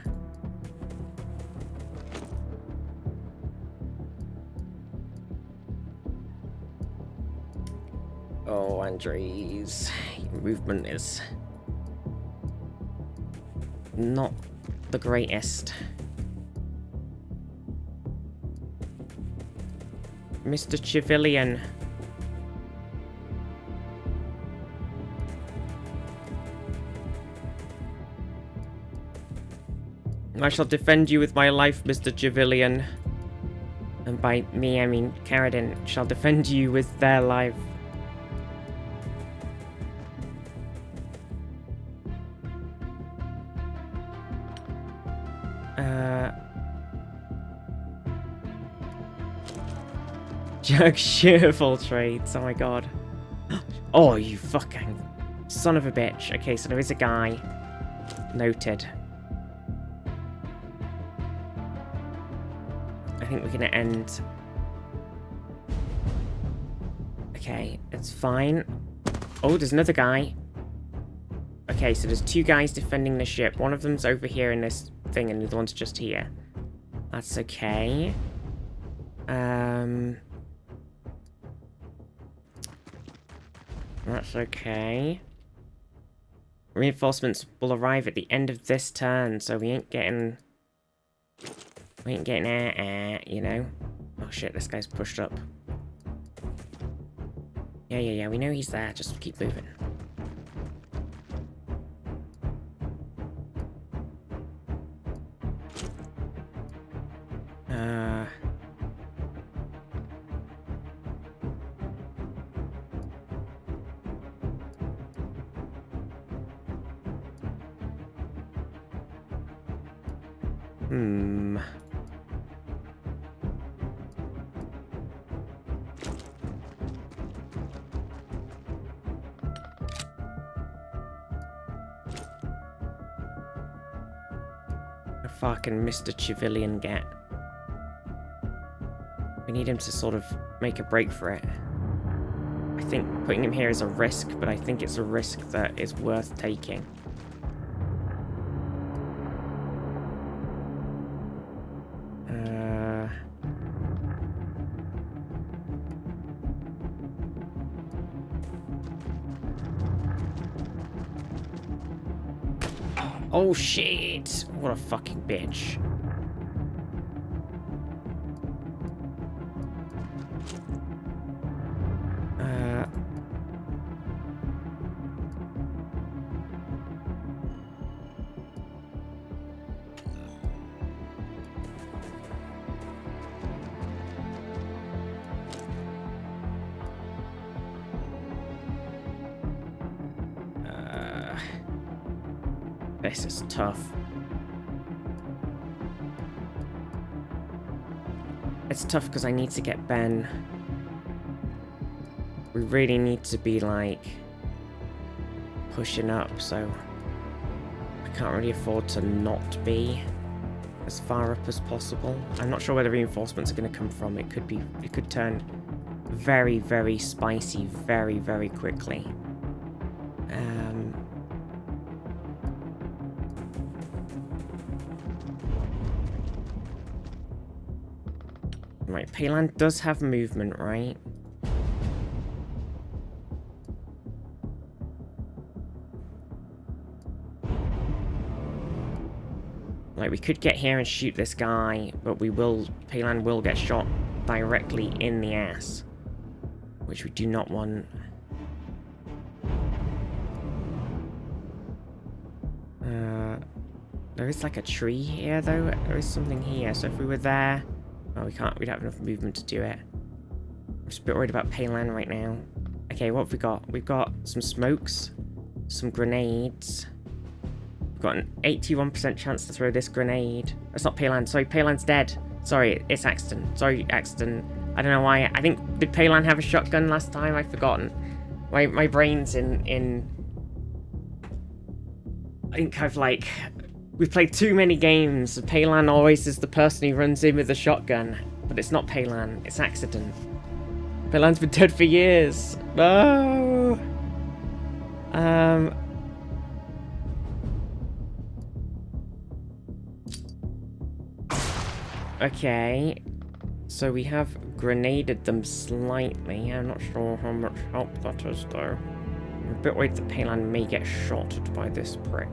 Oh, Andres, your movement is not the greatest. Mr. Civilian. I shall defend you with my life, Mr. Civilian. And by me, I mean Carradine shall defend you with their life. Jerk cheerful trades, oh my god. Oh, you fucking son of a bitch. Okay, so there is a guy. Noted. I think we're gonna end. Okay, it's fine. Oh, there's another guy. Okay, so there's two guys defending the ship. One of them's over here in this thing, and the other one's just here. That's okay. That's okay. Reinforcements will arrive at the end of this turn, so we ain't getting... you know? Oh shit, this guy's pushed up. Yeah, we know he's there, just keep moving. How far can Mr. Civilian get? We need him to sort of make a break for it. I think putting him here is a risk, but I think it's a risk that is worth taking. Oh shit! What a fucking bitch. This is tough. It's tough because I need to get Ben. We really need to be, like, pushing up, so I can't really afford to not be as far up as possible. I'm not sure where the reinforcements are going to come from. It could turn very, very spicy very, very quickly. Right, Payland does have movement, right? Like, we could get here and shoot this guy, but Payland will get shot directly in the ass. Which we do not want. There is like a tree here, though. There is something here, so if we were there... Oh, we can't. We don't have enough movement to do it. I'm just a bit worried about Payland right now. Okay, what have we got? We've got some smokes, some grenades. We've got an 81% chance to throw this grenade. That's not Payland. Sorry, Payland's dead. Sorry, it's Axton. Sorry, Axton. I don't know why. I think, did Payland have a shotgun last time? I've forgotten. My brain's in... I think I've, like... We've played too many games. Payland always is the person who runs in with a shotgun. But it's not Payland, it's Accident. Payland's been dead for years. No! Okay. So we have grenaded them slightly. I'm not sure how much help that is, though. I'm a bit worried that Payland may get shot by this prick.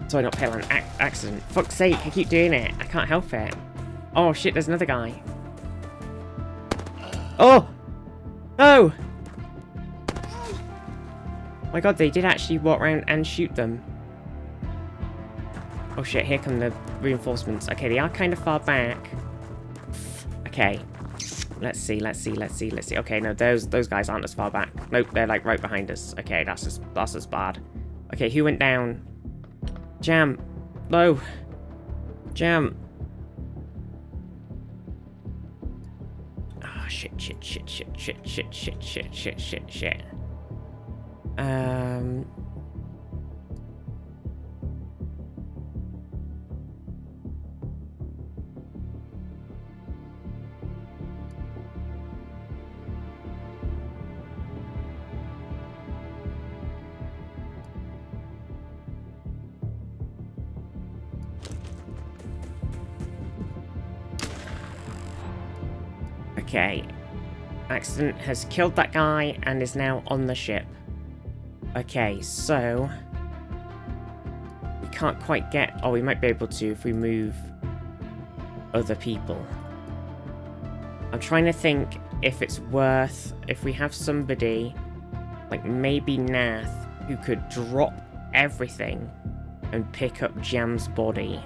Sorry, not Payland. Accident. Fuck's sake, I keep doing it. I can't help it. Oh shit, there's another guy. Oh! No! My god, they did actually walk around and shoot them. Oh shit, here come the reinforcements. Okay, they are kind of far back. Okay. Let's see. Okay, no, those guys aren't as far back. Nope, they're like right behind us. Okay, that's as bad. Okay, who went down? Jam. Low. Jam. Oh, shit. Okay. Accident has killed that guy and is now on the ship. Okay, so... we can't quite get... oh, we might be able to if we move other people. I'm trying to think if it's worth... if we have somebody, like maybe Nath, who could drop everything and pick up Jam's body.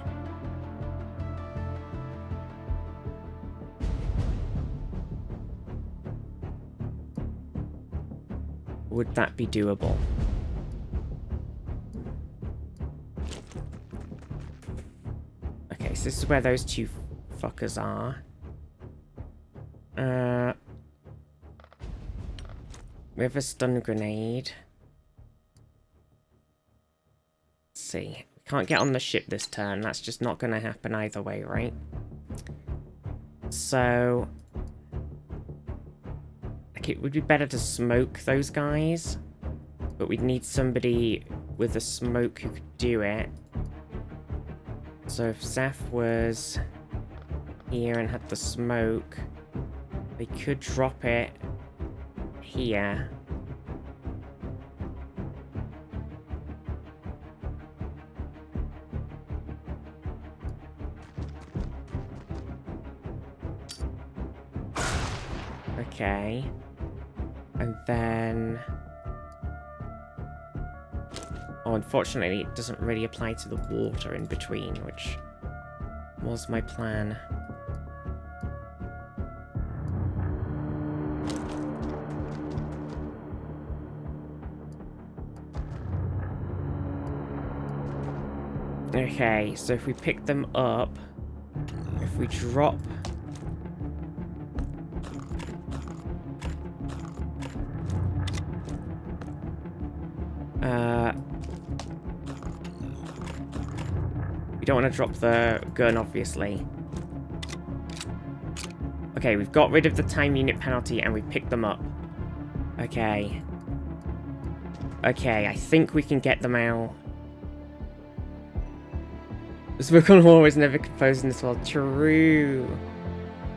Would that be doable? Okay, so this is where those two fuckers are. We have a stun grenade. Let's see. We can't get on the ship this turn. That's just not going to happen either way, right? So... it would be better to smoke those guys, but we'd need somebody with a smoke who could do it. So if Zeph was here and had the smoke, they could drop it here. Okay. And then... oh, unfortunately, it doesn't really apply to the water in between, which was my plan. Okay, so if we pick them up, if we drop... we don't want to drop the gun, obviously. Okay, we've got rid of the time unit penalty and we picked them up. Okay. Okay, I think we can get them out. The book on war was never composed in this world. True.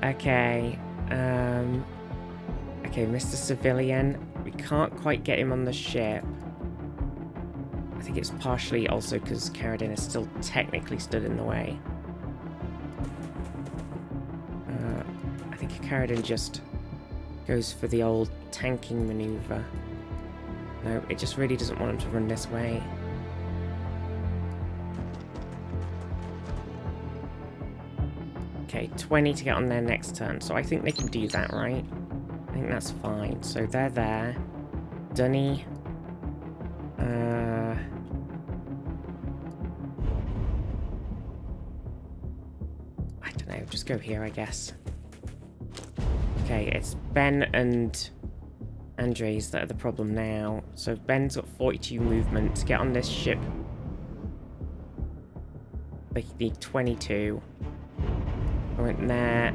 Okay. Okay, Mr. Civilian. We can't quite get him on the ship. I think it's partially also because Carradine is still technically stood in the way. I think Carradine just goes for the old tanking maneuver. No, it just really doesn't want him to run this way. Okay, 20 to get on their next turn, so I think they can do that, right? I think that's fine. So they're there. Dunny. I don't know, just go here, I guess. Okay, it's Ben and Andres that are the problem now. So Ben's got 42 movement. To get on this ship, they need 22. I went there.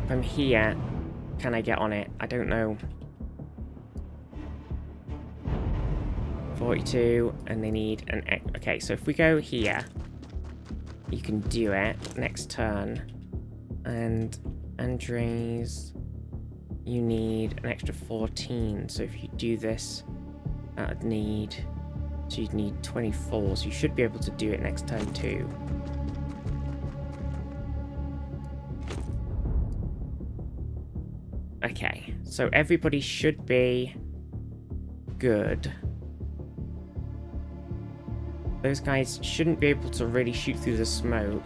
From here, can I get on it? I don't know. 42, and they need an... okay, so if we go here, you can do it next turn. And Andres, you need an extra 14. So if you do this, that would need... so you'd need 24, so you should be able to do it next turn too. Okay, so everybody should be good. Those guys shouldn't be able to really shoot through the smoke.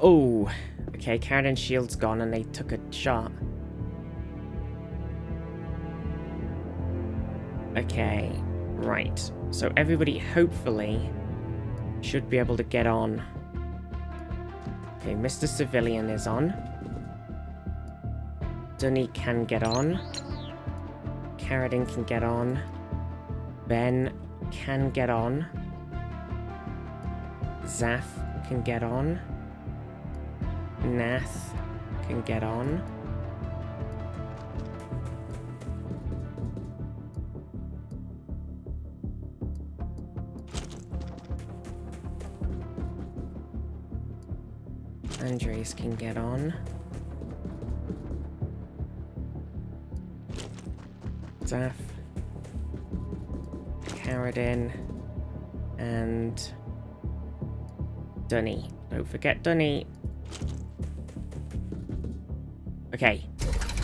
Oh, okay, Carradin's shield's gone and they took a shot. Okay, right. So everybody hopefully should be able to get on. Okay, Mr. Civilian is on. Dunny can get on. Carradin can get on. Ben can get on. Zaf can get on. Nath can get on. Andres can get on. Zaf. Carradin. And Dunny. Don't forget Dunny. Okay.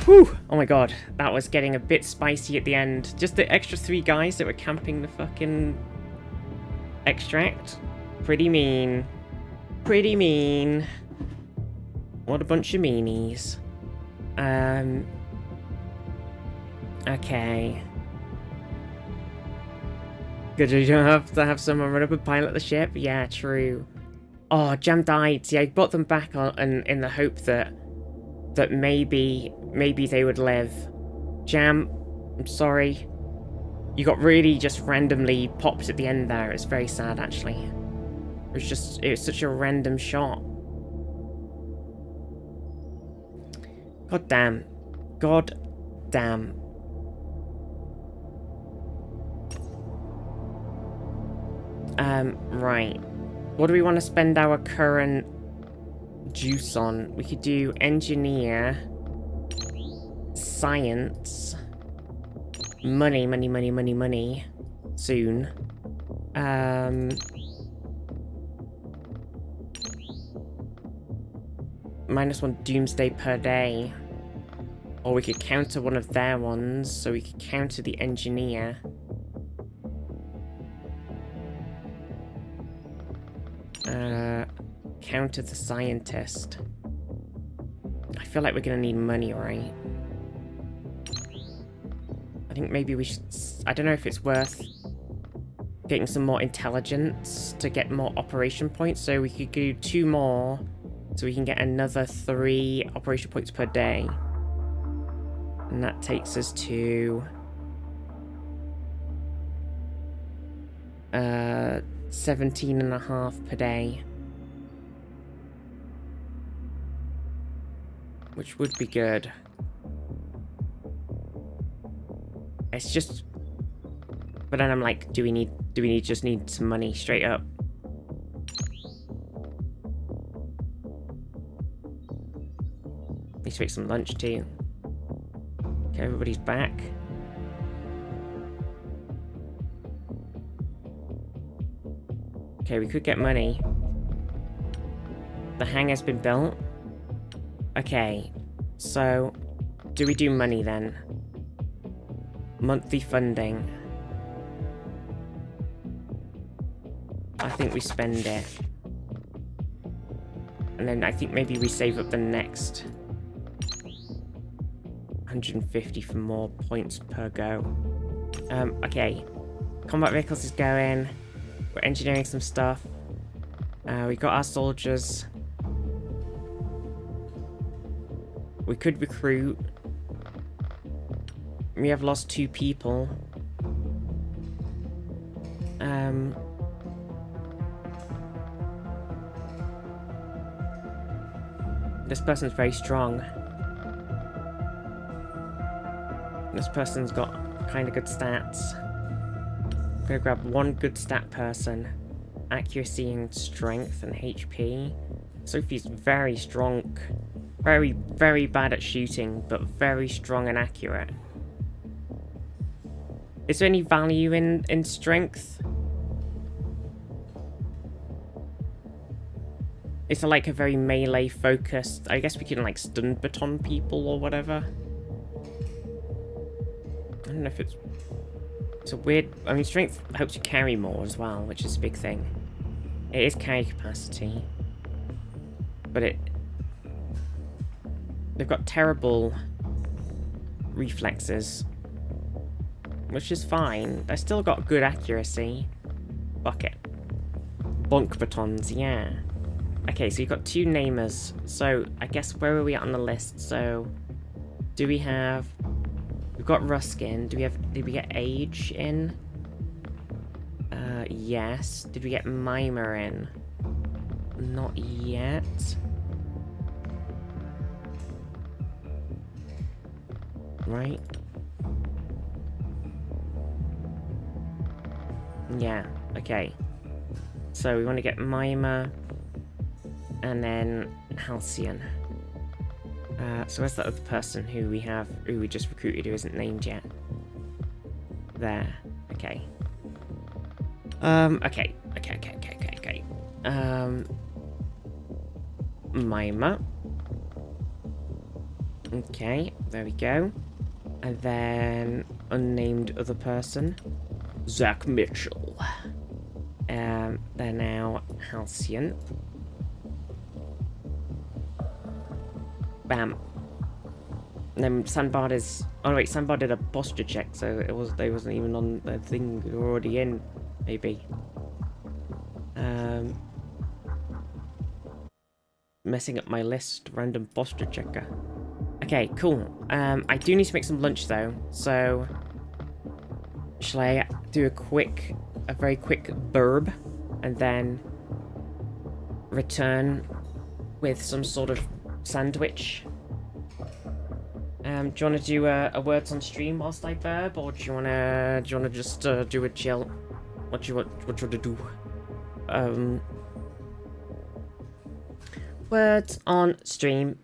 Whew! Oh my god, that was getting a bit spicy at the end. Just the extra 3 guys that were camping the fucking extract. Pretty mean. Pretty mean. What a bunch of meanies. Okay. Good, you don't have to have someone run up and pilot the ship? Yeah, true. Oh, Jam died. See, I brought them back on in the hope that maybe they would live. Jam, I'm sorry. You got really just randomly popped at the end there. It's very sad, actually. It was such a random shot. God damn. God damn. Right. What do we want to spend our current juice on? We could do engineer, science, money, soon. -1 doomsday per day. Or we could counter one of their ones, so we could counter the engineer. Counter the scientist. I feel like we're gonna need money, right? I think maybe we should... I don't know if it's worth getting some more intelligence to get more operation points, so we could do 2 more, so we can get another 3 operation points per day. And that takes us to... 17.5 per day. Which would be good. It's just... But then I'm like, do we just need some money straight up? Need to make some lunch too. Okay, everybody's back. Okay, we could get money. The hangar's been built. Okay, so do we do money then? Monthly funding. I think we spend it. And then I think maybe we save up the next 150 for more points per go. Okay. Combat vehicles is going. We're engineering some stuff. We got our soldiers. We could recruit. We have lost 2 people. This person's very strong. This person's got kind of good stats. I'm gonna grab 1 good stat person. Accuracy and strength and HP. Sophie's very strong. Very, very bad at shooting, but very strong and accurate. Is there any value in strength? It's like a very melee focused. I guess we can like stun baton people or whatever. I don't know if it's a weird... I mean, strength helps you carry more as well, which is a big thing. It is carry capacity. but they've got terrible reflexes, which is fine. They've still got good accuracy. Fuck it. Bonk batons, yeah. Okay, so you've got 2 namers. So I guess where are we at on the list? So do we have? We've got Ruskin. Did we get Age in? Yes. Did we get Mimer in? Not yet. Right. Yeah, okay. So we want to get Mimer and then Halcyon. So where's that other person who we just recruited who isn't named yet? There. Okay. Okay. Mimer. Okay, there we go. And then unnamed other person. Zach Mitchell. They're now Halcyon. Bam. And then Sandbar is... Oh wait, Sandbar did a posture check, so they wasn't even on the thing we were already in, maybe. Messing up my list, random posture checker. Okay, cool. I do need to make some lunch though, so shall I do a very quick burb, and then return with some sort of sandwich? Do you want to do a words on stream whilst I burb, or do you want to just do a chill? What do you want to do? Words on stream.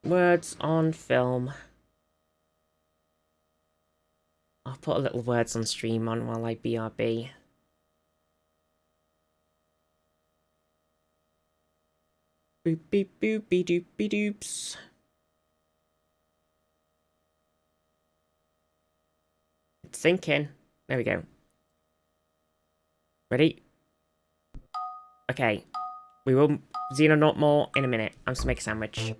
Words on film. I'll put a little words on stream on while I BRB. Boop beep boopy doopy doops. It's syncing. There we go. Ready? Okay. We will Xenonaut more in a minute. I'm just gonna make a sandwich.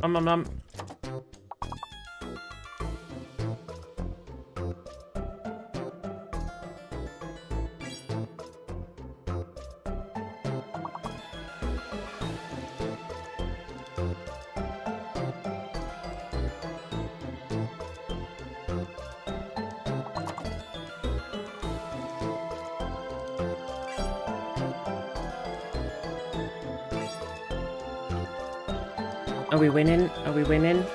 Um. Are we winning? Are we winning?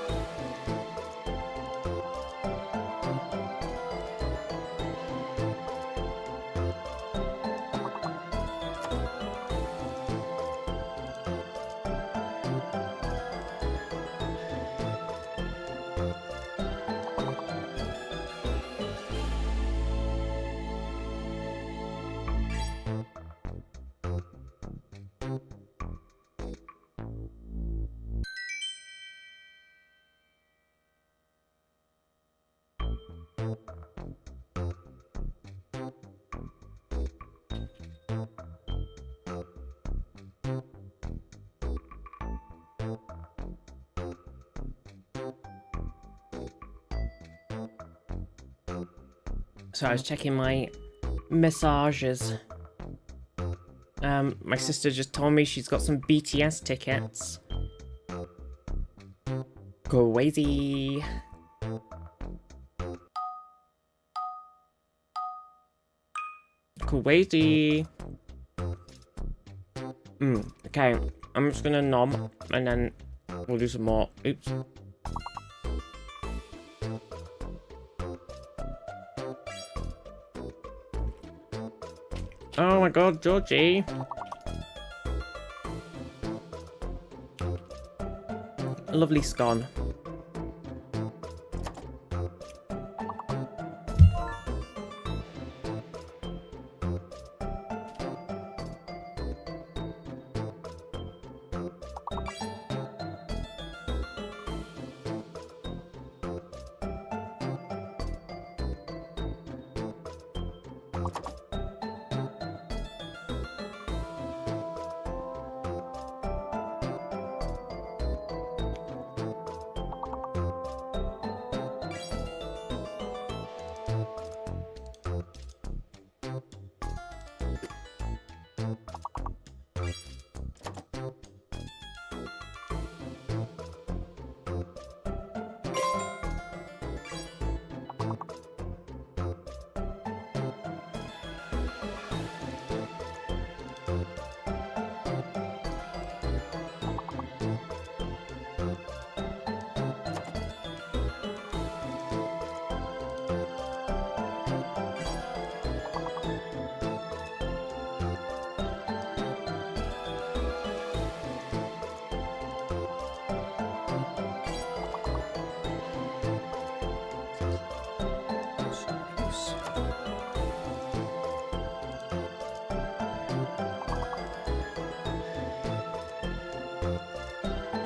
So I was checking my massages. My sister just told me she's got some BTS tickets. Crazy. Crazy. Okay. I'm just gonna nom and then we'll do some more. Oops. Oh my god, Georgie. Lovely scone.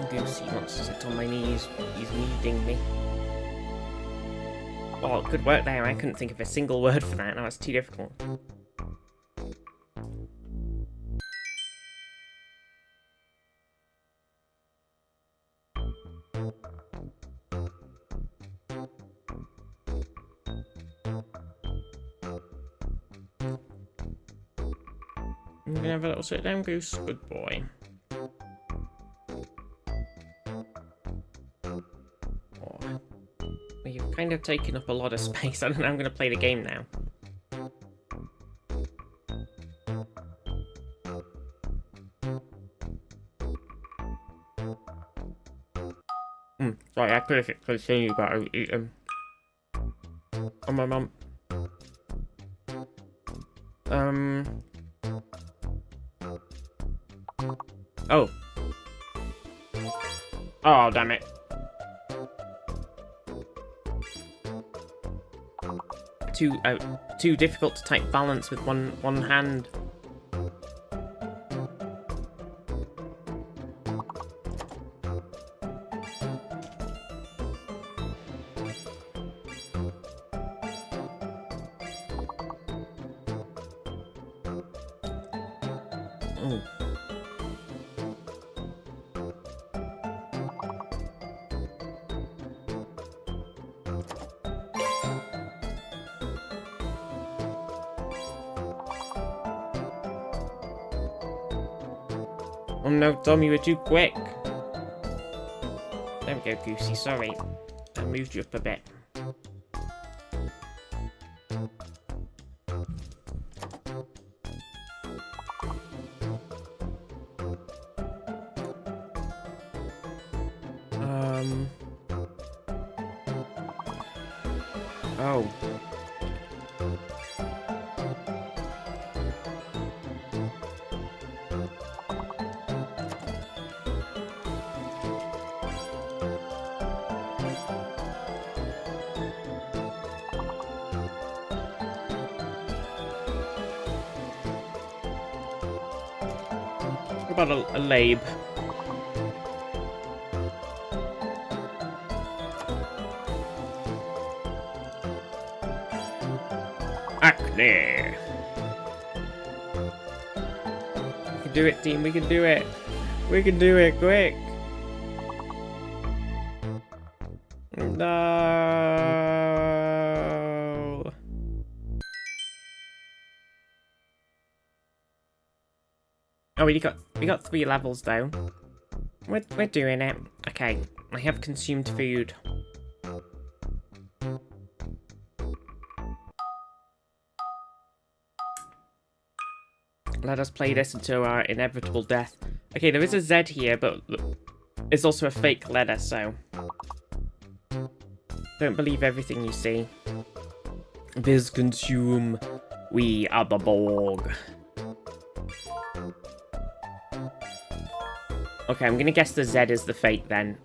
Goosey wants to sit on my knees. He's needing me. Oh, good work there. I couldn't think of a single word for that. That was too difficult. I'm gonna have a little sit down, Goose. Good boy. kind of taking up a lot of space. I don't know, I'm going to play the game now. Sorry, I could have continued, but I was eating. Oh, my mum. Oh. Oh, damn it. Too difficult to take balance with one hand. Oh. Oh no, Tom, you were too quick. There we go, Goosey, sorry. I moved you up a bit. Oh. What about a lab? Acne. We can do it, team. We can do it. We can do it. Quick. No. Oh, we got 3 levels though. We're doing it. Okay, I have consumed food. Let us play this until our inevitable death. Okay, there is a Z here, but it's also a fake letter, so don't believe everything you see. Viz consume. We are the Borg. Okay, I'm gonna guess the Z is the fake then.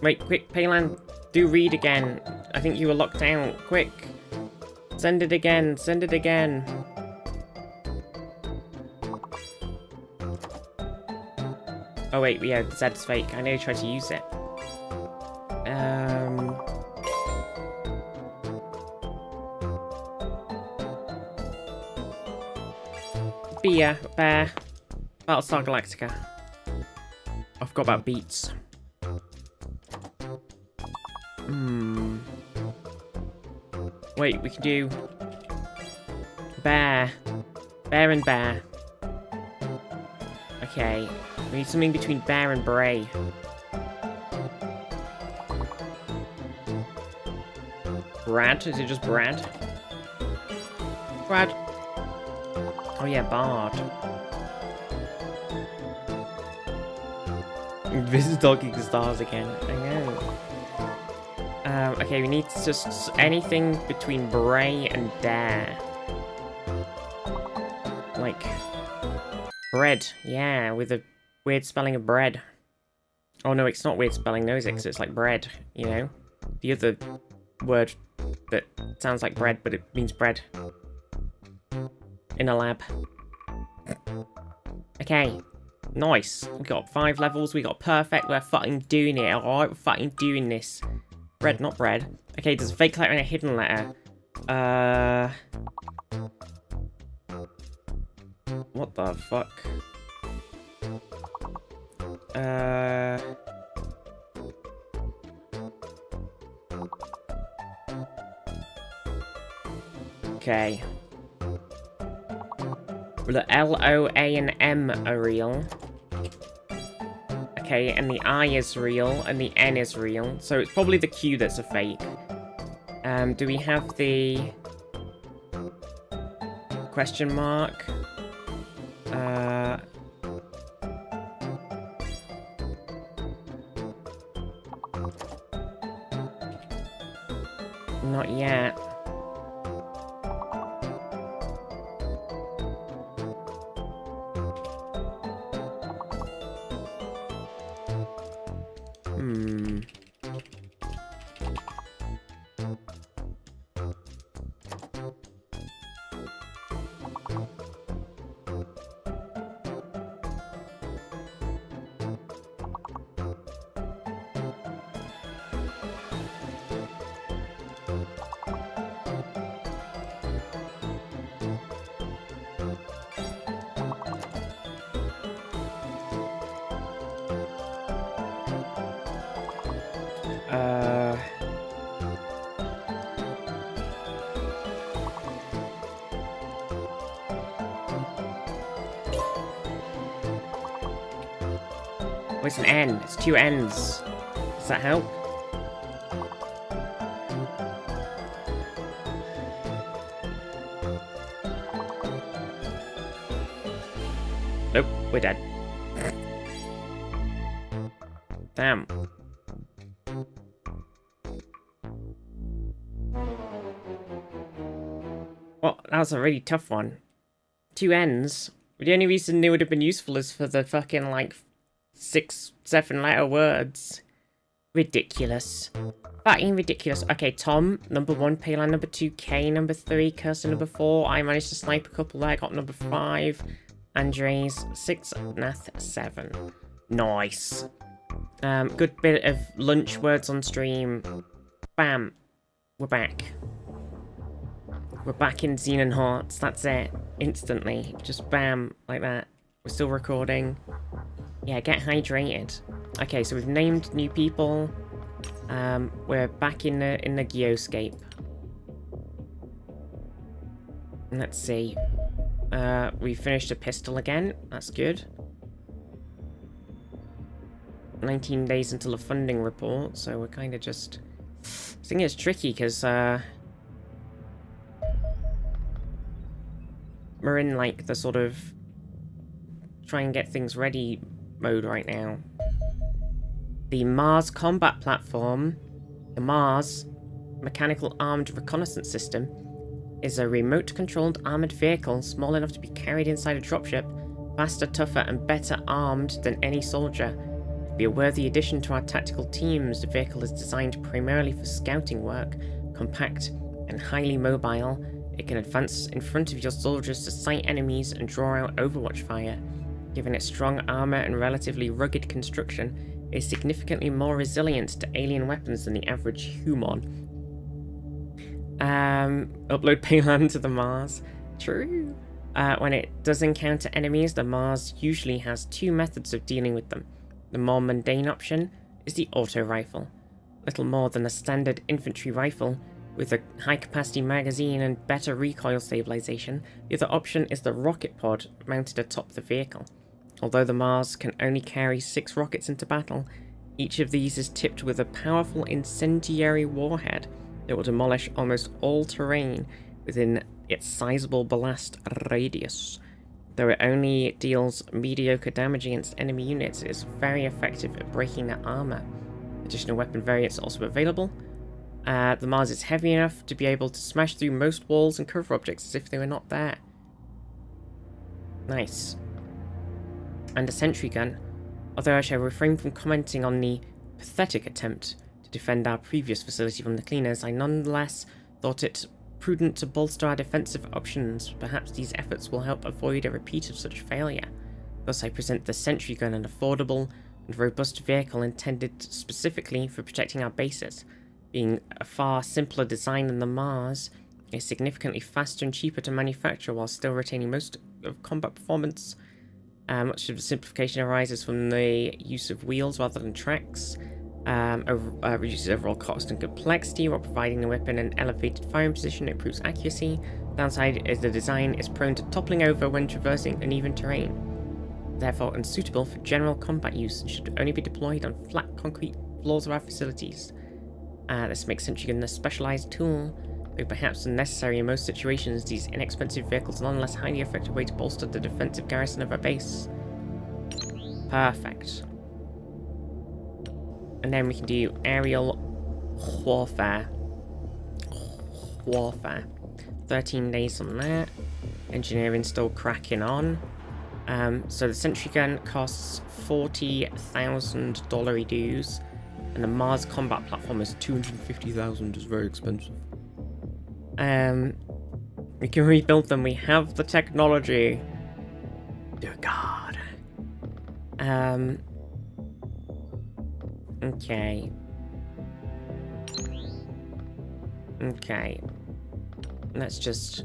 Wait, quick, Paylan, do read again. I think you were locked out. Quick. Send it again, send it again. Oh wait, yeah, the Z's fake. I nearly tried to use it. Beer, Bear, Battlestar Galactica. I forgot about Beats. Wait, we can do Bear. Bear and Bear. Okay, we need something between Bear and Bray. Brad? Is it just Brad? Brad. Oh yeah, Bard. This is Dogging Stars again. I know. Okay, we need just anything between Bray and Dare. Like bread, yeah, with a weird spelling of bread. Oh no, it's not weird spelling, no, because it's like bread, you know? The other word that sounds like bread, but it means bread. In a lab. Okay. Nice. We got 5 levels, we got perfect, we're fucking doing it, alright? We're fucking doing this. Bread, not bread. Okay, there's a fake letter and a hidden letter. What the fuck? Okay. The L, O, A, and M are real. Okay, and the I is real, and the N is real. So it's probably the Q that's a fake. Do we have the... question mark? Not yet. Oh, it's an N. It's two N's. Does that help? Nope, we're dead. Damn. Well, that was a really tough one. Two N's. The only reason they would have been useful is for the fucking, like, 6, 7 letter words. Ridiculous. Fucking ridiculous. Okay, Tom, number 1, Payline number 2, K number 3, Cursor number 4. I managed to snipe a couple there, got number 5. Andres 6, Nath 7. Nice. Good bit of lunch words on stream. Bam. We're back. We're back in Xenonauts. That's it. Instantly. Just bam. Like that. We're still recording. Yeah, get hydrated. Okay, so we've named new people. We're back in the geoscape. Let's see. We finished a pistol again. That's good. 19 days until a funding report, so we're kind of just... I think it's tricky because we're in like the sort of try and get things ready mode right now. The Mars combat platform, the Mars Mechanical Armed Reconnaissance System, is a remote-controlled armored vehicle small enough to be carried inside a dropship, faster, tougher, and better armed than any soldier. To be a worthy addition to our tactical teams, the vehicle is designed primarily for scouting work, compact and highly mobile. It can advance in front of your soldiers to sight enemies and draw out overwatch fire. Given its strong armor and relatively rugged construction, it is significantly more resilient to alien weapons than the average human. Upload payload to the Mars. True. When it does encounter enemies, the Mars usually has 2 methods of dealing with them. The more mundane option is the auto rifle. Little more than a standard infantry rifle, with a high-capacity magazine and better recoil stabilization. The other option is the rocket pod mounted atop the vehicle. Although the Mars can only carry 6 rockets into battle, each of these is tipped with a powerful incendiary warhead that will demolish almost all terrain within its sizable blast radius. Though it only deals mediocre damage against enemy units, it is very effective at breaking their armor. Additional weapon variants are also available. The Mars is heavy enough to be able to smash through most walls and cover objects as if they were not there. Nice. And a sentry gun, although I shall refrain from commenting on the pathetic attempt to defend our previous facility from the cleaners, I nonetheless thought it prudent to bolster our defensive options. Perhaps these efforts will help avoid a repeat of such failure. Thus I present the sentry gun, an affordable and robust vehicle intended specifically for protecting our bases. Being a far simpler design than the Mars, it's significantly faster and cheaper to manufacture while still retaining most of combat performance. Much of the simplification arises from the use of wheels rather than tracks. Reduces overall cost and complexity while providing the weapon an elevated firing position. It improves accuracy, Downside is the design is prone to toppling over when traversing uneven terrain. Therefore unsuitable for general combat use and should only be deployed on flat concrete floors of our facilities. This makes Sentry Gun a specialized tool, though perhaps unnecessary in most situations. These inexpensive vehicles are nonetheless a highly effective way to bolster the defensive garrison of our base. Perfect. And then we can do aerial warfare. 13 days on that. Engineering still cracking on. So the Sentry Gun costs $40,000 dues, and the Mars combat platform is $250,000. It's very expensive. We can rebuild them. We have the technology. Dear God. Okay. Okay. Let's just...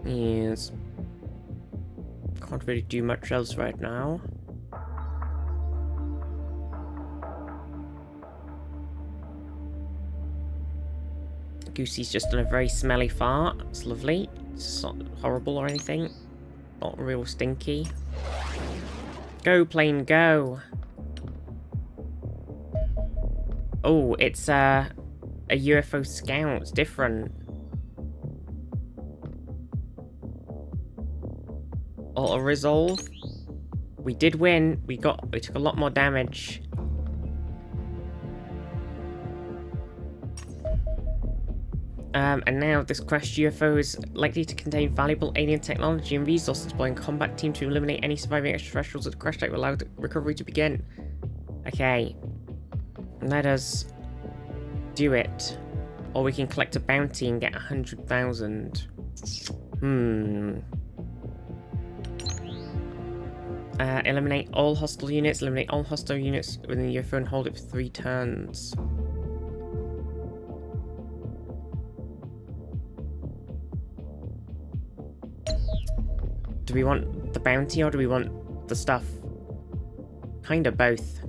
Yes. Can't really do much else right now. Goosey's just done a very smelly fart. It's lovely. It's not horrible or anything. Not real stinky. Go, plane, go! Oh, it's a UFO scout. It's different. Auto resolve. We did win. We took a lot more damage. And now this crashed UFO is likely to contain valuable alien technology and resources. Deploying combat team to eliminate any surviving extraterrestrials at the crash site will allow the recovery to begin. Okay. Let us do it. Or we can collect a bounty and get 100,000. Eliminate all hostile units. Eliminate all hostile units within the UFO and hold it for 3 turns. Do we want the bounty or do we want the stuff? Kinda both.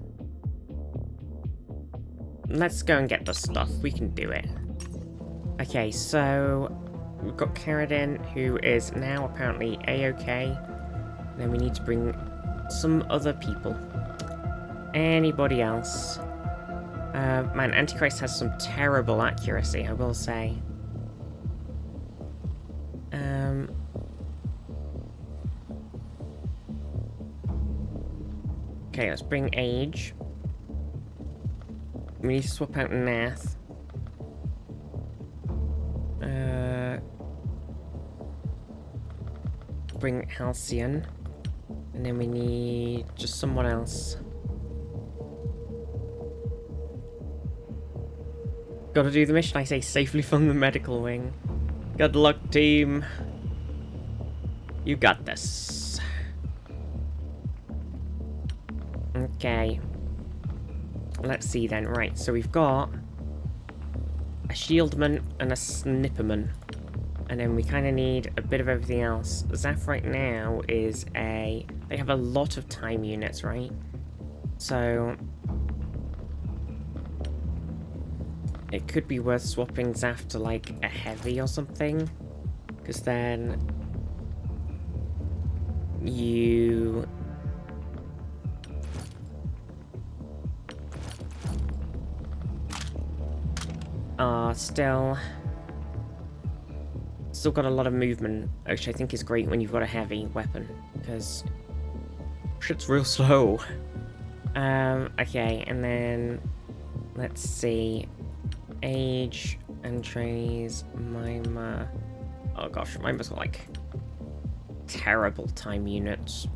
Let's go and get the stuff. We can do it. Okay, so we've got Carradine, who is now apparently A-OK. Then we need to bring some other people. Anybody else? Man, Antichrist has some terrible accuracy, I will say. Okay, let's bring Age. We need to swap out Nath. Bring Halcyon. And then we need just someone else. Gotta do the mission, I say, safely from the medical wing. Good luck, team. You got this. Okay. Let's see then. Right, so we've got a shieldman and a snipperman. And then we kind of need a bit of everything else. Zaf right now is a... They have a lot of time units, right? So... It could be worth swapping Zaf to, like, a heavy or something. Because then... You... are still got a lot of movement, which I think is great when you've got a heavy weapon, because shit's real slow. Okay, and then let's see. Age, Entrees, Mima. Oh gosh, Mima's got like terrible time units.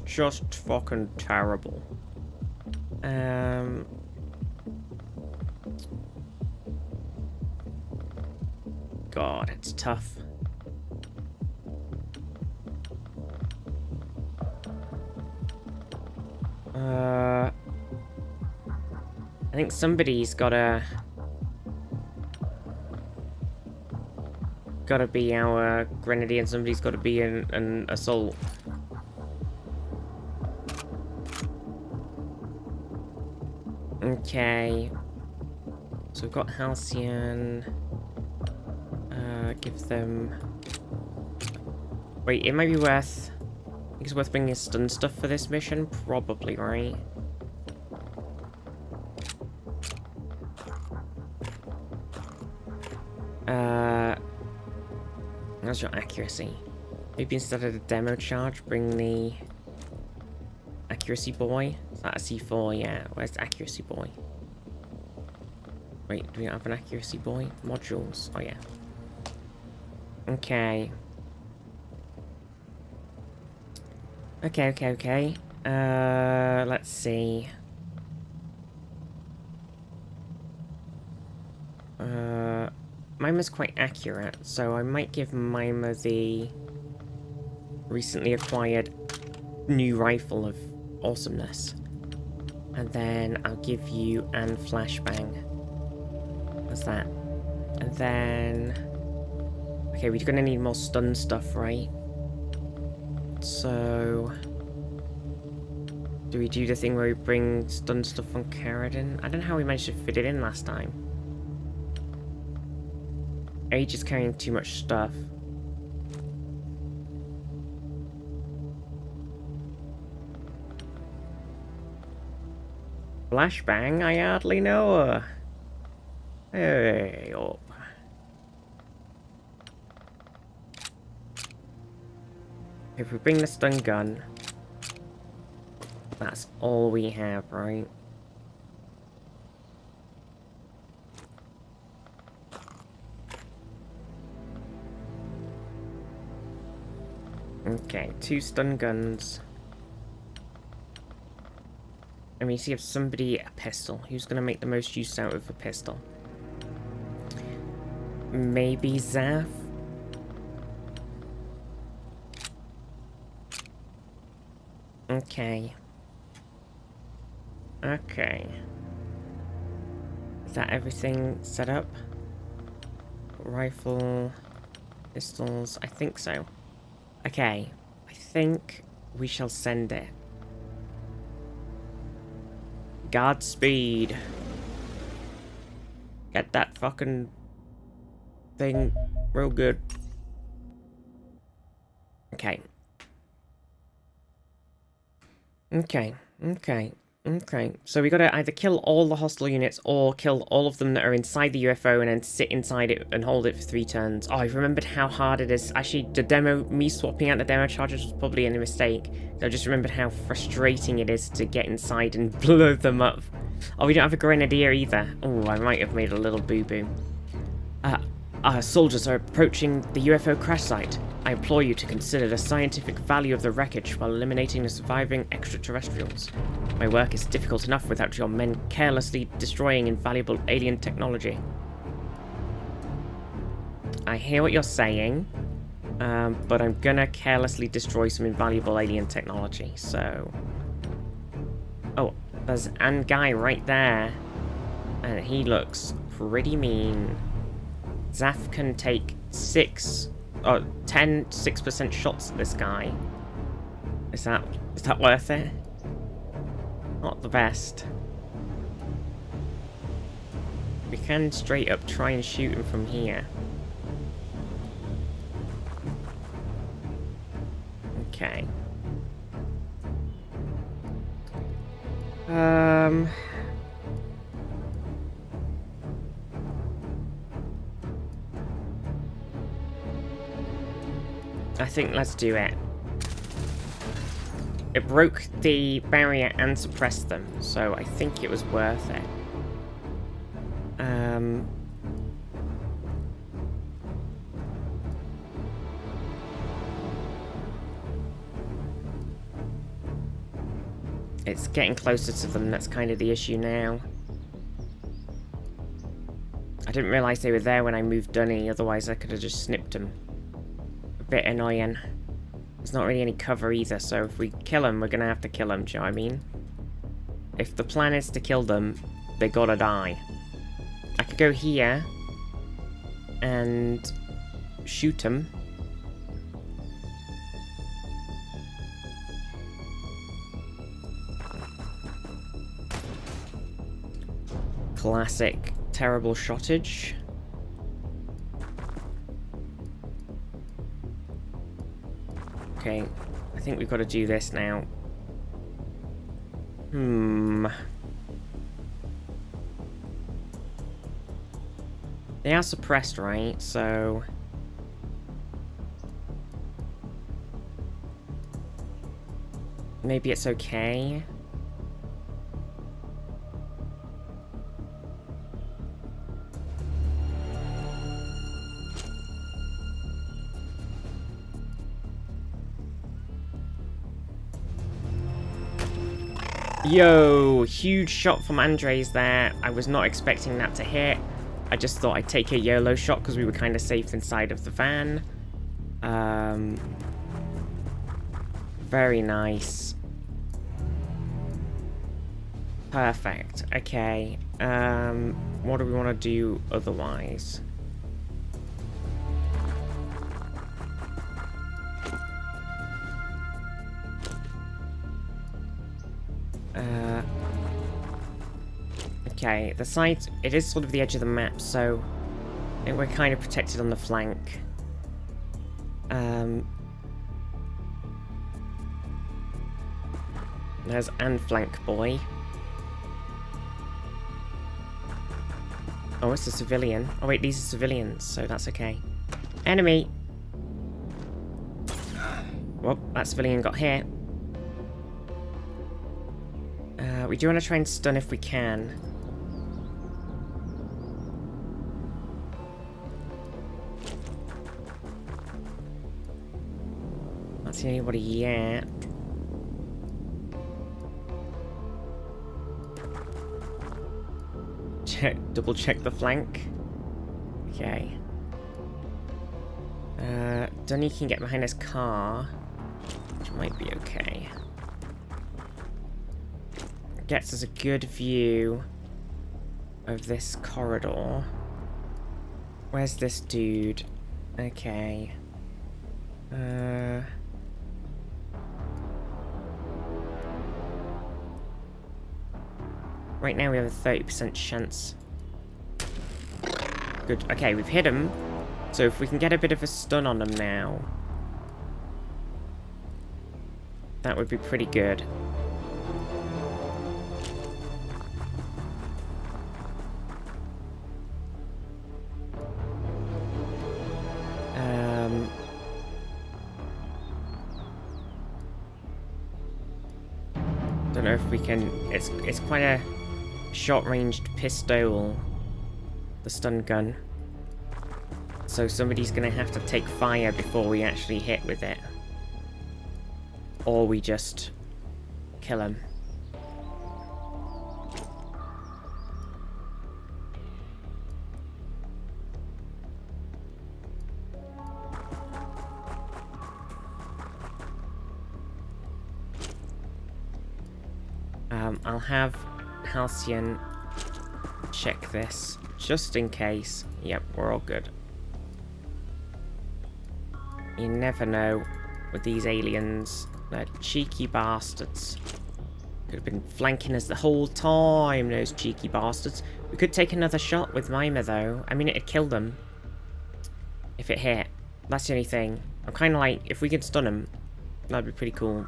Just fucking terrible. God, it's tough. I think somebody's gotta be our grenadier and somebody's gotta be an assault. Okay. So we've got Halcyon. Give them... Wait, it might be worth... I think it's worth bringing stun stuff for this mission? Probably, right? How's your accuracy? Maybe instead of the demo charge, bring the accuracy boy. Is that a C4? Yeah. Where's the accuracy boy? Wait, do we not have an accuracy boy? Modules. Oh, yeah. Okay. Okay. Let's see. Mima's quite accurate, so I might give Mima the recently acquired new rifle of awesomeness. And then I'll give you an flashbang. What's that? And then... Okay, we're gonna need more stun stuff, right? So... Do we do the thing where we bring stun stuff on Carradine? I don't know how we managed to fit it in last time. Age is carrying too much stuff. Flashbang? I hardly know her. Hey up. If we bring the stun gun, that's all we have, right? Okay, 2 stun guns. Let me see if somebody... A pistol. Who's going to make the most use out of a pistol? Maybe Zaf? Okay. Okay. Is that everything set up? Rifle... Pistols... I think so. Okay, I think we shall send it. Godspeed. Get that fucking thing real good. Okay. Okay. So we gotta either kill all the hostile units or kill all of them that are inside the UFO and then sit inside it and hold it for 3 turns. Oh, I remembered how hard it is. Actually, the demo, me swapping out the demo charges was probably a mistake. So I just remembered how frustrating it is to get inside and blow them up. Oh, we don't have a grenadier either. Oh, I might have made a little boo-boo. Our soldiers are approaching the UFO crash site. I implore you to consider the scientific value of the wreckage while eliminating the surviving extraterrestrials. My work is difficult enough without your men carelessly destroying invaluable alien technology. I hear what you're saying, but I'm gonna carelessly destroy some invaluable alien technology, so... Oh, there's an guy right there, and he looks pretty mean. Zaf can take 6% shots at this guy. Is that worth it? Not the best. We can straight up try and shoot him from here. Okay. I think let's do it. It broke the barrier and suppressed them, so I think it was worth it. It's getting closer to them, that's kind of the issue now. I didn't realise they were there when I moved Dunny, otherwise I could have just snipped them. A bit annoying. There's not really any cover either, so if we kill them, we're gonna have to kill them, do you know what I mean? If the plan is to kill them, they gotta die. I could go here and shoot them. Classic terrible shottage. Okay, I think we've got to do this now. They are suppressed, right? So... maybe it's okay. Yo, huge shot from Andres there. I was not expecting that to hit. I just thought I'd take a YOLO shot because we were kind of safe inside of the van. Very nice. Perfect. Okay. What do we want to do otherwise? Okay, the side, it is sort of the edge of the map, so I think we're kind of protected on the flank. There's and flank boy. Oh, it's a civilian. Oh wait, these are civilians, so that's okay. Enemy! Well, that civilian got hit. We do want to try and stun if we can. Not see anybody yet. Double check the flank. Okay. Dunny can get behind his car, which might be okay. Gets us a good view of this corridor. Where's this dude? Okay. Right now we have a 30% chance. Good. Okay, we've hit him. So if we can get a bit of a stun on him now, that would be pretty good. Don't know if we can. It's quite a short-ranged pistol, the stun gun. So somebody's gonna have to take fire before we actually hit with it, or we just kill him. I'll have Halcyon check this, just in case. Yep, we're all good. You never know with these aliens. They're cheeky bastards. Could have been flanking us the whole time, those cheeky bastards. We could take another shot with Mimer, though. I mean, it'd kill them if it hit. That's the only thing. I'm kind of like, if we could stun them, that'd be pretty cool.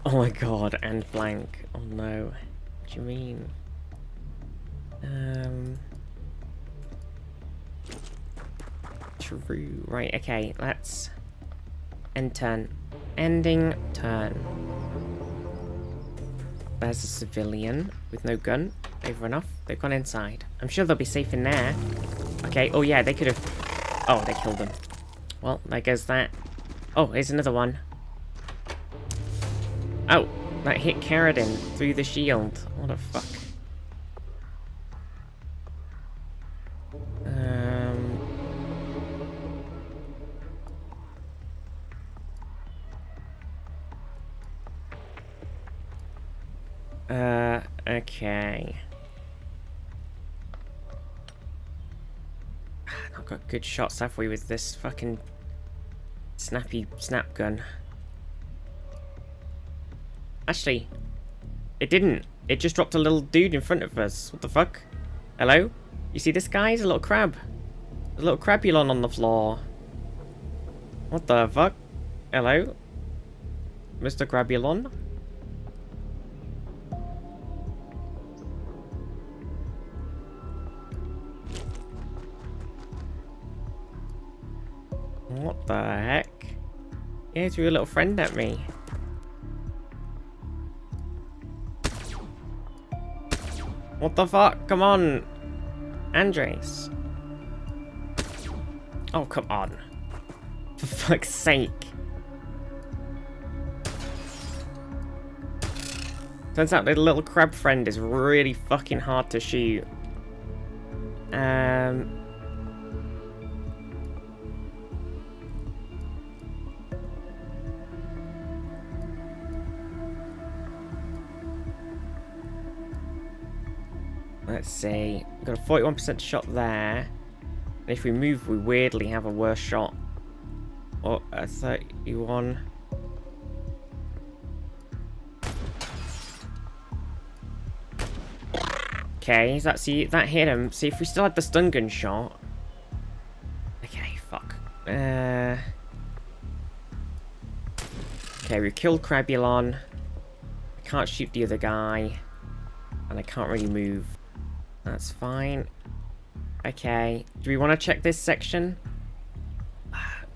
Oh my god, and flank. Oh no. What do you mean? True. Right, okay, let's end turn. Ending turn. There's a civilian with no gun. They've run off. They've gone inside. I'm sure they'll be safe in there. Okay, oh yeah, they could have... Oh, they killed them. Well, there goes that. Oh, here's another one. Oh, that hit Carradine through the shield. What the fuck? Okay. Not got good shots, have we, with this fucking snappy snap gun? Actually, it didn't. It just dropped a little dude in front of us. What the fuck? Hello? You see this guy? He's a little crab. There's a little crabulon on the floor. What the fuck? Hello? Mr. Crabulon? What the heck? Yeah, threw a little friend at me. What the fuck? Come on! Andres. Oh, come on. For fuck's sake. Turns out the little crab friend is really fucking hard to shoot. Let's see. We've got a 41% shot there. And if we move, we weirdly have a worse shot. Or a 31. Okay, that hit him. See, if we still had the stun gun shot. Okay, fuck. Okay, we killed Crabulon. I can't shoot the other guy. And I can't really move. That's fine. Okay, do we want to check this section?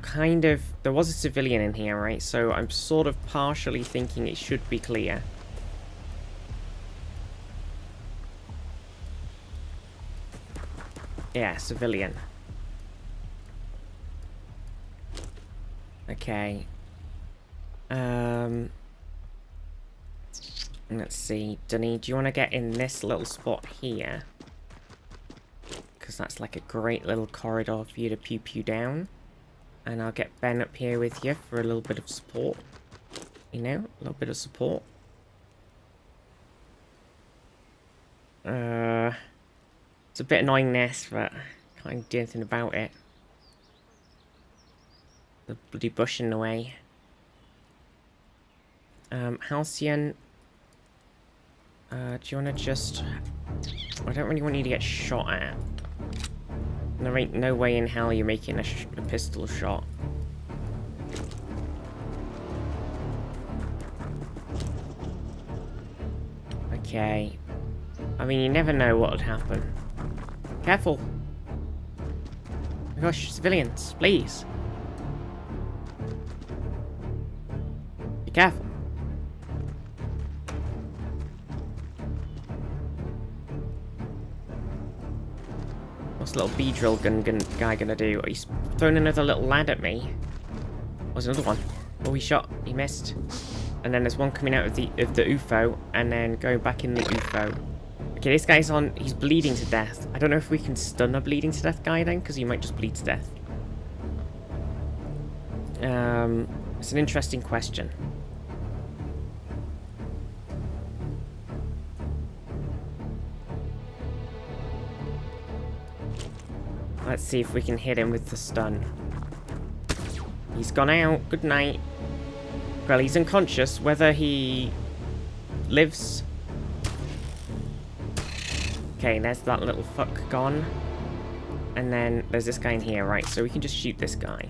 Kind of. There was a civilian in here, right? So I'm sort of partially thinking it should be clear. Yeah, civilian. Okay. Let's see. Dunny, do you want to get in this little spot here? Because that's like a great little corridor for you to pew down. And I'll get Ben up here with you for a little bit of support. You know, a little bit of support. It's a bit annoying this, but can't do anything about it. The bloody bush in the way. Halcyon. Do you want to just... I don't really want you to get shot at. There ain't no way in hell you're making a pistol shot. Okay. I mean, you never know what would happen. Careful. Oh my gosh, civilians, please. Be careful. What's the little B-drill gun guy gonna do? He's thrown another little lad at me. There's another one. Oh, he shot. He missed. And then there's one coming out of the UFO, and then going back in the UFO. Okay, this guy's on. He's bleeding to death. I don't know if we can stun a bleeding to death guy then, because he might just bleed to death. It's an interesting question. Let's see if we can hit him with the stun. He's gone out. Good night. Well, he's unconscious. Whether he lives... Okay, there's that little fuck gone. And then there's this guy in here, right? So we can just shoot this guy.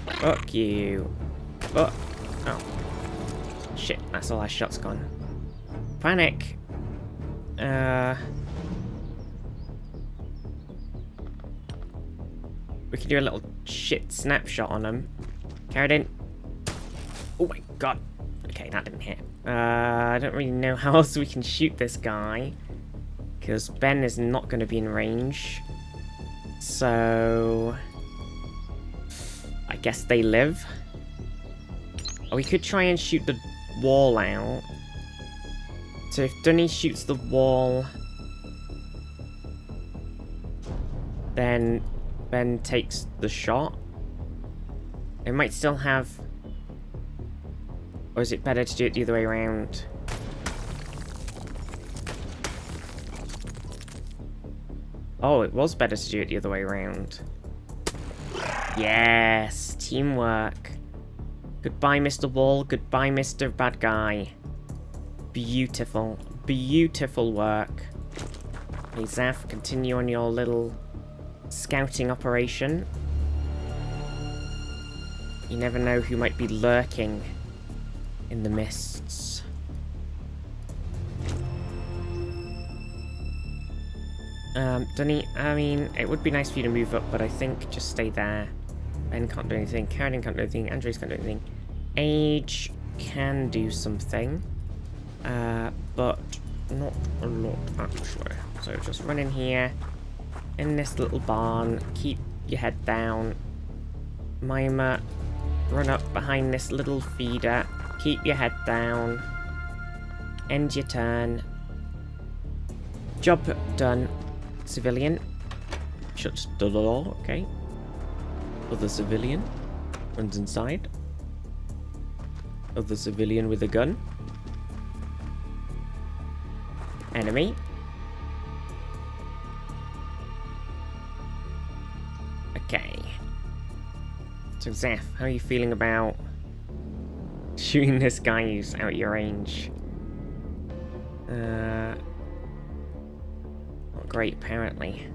Fuck you. Oh. Shit, that's all our shots gone. Panic. We can do a little shit snapshot on him. Carried in. Oh my god. Okay, that didn't hit. I don't really know how else we can shoot this guy. Because Ben is not going to be in range. So... I guess they live. Or we could try and shoot the wall out. So if Dunny shoots the wall... then Ben takes the shot. It might still have... Or is it better to do it the other way around? Oh, it was better to do it the other way around. Yes, teamwork. Goodbye, Mr. Wall. Goodbye, Mr. Bad Guy. Beautiful. Beautiful work. Hey, Zaf, continue on your little scouting operation. You never know who might be lurking in the mists. Dunny, I mean, it would be nice for you to move up, but I think just stay there. Ben can't do anything, Karen can't do anything, Andres can't do anything. Age can do something, but not a lot, actually. So just run in here, in this little barn, keep your head down. Mima, run up behind this little feeder, keep your head down. End your turn. Job done. Civilian. Shuts the door, okay. Other civilian. Runs inside. Other civilian with a gun. Enemy. Okay. So Zeph, how are you feeling about shooting this guy who's out your range? Not great, apparently.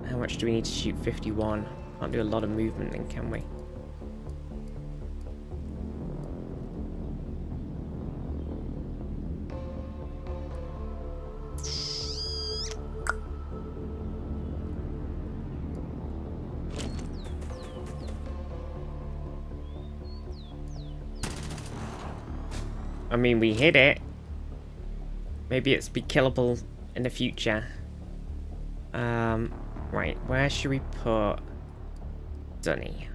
How much do we need to shoot? 51. Can't do a lot of movement then, can we? I mean, we hit it. Maybe it's be killable in the future. Right, where should we put Dunny?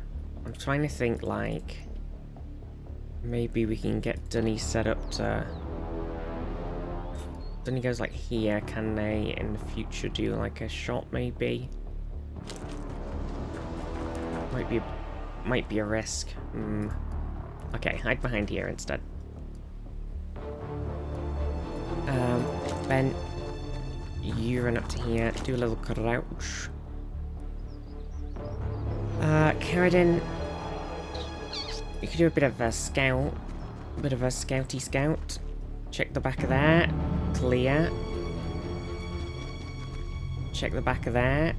I'm trying to think, like, maybe we can get Dunny set up to... Dunny goes like here, can they in the future do like a shot maybe? Might be a risk. Okay, hide behind here instead. Ben, you run up to here, do a little crouch. Carradine, you could do a bit of a scout, a bit of a scouty scout. Check the back of that, clear. Check the back of that,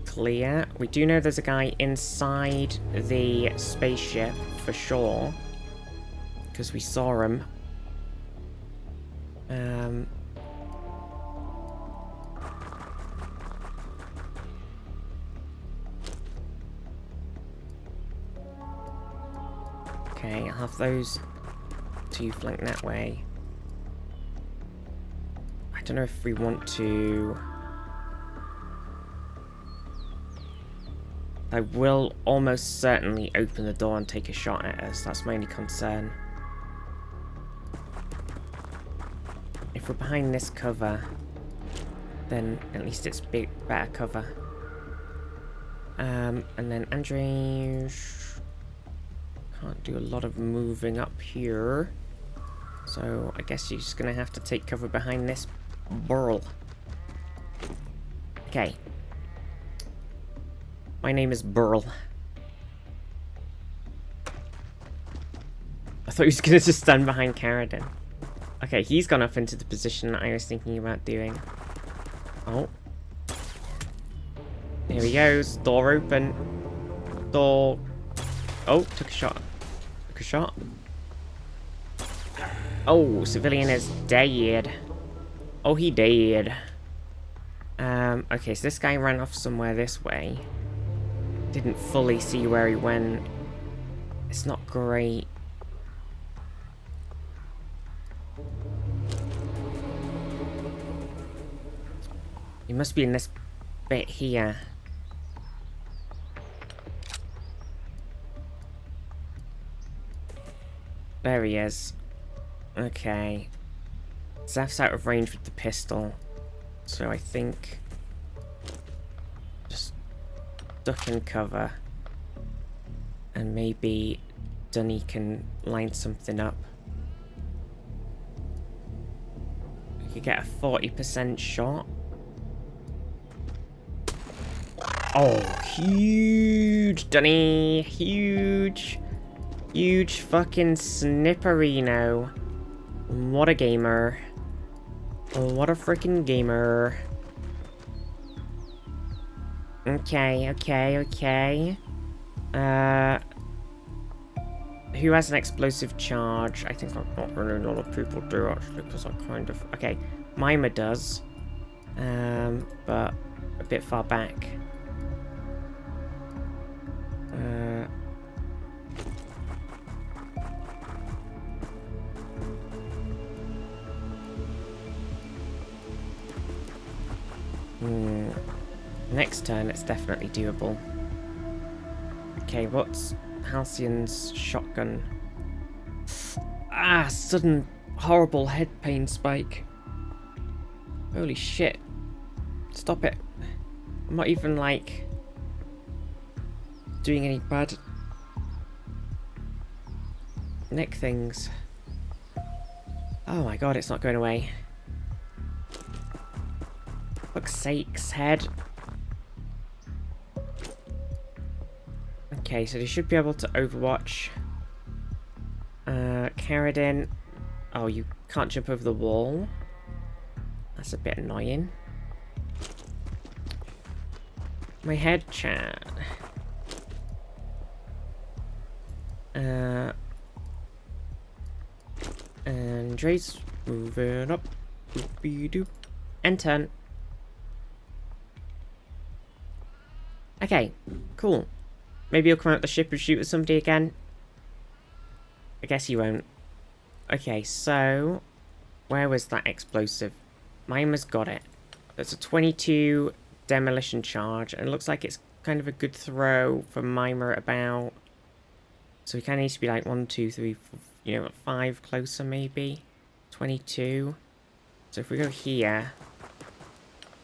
clear. We do know there's a guy inside the spaceship for sure, because we saw him. Okay, I'll have those two flank that way. I don't know if we want to... I will almost certainly open the door and take a shot at us. That's my only concern. If we're behind this cover, then at least it's better cover. And then Andres can't do a lot of moving up here, so I guess you're just gonna have to take cover behind this burl. Okay. My name is Burl. I thought he was gonna just stand behind Carradine. Okay, he's gone up into the position that I was thinking about doing. Oh. There he goes. Door open. Door. Oh, took a shot. Took a shot. Oh, civilian is dead. Oh, he dead. Okay, so this guy ran off somewhere this way. Didn't fully see where he went. It's not great. He must be in this bit here. There he is. Okay. Zaf's out of range with the pistol. So I think... just duck and cover. And maybe Dunny can line something up. We could get a 40% shot. Oh, huge, Dunny! Huge! Huge fucking snipperino. What a gamer. What a freaking gamer. Okay, okay, okay. Who has an explosive charge? I think not really a lot of people do, actually, because I kind of... Okay, Mima does. But a bit far back. Next turn, it's definitely doable. Okay, what's Halcyon's shotgun? Ah, sudden horrible head pain spike. Holy shit. Stop it. I'm not even, like, doing any bad neck things. Oh my god, it's not going away. Fuck's sakes, head. Okay, so they should be able to overwatch. Carradine. Oh, you can't jump over the wall. That's a bit annoying. My head chat. Andre's moving up. Doop-be-doop. And turn. Okay, cool. Maybe he'll come out the ship and shoot at somebody again. I guess he won't. Okay, so... Where was that explosive? Mima's got it. That's a 22 demolition charge. And it looks like it's kind of a good throw for Mima at about... So he kind of needs to be like 1, 2, 3, 4, you know, 5 closer maybe. 22. So if we go here...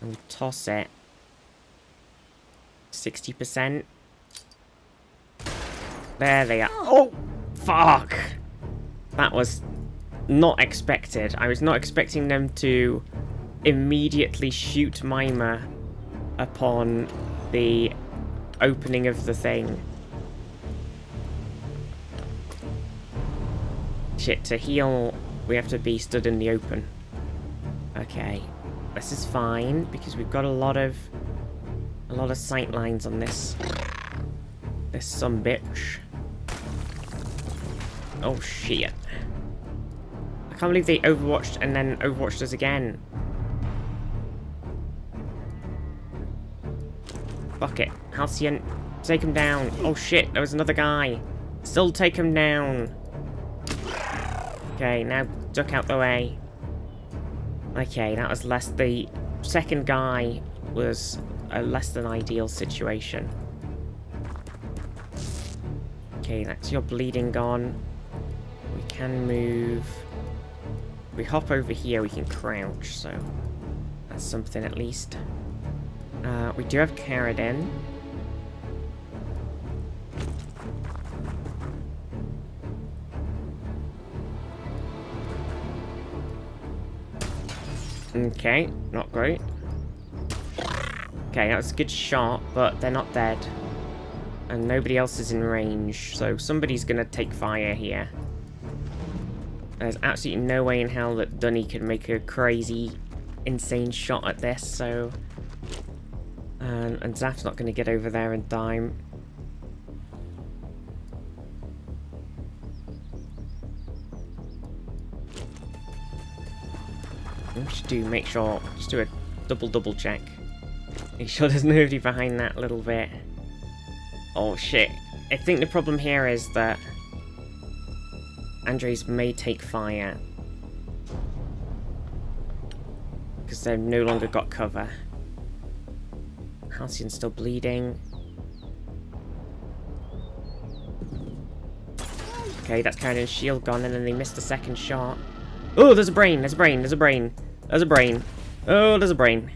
And we toss it... 60%. There they are. Oh, fuck. That was not expected. I was not expecting them to immediately shoot Mima upon the opening of the thing. Shit, to heal, we have to be stood in the open. Okay, this is fine because we've got a lot of sight lines on this sumbitch. Oh shit. I can't believe they overwatched and then overwatched us again. Fuck it. Halcyon, take him down. Oh shit, there was another guy. Still take him down. Okay, now duck out the way. Okay, that was less... The second guy was a less than ideal situation. Okay, that's your bleeding gone. We can move. If we hop over here, we can crouch, so that's something at least. We do have Carradine. Okay, not great. Okay, that was a good shot, but they're not dead. And nobody else is in range, so somebody's gonna take fire here. There's absolutely no way in hell that Dunny could make a crazy, insane shot at this, so... and Zaf's not gonna get over there in time. What we should do, make sure, just do a double check. Make sure there's nobody behind that little bit. Oh shit. I think the problem here is that Andres may take fire. Because they've no longer got cover. Halcyon's still bleeding. Okay, that's Carradine's shield gone, and then they missed the second shot. Oh, there's a brain, there's a brain, there's a brain. There's a brain. Oh, there's a brain.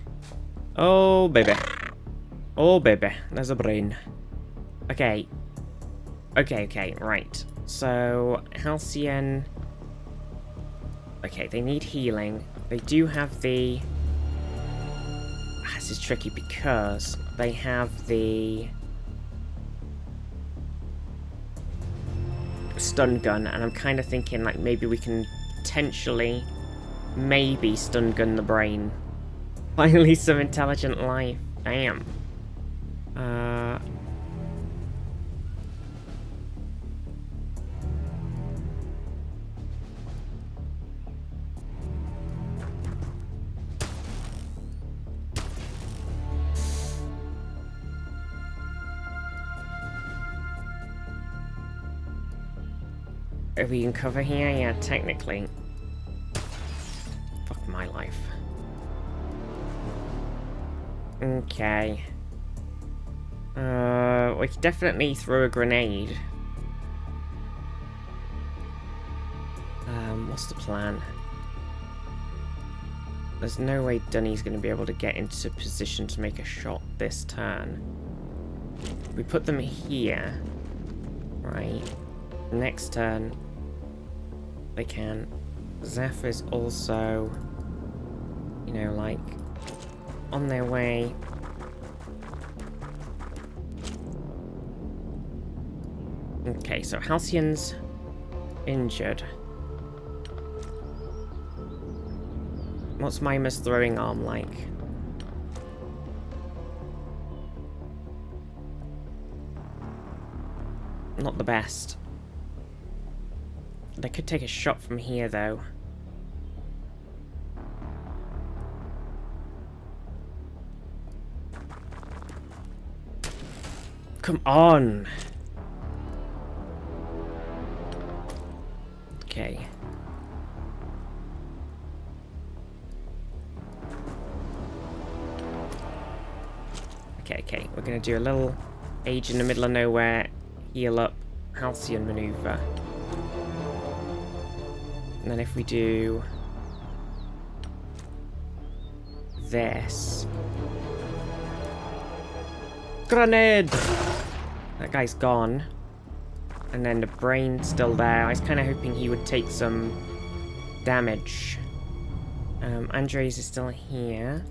Oh, baby. Oh, baby. There's a brain. Okay. Okay, right. So, Halcyon... Okay, they need healing. They do have the... This is tricky because they have the... stun gun, and I'm kind of thinking like maybe we can potentially maybe stun gun the brain. Finally some intelligent life. Damn. If we can cover here, yeah, technically. Fuck my life. Okay. We could definitely throw a grenade. What's the plan? There's no way Dunny's going to be able to get into position to make a shot this turn. We put them here. Right. Next turn, they can. Zephyr's also, you know, like, on their way. Okay, so Halcyon's injured. What's Mima's throwing arm like? Not the best. They could take a shot from here, though. Come on! Okay. Okay. We're gonna do a little age in the middle of nowhere, heal up, Halcyon maneuver. And then if we do this. Grenade! That guy's gone. And then the brain's still there. I was kind of hoping he would take some damage. Andres is still here.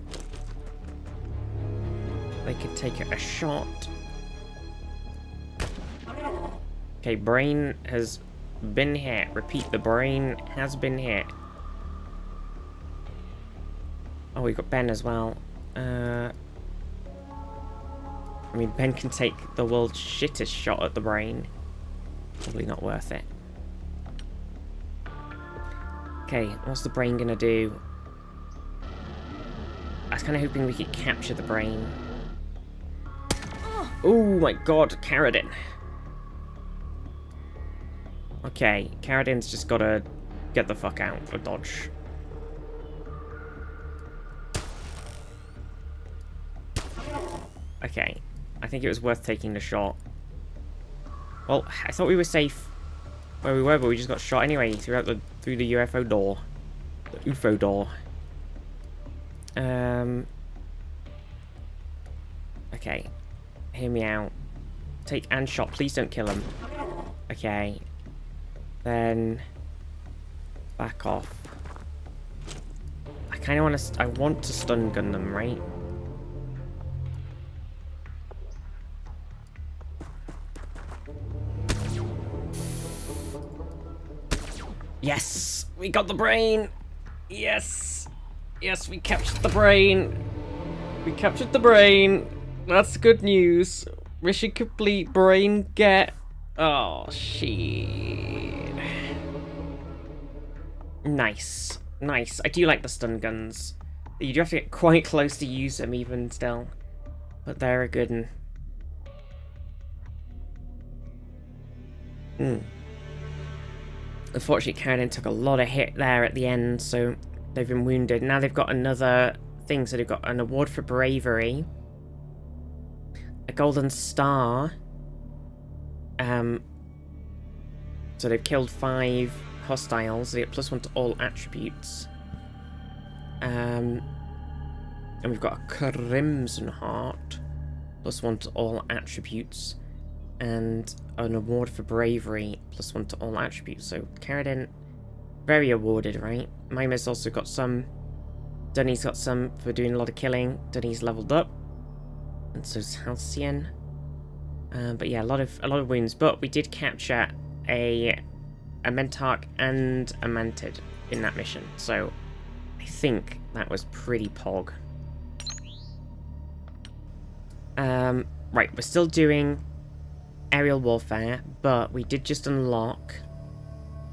They could take a shot. Okay, brain has been hit. Repeat, the brain has been hit. Oh, we got Ben as well. I mean, Ben can take the world's shittest shot at the brain. Probably not worth it. Okay, what's the brain gonna do? I was kind of hoping we could capture the brain. Oh my god, Carradine. Okay, Carradine's just gotta get the fuck out or dodge. Okay, I think it was worth taking the shot. Well, I thought we were safe where we were, but we just got shot anyway through the UFO door. The UFO door. Okay. Hear me out. Take and shot. Please don't kill him. Okay. Then back off. I kind of want to. I want to stun gun them, right? Yes, we got the brain. Yes, yes, we captured the brain. We captured the brain. That's good news. Mission complete. Brain get. Oh shit. Nice, nice. I do like the stun guns. You do have to get quite close to use them, even still, but they're a good one. Unfortunately, Carradine took a lot of hit there at the end, so they've been wounded. Now they've got another thing, so they've got an award for bravery, a golden star. So they've killed 5 hostiles. They get +1 to all attributes. And we've got a crimson heart, +1 to all attributes. And an award for bravery, +1 to all attributes. So Carradine, very awarded, right? Mima's also got some. Dunny's got some for doing a lot of killing. Dunny's leveled up, and so's Halcyon. But yeah, a lot of wounds. But we did capture a Mentarch and a Mantid in that mission, so I think that was pretty pog. Right, we're still doing aerial warfare, but we did just unlock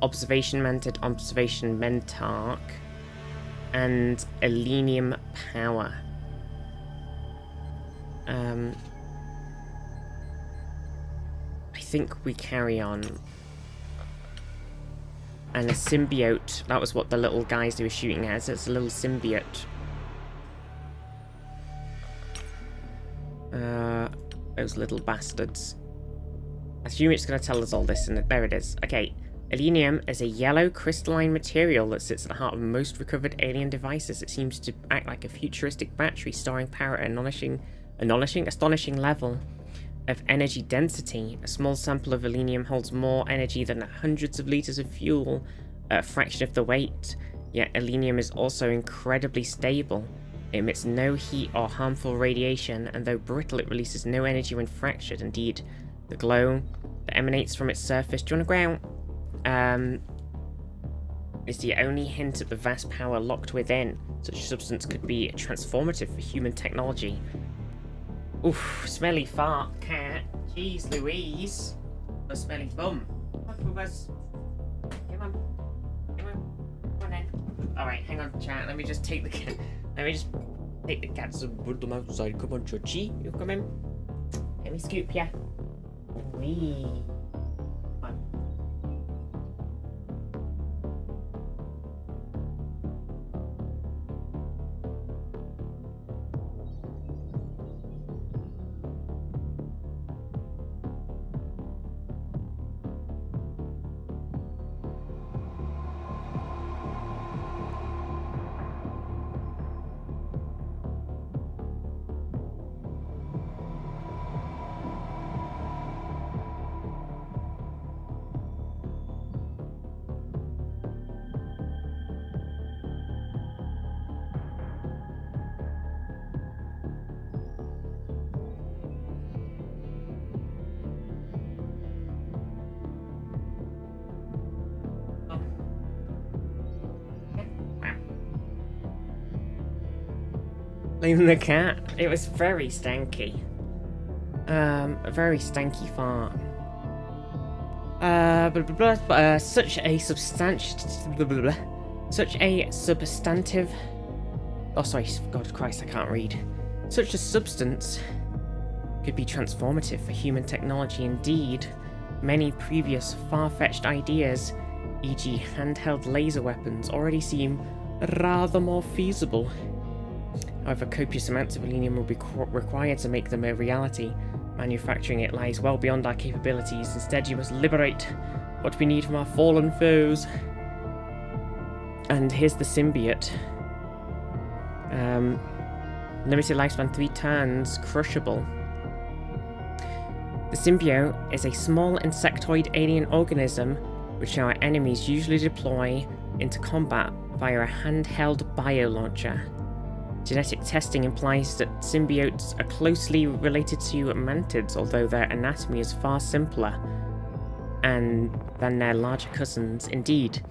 Observation Mantid, Observation Mentarch, and Elenium Power. I think we carry on. And a symbiote, that was what the little guys they were shooting at, so it's a little symbiote. Those little bastards. I assume it's going to tell us all this, and there it is. Okay, Elenium is a yellow crystalline material that sits at the heart of most recovered alien devices. It seems to act like a futuristic battery, storing power at an astonishing level of energy density. A small sample of Elenium holds more energy than hundreds of liters of fuel at a fraction of the weight. Yet Elenium is also incredibly stable. It emits no heat or harmful radiation, and though brittle, it releases no energy when fractured. Indeed, the glow that emanates from its surface, do you want to go out? Is the only hint at the vast power locked within. Such a substance could be transformative for human technology. Oof, smelly fart, cat. Jeez Louise. A smelly bum. Come on. Alright, hang on, chat. Let me just take the cat. Let me just take the cats and put them outside. Come on, Chuchi. You come in. Let me scoop ya. Wee. Leaving the cat. It was very stanky. A very stanky fart. Such a substantive. Oh, sorry, God Christ, I can't read. Such a substance could be transformative for human technology. Indeed, many previous far-fetched ideas, e.g. handheld laser weapons, already seem rather more feasible. However, copious amounts of Elenium will be required to make them a reality. Manufacturing it lies well beyond our capabilities. Instead, you must liberate what we need from our fallen foes. And here's the symbiote. Limited lifespan 3 turns, crushable. The symbiote is a small insectoid alien organism which our enemies usually deploy into combat via a handheld biolauncher. Genetic testing implies that symbiotes are closely related to mantids, although their anatomy is far simpler than their larger cousins. Indeed,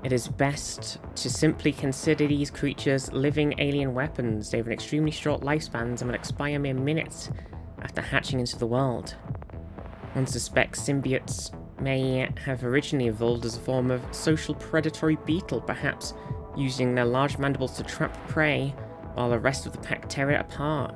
it is best to simply consider these creatures living alien weapons. They have an extremely short lifespans and will expire mere minutes after hatching into the world. One suspects symbiotes may have originally evolved as a form of social predatory beetle, perhaps using their large mandibles to trap prey while the rest of the pack tear it apart.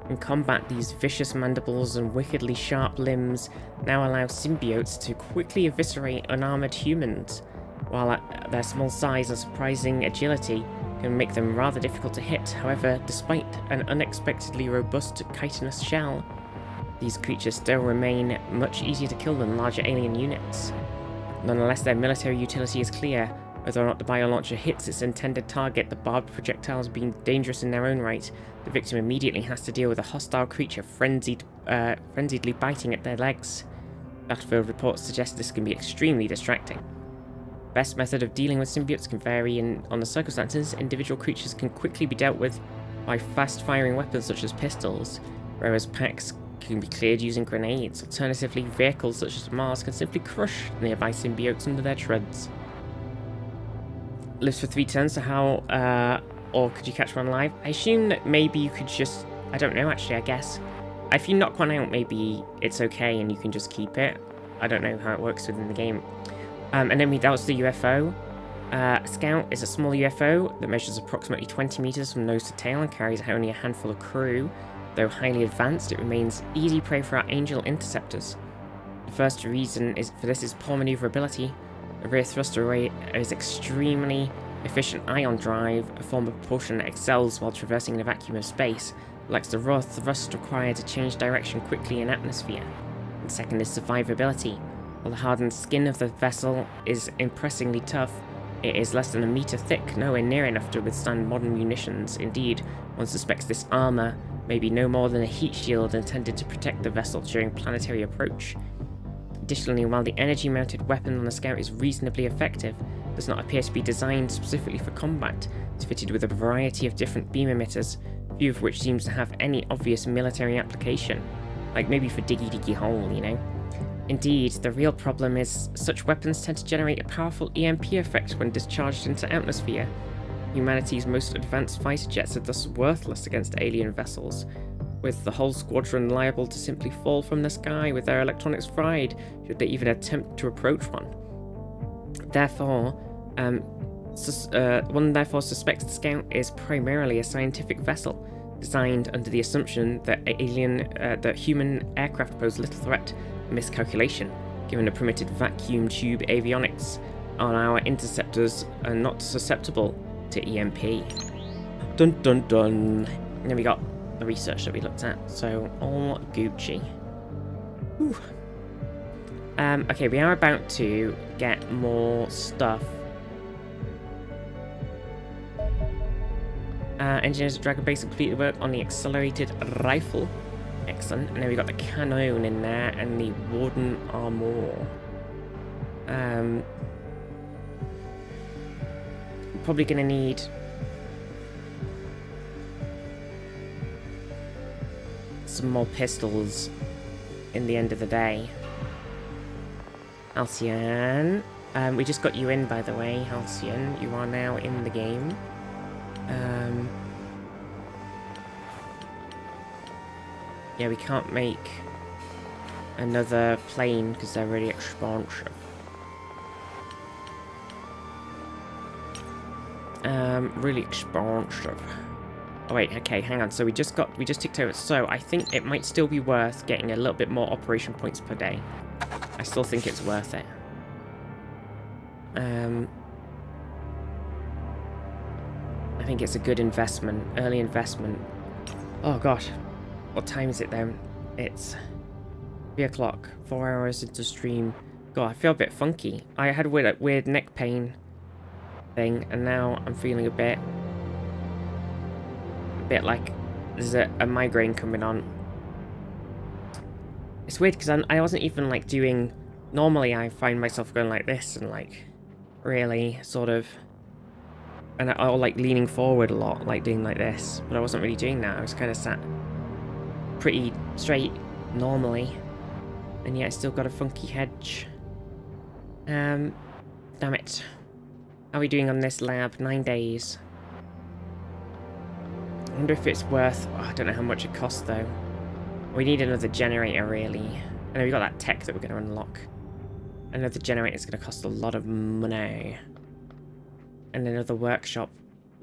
In combat, these vicious mandibles and wickedly sharp limbs now allow symbiotes to quickly eviscerate unarmored humans, while at their small size and surprising agility can make them rather difficult to hit. However, despite an unexpectedly robust chitinous shell, these creatures still remain much easier to kill than larger alien units. Nonetheless, their military utility is clear. Whether or not the biolauncher hits its intended target, the barbed projectiles being dangerous in their own right, the victim immediately has to deal with a hostile creature frenziedly biting at their legs. Battlefield reports suggest this can be extremely distracting. The best method of dealing with symbiotes can vary on the circumstances. Individual creatures can quickly be dealt with by fast-firing weapons such as pistols, whereas packs can be cleared using grenades. Alternatively, vehicles such as Mars can simply crush nearby symbiotes under their treads. Lives for 3 turns, so how, or could you catch one alive? I assume that maybe you could just, I don't know actually, I guess. If you knock one out, maybe it's okay and you can just keep it. I don't know how it works within the game. And then that was the UFO. Scout is a small UFO that measures approximately 20 meters from nose to tail and carries only a handful of crew. Though highly advanced, it remains easy prey for our Angel interceptors. The first reason for this is poor maneuverability. The rear thruster array is extremely efficient ion drive, a form of propulsion that excels while traversing in a vacuum of space, lacks the raw thrust required to change direction quickly in atmosphere. And second is survivability. While the hardened skin of the vessel is impressively tough, it is less than a meter thick, nowhere near enough to withstand modern munitions. Indeed, one suspects this armor may be no more than a heat shield intended to protect the vessel during planetary approach. Additionally, while the energy-mounted weapon on the Scout is reasonably effective, it does not appear to be designed specifically for combat. It's fitted with a variety of different beam emitters, few of which seems to have any obvious military application. Like maybe for diggy hole, you know? Indeed, the real problem is such weapons tend to generate a powerful EMP effect when discharged into atmosphere. Humanity's most advanced fighter jets are thus worthless against alien vessels, with the whole squadron liable to simply fall from the sky with their electronics fried should they even attempt to approach one. Therefore, one therefore suspects the Scout is primarily a scientific vessel, designed under the assumption that that human aircraft pose little threat. Miscalculation, given the primitive vacuum tube avionics on our interceptors are not susceptible to EMP. Dun dun dun. And then we got the research that we looked at, so all Gucci. Whew. Okay, we are about to get more stuff. Engineers at Dragon Base completed work on the accelerated rifle. Excellent. And then we got the cannon in there and the Warden armor. Probably gonna need some more pistols in the end of the day. Halcyon. We just got you in, by the way, Halcyon. You are now in the game. Yeah, we can't make another plane because they're really expensive. Really expensive. Oh wait, okay, hang on. So we just ticked over. So I think it might still be worth getting a little bit more operation points per day. I still think it's worth it. I think it's a good investment, early investment. Oh gosh. What time is it then? It's 3 o'clock, 4 hours into stream. God, I feel a bit funky. I had a weird neck pain thing, and now I'm feeling a bit like there's a migraine coming on. It's weird because I wasn't even like doing. Normally, I find myself going like this and like really sort of, and I'll like leaning forward a lot, like doing like this. But I wasn't really doing that. I was kind of sat pretty straight normally, and yet I still got a funky hedge. Damn it. How are we doing on this lab? 9 days. I wonder if it's worth. Oh, I don't know how much it costs though. We need another generator really. I know we got that tech that we're going to unlock. Another generator is going to cost a lot of money, and another workshop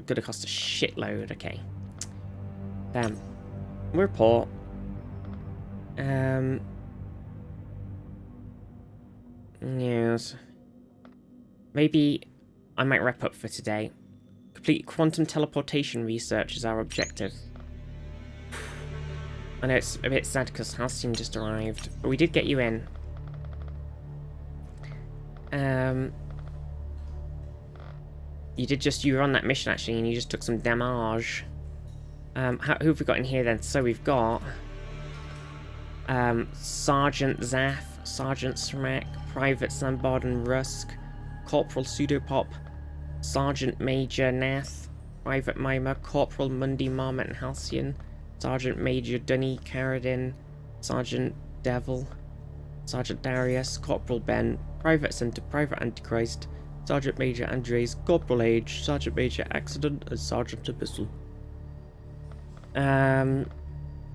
going to cost a shitload. Okay. Damn. We're poor. Yes. Maybe I might wrap up for today. Complete quantum teleportation research is our objective. I know it's a bit sad because Halcyon just arrived, but we did get you in. You were on that mission actually, and you just took some damage. Who have we got in here then? So we've got Sergeant Zaff, Sergeant Smack, Private Sandbard Rusk, Corporal Pseudopop, Sergeant Major Nath, Private Mimer, Corporal Mundy Marmot and Halcyon, Sergeant Major Dunny Carradine, Sergeant Devil, Sergeant Darius, Corporal Ben, Private Center, Private Antichrist, Sergeant Major Andres, Corporal Age, Sergeant Major Accident, and Sergeant Abyssal.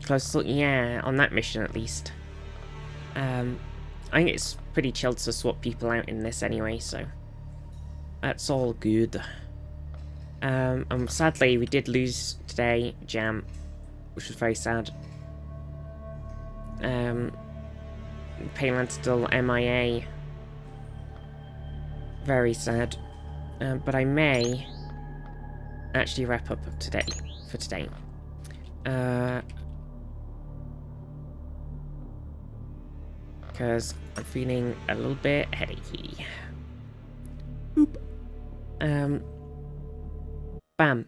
Close look, yeah, on that mission at least. I think it's pretty chill to swap people out in this anyway, so that's all good. And sadly, we did lose today, Jam, which was very sad. Payland's still MIA. Very sad. But I may actually wrap up today for today. Because I'm feeling a little bit headachy. Boop. Bam.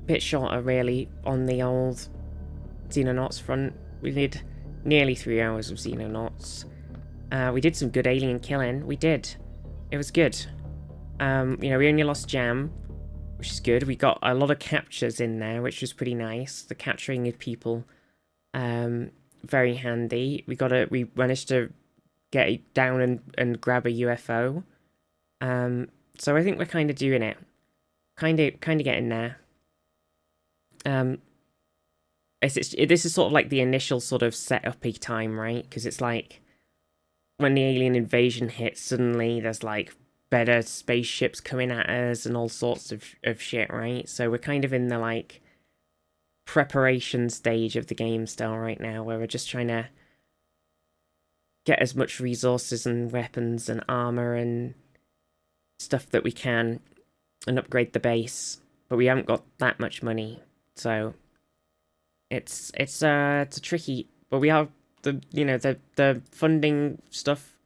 Bit shorter, really, on the old Xenonauts front. We did nearly 3 hours of Xenonauts. We did some good alien killing. We did. It was good. You know, we only lost Jam, which is good. We got a lot of captures in there, which was pretty nice. The capturing of people, very handy. We managed to get down and grab a UFO. So I think we're kind of doing it. Kind of getting there. This is sort of like the initial sort of set-up-y time, right? Because it's like when the alien invasion hits, suddenly there's like better spaceships coming at us and all sorts of shit, right? So we're kind of in the like preparation stage of the game still right now, where we're just trying to get as much resources and weapons and armor and stuff that we can and upgrade the base, but we haven't got that much money, so it's a tricky. But we have the funding stuff.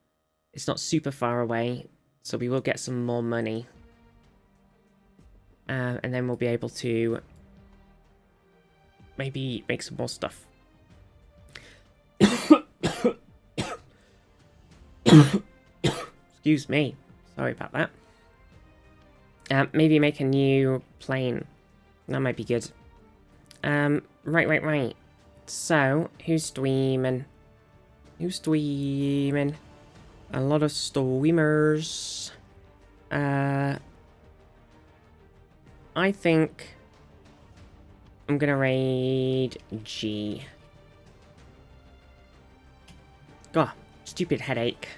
It's not super far away, so we will get some more money, and then we'll be able to maybe make some more stuff. Excuse me. Sorry about that. Maybe make a new plane. That might be good. Right. So, who's streaming? A lot of streamers. I think I'm gonna raid G. God, stupid headache.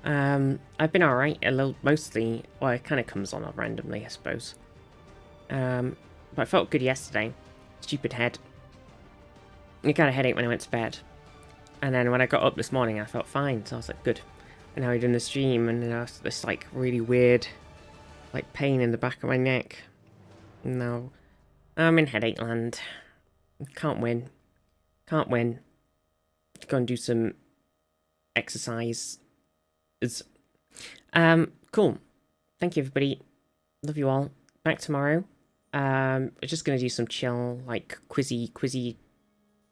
I've been alright, mostly. Well, it kind of comes on randomly, I suppose. But I felt good yesterday. Stupid head. I got a headache when I went to bed. And then when I got up this morning, I felt fine, so I was like, good. And now I did the stream, and then I was this, like, really weird, like, pain in the back of my neck. No. I'm in headache land. Can't win. Go and do some exercise. Cool. Thank you, everybody. Love you all. Back tomorrow. We're just gonna do some chill, like quizzy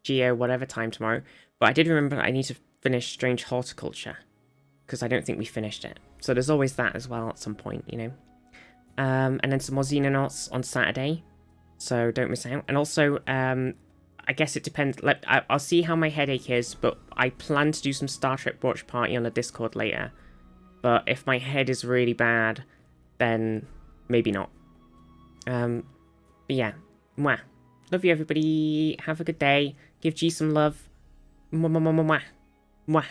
geo whatever time tomorrow. But I did remember I need to finish Strange Horticulture, because I don't think we finished it. So there's always that as well at some point, you know. And then some more Xenonauts on Saturday, so don't miss out. And also, I guess it depends. I'll see how my headache is, but I plan to do some Star Trek watch party on the Discord later. But if my head is really bad, then maybe not. But yeah. Mwah. Love you, everybody. Have a good day. Give G some love. Mwah, mwah, mwah, mwah. Mwah.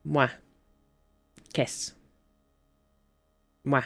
Mwah. Kiss. Mwah.